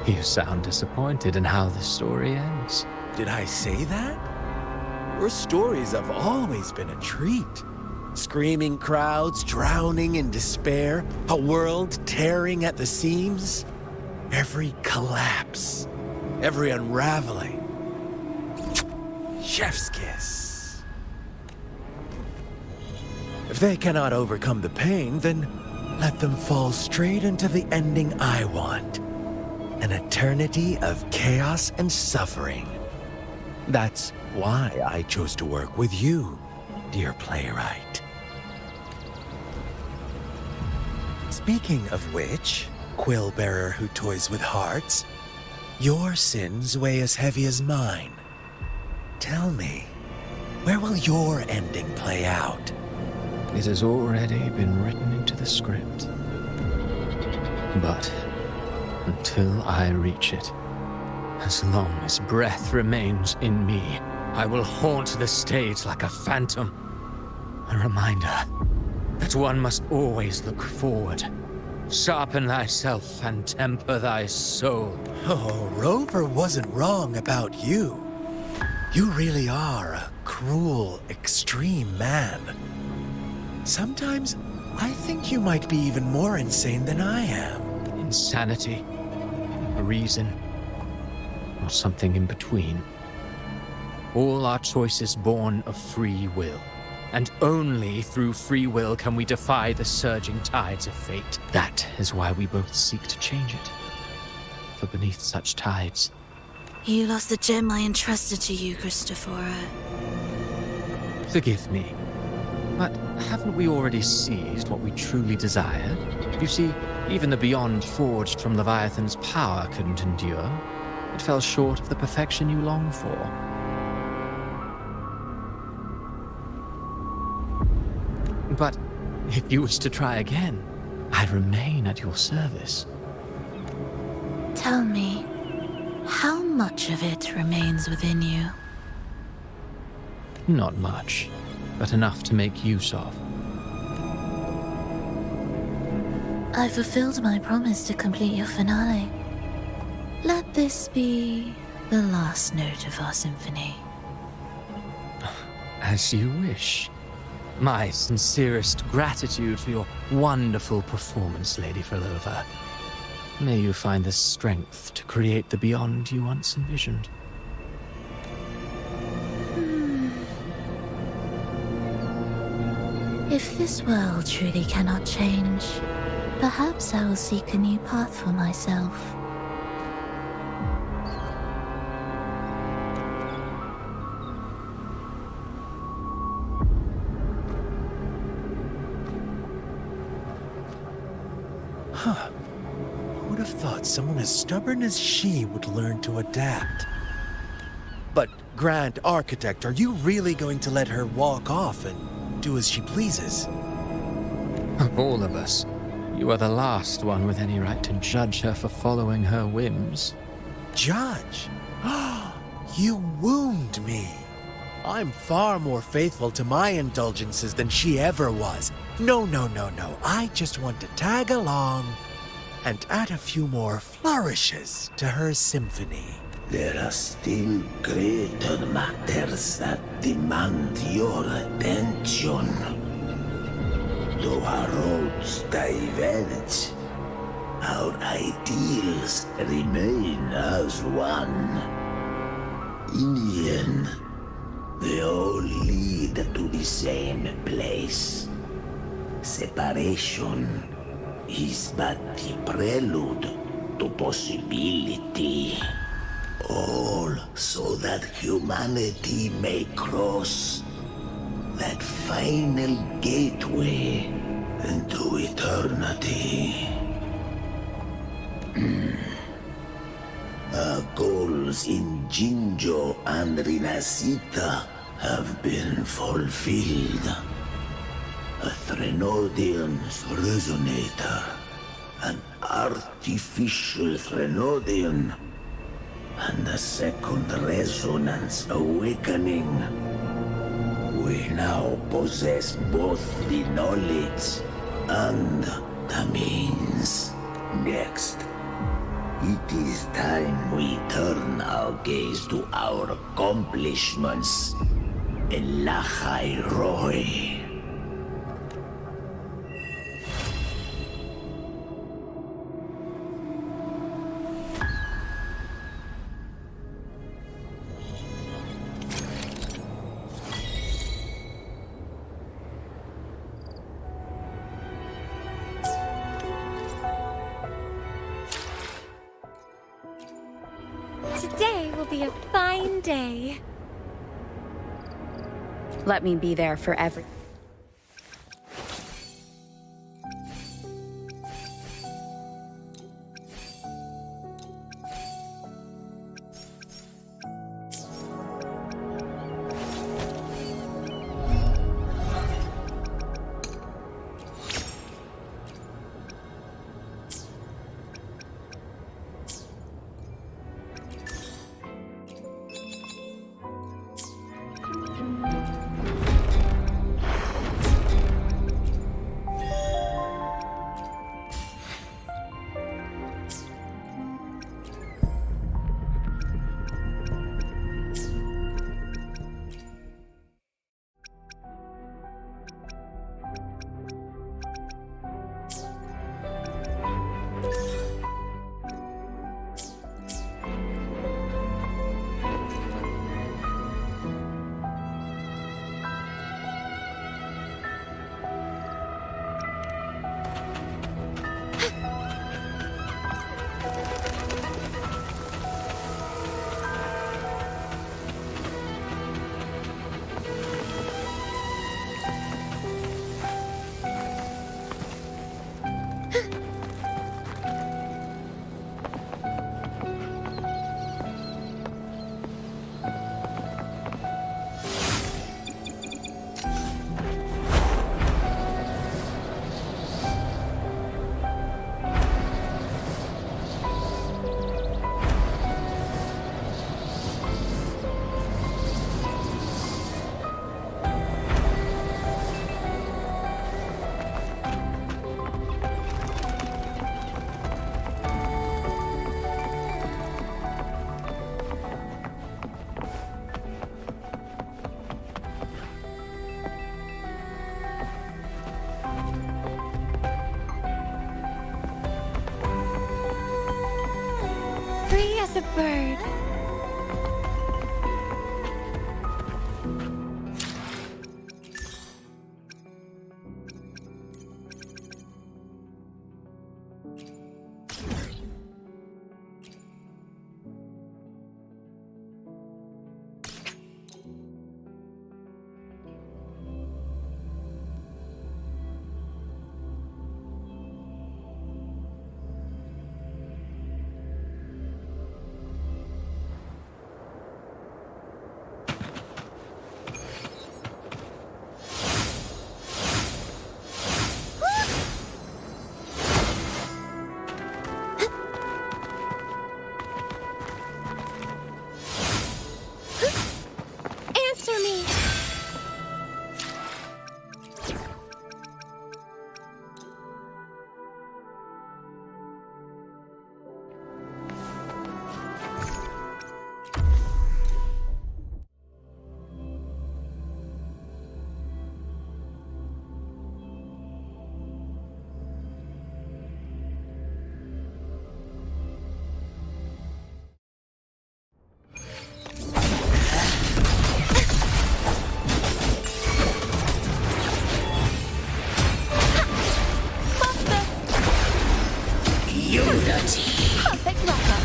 You sound disappointed in how the story ends. Did I say that? Your stories have always been a treat. Screaming crowds drowning in despair, a world tearing at the seams. Every collapse, every unraveling. Chef's kiss. If they cannot overcome the pain, then let them fall straight into the ending I want. An eternity of chaos and suffering. That's why I chose to work with you, dear playwright. Speaking of which, quill bearer who toys with hearts, your sins weigh as heavy as mine. Tell me, where will your ending play out? It has already been written into the script. But until I reach it, as long as breath remains in me, I will haunt the stage like a phantom. A reminder that one must always look forward, Sharpen thyself and temper thy soul. Oh, Rover wasn't wrong about you. You really are a cruel, extreme man. Sometimes I think you might be even more insane than I am. Insanity, a reason, or something in between. All our choices born of free will. And only through free will can we defy the surging tides of fate. That is why we both seek to change it. For beneath such tides... You lost the gem I entrusted to you, Christophora. Forgive me, but haven't we already seized what we truly desired? You see, even the beyond forged from Leviathan's power couldn't endure. It fell short of the perfection you long for. But if you wish to try again, I remain at your service. Tell me, how much of it remains within you? Not much, but enough to make use of. I fulfilled my promise to complete your finale. Let this be the last note of our symphony. As you wish. My sincerest gratitude for your wonderful performance, Lady Frolova. May you find the strength to create the beyond you once envisioned. If this world truly cannot change, perhaps I will seek a new path for myself. Huh. Who would have thought someone as stubborn as she would learn to adapt? But, Grand Architect, are you really going to let her walk off and do as she pleases? Of all of us, you are the last one with any right to judge her for following her whims. Judge? You wound me. I'm far more faithful to my indulgences than she ever was. No. I just want to tag along and add a few more flourishes to her symphony. There are still greater matters that demand your attention. Though our roads diverge, our ideals remain as one. In the end, they all lead to the same place. Separation is but the prelude to possibility. All so that humanity may cross that final gateway into eternity. Our goals in Jinjo and Rinasita have been fulfilled. A Threnodian's resonator, an artificial Threnodian, and a second resonance awakening. We now possess both the knowledge and the means. Next, it is time we turn our gaze to our accomplishments in Lahai Roy. Today will be a fine day. Let me be there for every... a bird. Answer me! Perfect wrap-up.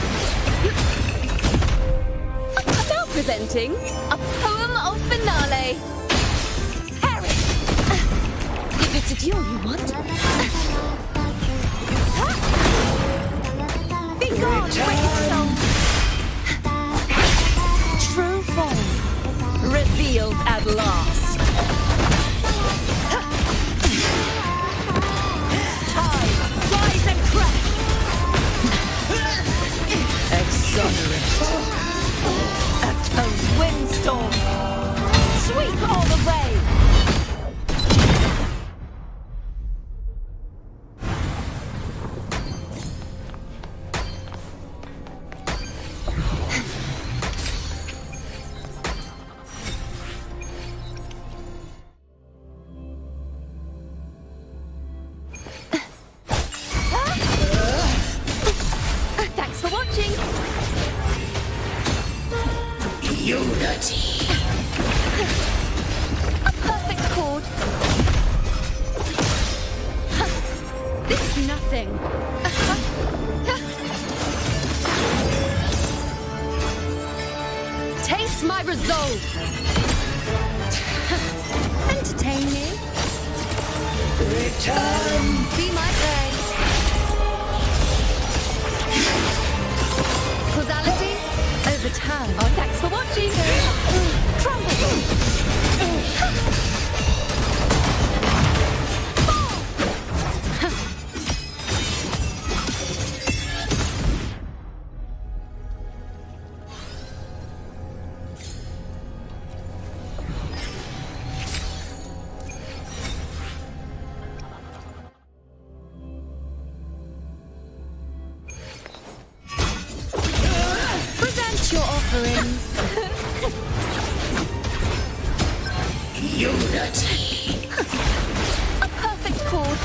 Now presenting a poem of finale. Harry! If it's a duel you want. Be gone, wicked soul! True form revealed at last. Rise and crash! Exonerate. A windstorm. Sweep all the way. Thanks for watching. Unity. A perfect chord. This nothing. Taste my resolve. Entertain me. Return. Be my prey. Causality overturned. Oh, thanks for watching. Present your offerings. Unity. A perfect chord.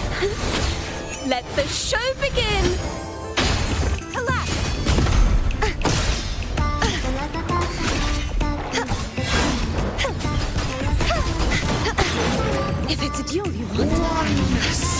Let the show begin. Collapse. If it's a duel you want. Oneness.